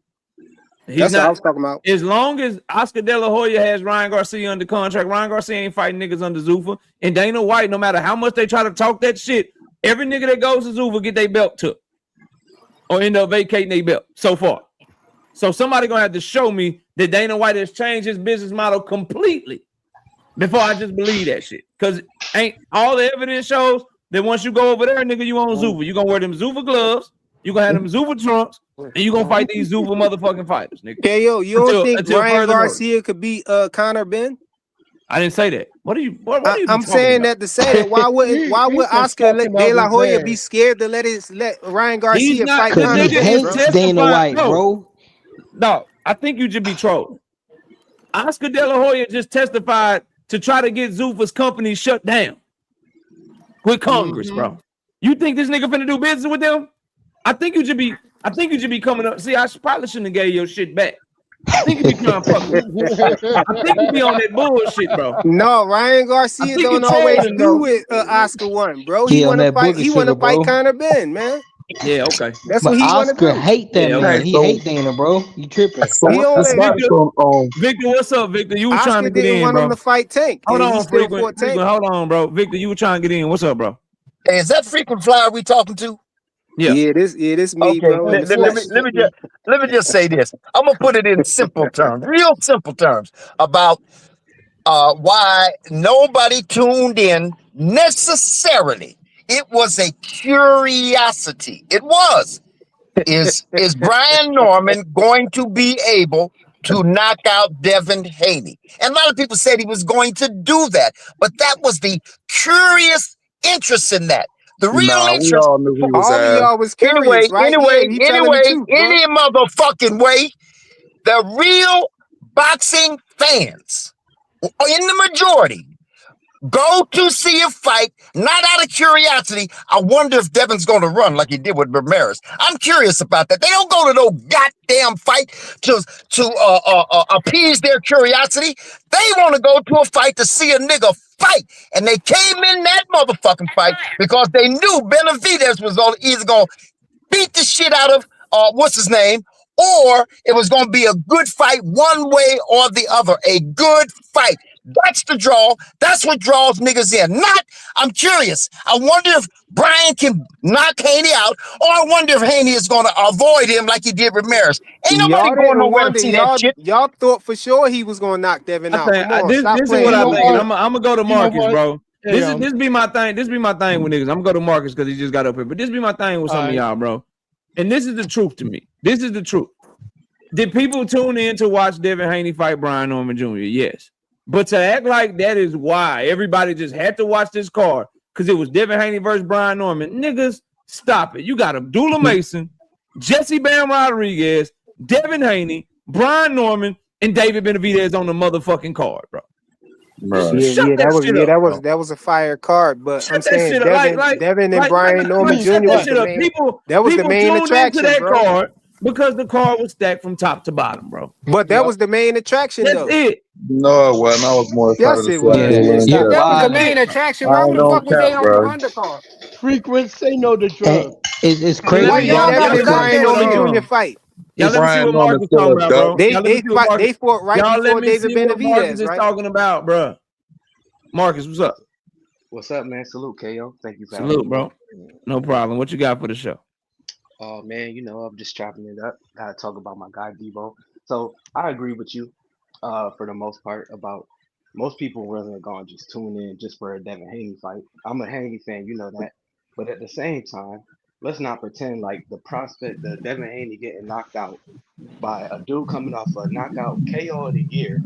That's what I was talking about. As long as Oscar De La Hoya has Ryan Garcia under contract, Ryan Garcia ain't fighting niggas under Zuffa. And Dana White, no matter how much they try to talk that shit, every nigga that goes to Zuffa get their belt took or end up vacating their belt so far. So somebody gonna have to show me that Dana White has changed his business model completely before I just believe that shit. Because ain't all the evidence shows that once you go over there, nigga, you on Zuffa. You gonna wear them Zuffa gloves, you gonna have them Zuffa trunks, and you gonna fight these Zuffa motherfucking fighters, nigga. Yo, you don't think Ryan Garcia could beat Conor Ben? I didn't say that. What are you I'm saying that to say that why would He's Oscar just De La talking out Hoya his be ass. scared to let Ryan He's Garcia not fight the Cause he nigga Conor, is bro? hates Dana testifying. White, bro. No, I think you should be trolling. Oscar De La Hoya just testified to try to get Zuffa's company shut down with Congress, bro. You think this nigga finna do business with them? I think you should be coming up. See, probably shouldn't have gave your shit back. I think you be trying to fuck with me. I think you be on that bullshit, bro. No, Ryan Garcia think don't you're always trolling, do bro. what Oscar won, bro. He He on wanna that fight. booger He wanna sugar, fight bro. Conor Ben, man. Yeah, okay. That's But what he wanna Oscar do. hate that Yeah, man. okay. He So, hate Dana, bro. You tripping? so He what's the only status on? Victor, what's up, Victor? You was trying Oscar to get didn't in, want him bro. to fight Tank, Hold and he on, still frequent. fought Tank. Hold on, bro. Victor, you were trying to get in. What's up, bro? Hey, is that frequent flyer we talking to? Yeah. This me, Okay, bro, in the let flesh. me just say this. I'm gonna put it in simple terms, real simple terms, about why nobody tuned in necessarily. It was a curiosity. It was. Is Brian Norman going to be able to knock out Devin Haney? And a lot of people said he was going to do that, but that was the curious interest in that. The real Nah, we interest. all knew he was All of ass. y'all was curious, right? Yeah, he telling the truth, bro. Any motherfucking way, the real boxing fans, in the majority, go to see a fight, not out of curiosity. I wonder if Devin's going to run like he did with Ramirez. I'm curious about that. They don't go to no goddamn fight to appease their curiosity. They want to go to a fight to see a nigga fight. And they came in that motherfucking fight because they knew Benavidez was either going to beat the shit out of what's his name, or it was going to be a good fight one way or the other. A good fight. That's the draw. That's what draws niggas in. Not, I'm curious. I wonder if Brian can knock Haney out, or I wonder if Haney is going to avoid him like he did Ramirez. Ain't nobody Y'all going didn't nowhere wonder. to see that shit. Y'all thought for sure he was gonna knock Devin I out. think Come on, this stop is playing. what You I know think. And what? I'm gonna go to You know Marcus, what? bro. Hey, This be my thing. This be my thing with niggas. I'm gonna go to Marcus because he just got up here. But this be my thing with some of y'all, bro. And this is the truth to me. This is the truth. Did people tune in to watch Devin Haney fight Brian Norman Jr.? Yes. But to act like that is why everybody just had to watch this card because it was Devin Haney versus Brian Norman. Niggas, stop it. You got Abdullah Mason, Jesse Bam Rodriguez, Devin Haney, Brian Norman, and David Benavidez on the motherfucking card, bro. Right. Shut that shit up, bro. that was a fire card. But Shut I'm that saying shit up. Devin and Brian Norman Jr. Shut that was shit the up. main. People main tuned into attraction, that bro. card because the card was stacked from top to bottom, bro. But that was the main attraction, That's though. it. No, it wasn't. I was more excited Yes, to it see was, Yeah, Abdullah man. and man. Stop That was the lying. main attraction. I Why ain't the gonna fuck was cap, they on bro. the undercard? Frequent, say no to drugs. It's I mean, crazy. Why y'all y'all let let me Brian see what Norman Jr. fight? y'all let me see Brian what Norman Marcus still talking a about, duck. bro. Y'all let me see what Marcus. They fought right Y'all before let me David see what Marcus Benavidez, is right? talking about, bro. Marcus, what's up? What's up, man? Salute, KO. Thank you for having Salute, me, bro. No problem. What you got for the show? Oh, man, I'm just chopping it up. Gotta talk about my guy, Debo. So I agree with you, for the most part, about most people wasn't gonna just tune in just for a Devin Haney fight. I'm a Haney fan, you know that. But at the same time, let's not pretend like the prospect of Devin Haney getting knocked out by a dude coming off a knockout KO of the year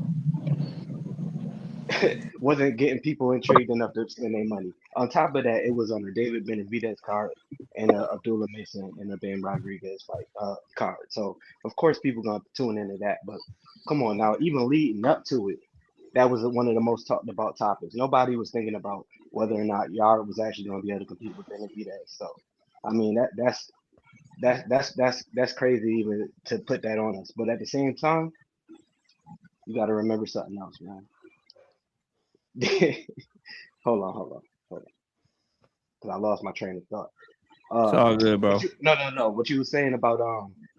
wasn't getting people intrigued enough to spend their money. On top of that, it was on a David Benavidez card and a Abdullah Mason and a Ben Rodriguez fight card. So of course people gonna tune into that. But come on now, even leading up to it, that was one of the most talked about topics. Nobody was thinking about whether or not Yara was actually gonna be able to compete with Benavidez. So I mean that's crazy even to put that on us. But at the same time, you got to remember something else, man. hold on, because I lost my train of thought. It's all good, bro. No. What you were saying about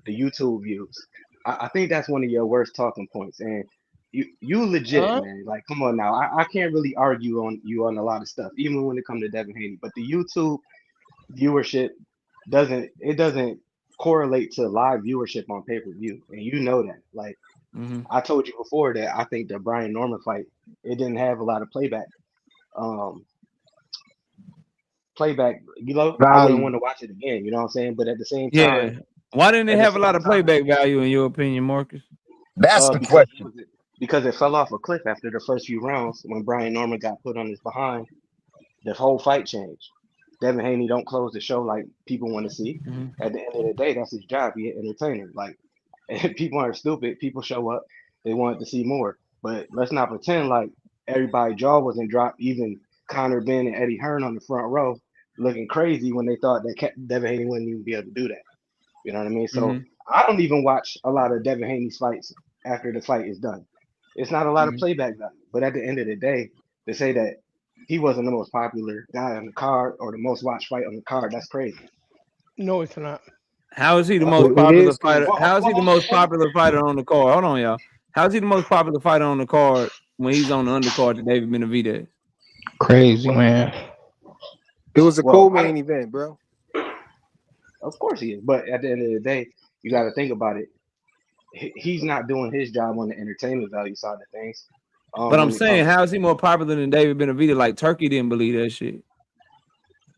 the YouTube views, I think that's one of your worst talking points, and you legit, man. Like, come on now, I can't really argue on you on a lot of stuff, even when it comes to Devin Haney. But the YouTube viewership doesn't correlate to live viewership on pay-per-view, and you know that. Like, I told you before that I think the Brian Norman fight, it didn't have a lot of playback. You know, I wouldn't want to watch it again. You know what I'm saying? But at the same time, why didn't it have a lot of playback value in your opinion, Marcus? That's the question. because it fell off a cliff after the first few rounds when Brian Norman got put on his behind. The whole fight changed. Devin Haney don't close the show like people want to see. At the end of the day, that's his job. He's an entertainer. Like, people aren't stupid. People show up. They wanted to see more. But let's not pretend like everybody's jaw wasn't dropped. Even Conor Ben and Eddie Hearn on the front row looking crazy when they thought that Devin Haney wouldn't even be able to do that. You know what I mean? So I don't even watch a lot of Devin Haney's fights after the fight is done. It's not a lot of playback value. But at the end of the day, to say that he wasn't the most popular guy on the card or the most watched fight on the card, that's crazy. No, it's not. How is he the most popular fighter? How is he the most popular fighter on the card? Hold on, y'all. How is he the most popular fighter on the card when he's on the undercard to David Benavidez? Crazy, man. It was a co-main event, bro. Of course he is. But at the end of the day, you got to think about it. He's not doing his job on the entertainment value side of things. But I'm saying, how is he more popular than David Benavidez? Like, Turkey didn't believe that shit.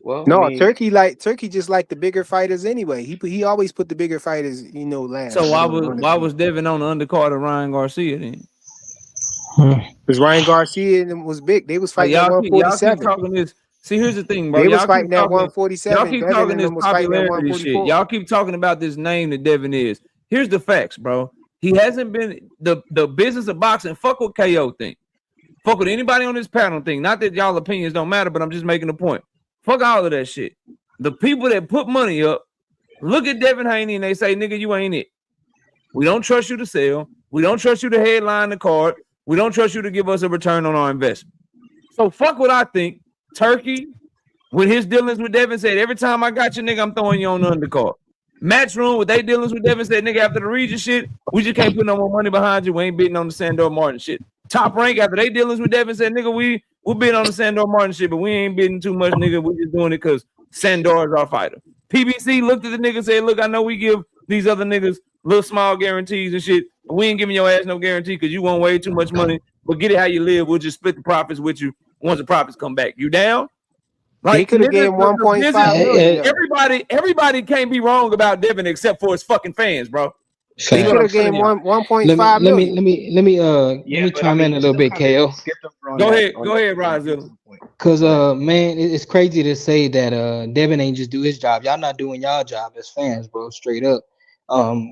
Well, no, I mean, Turkey just like the bigger fighters anyway. He always put the bigger fighters, last. So why was Devin on the undercard of Ryan Garcia then? Because Ryan Garcia was big. They was fighting at 147. Y'all keep talking this. See, here's the thing, bro. They was fighting at 147. Y'all keep talking this popularity shit. Y'all keep talking about this name that Devin is. Here's the facts, bro. He hasn't been the business of boxing. Fuck what KO think. Fuck with anybody on this panel thing. Not that y'all opinions don't matter, but I'm just making a point. Fuck all of that shit. The people that put money up look at Devin Haney and they say, nigga, you ain't it. We don't trust you to sell. We don't trust you to headline the card. We don't trust you to give us a return on our investment. So fuck what I think. Turkey, with his dealings with Devin, said, every time I got you, nigga, I'm throwing you on the undercard. Matchroom, with they dealings with Devin, said, nigga, after the Regent shit, we just can't put no more money behind you. We ain't bidding on the Sandor Martin shit. Top Rank, after they dealings with Devin, said, nigga, we'll bid on the Sandor Martin shit, but we ain't bidding too much, nigga. We just doing it because Sandor is our fighter. PBC looked at the nigga and said, look, I know we give these other niggas little small guarantees and shit, but we ain't giving your ass no guarantee because you want way too much money. But get it how you live. We'll just split the profits with you once the profits come back. You down? Like, he could have gave 1.5 million. Everybody can't be wrong about Devin except for his fucking fans, bro. He could have gave 1.5 million. Let me chime in a little bit, KO. Go ahead, Rozilla. Cause man, it's crazy to say that Devin ain't just do his job. Y'all not doing y'all job as fans, bro. Straight up.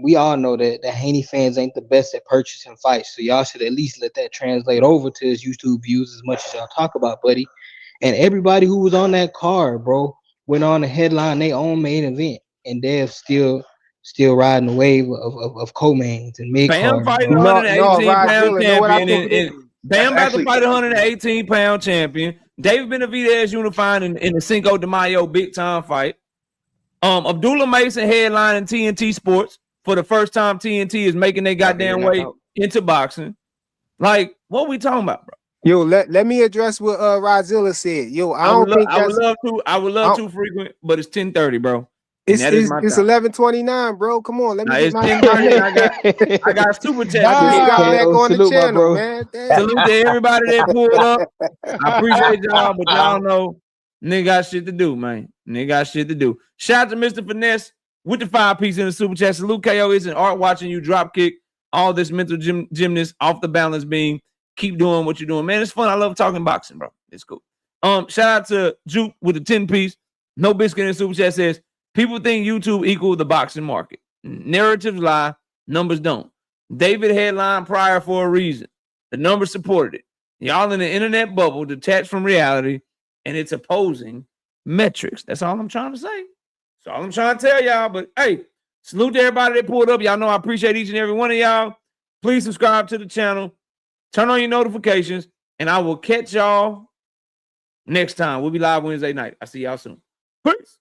We all know that the Haney fans ain't the best at purchasing fights, so y'all should at least let that translate over to his YouTube views as much as y'all talk about, buddy. And everybody who was on that card, bro, went on to headline their own main event, and Dev still riding the wave of co-mains and mid Bam card. fighting 118-pound champion, and Bam about to fight 118-pound champion. David Benavidez unifying in the Cinco de Mayo big time fight. Abdullah Mason headlining TNT Sports for the first time. TNT is making their goddamn way into boxing. Like, what we talking about, bro? Yo, let me address what Rozilla said. Yo, I would love to frequent, but it's 10:30, bro. It's 11:29, bro. Come on, let me get my 10:30. I got super chat. Got back on the channel, man. Salute to everybody that pulled up. I appreciate y'all, but y'all know nigga got shit to do, man. Nigga got shit to do. Shout out to Mr. Finesse with the 5-piece in the super chat. Salute KO. It's an art watching you drop kick all this mental gymnast off the balance beam. Keep doing what you're doing, man. It's fun. I love talking boxing, bro. It's cool. Shout out to Juke with the 10-piece. No Biscuit in the super chat says, people think YouTube equal the boxing market. Narratives lie, numbers don't. David headlined prior for a reason. The numbers supported it. Y'all in the internet bubble detached from reality, and it's opposing metrics. That's all I'm trying to say. That's all I'm trying to tell y'all. But hey, salute to everybody that pulled up. Y'all know I appreciate each and every one of y'all. Please subscribe to the channel. Turn on your notifications, and I will catch y'all next time. We'll be live Wednesday night. I'll see y'all soon. Peace.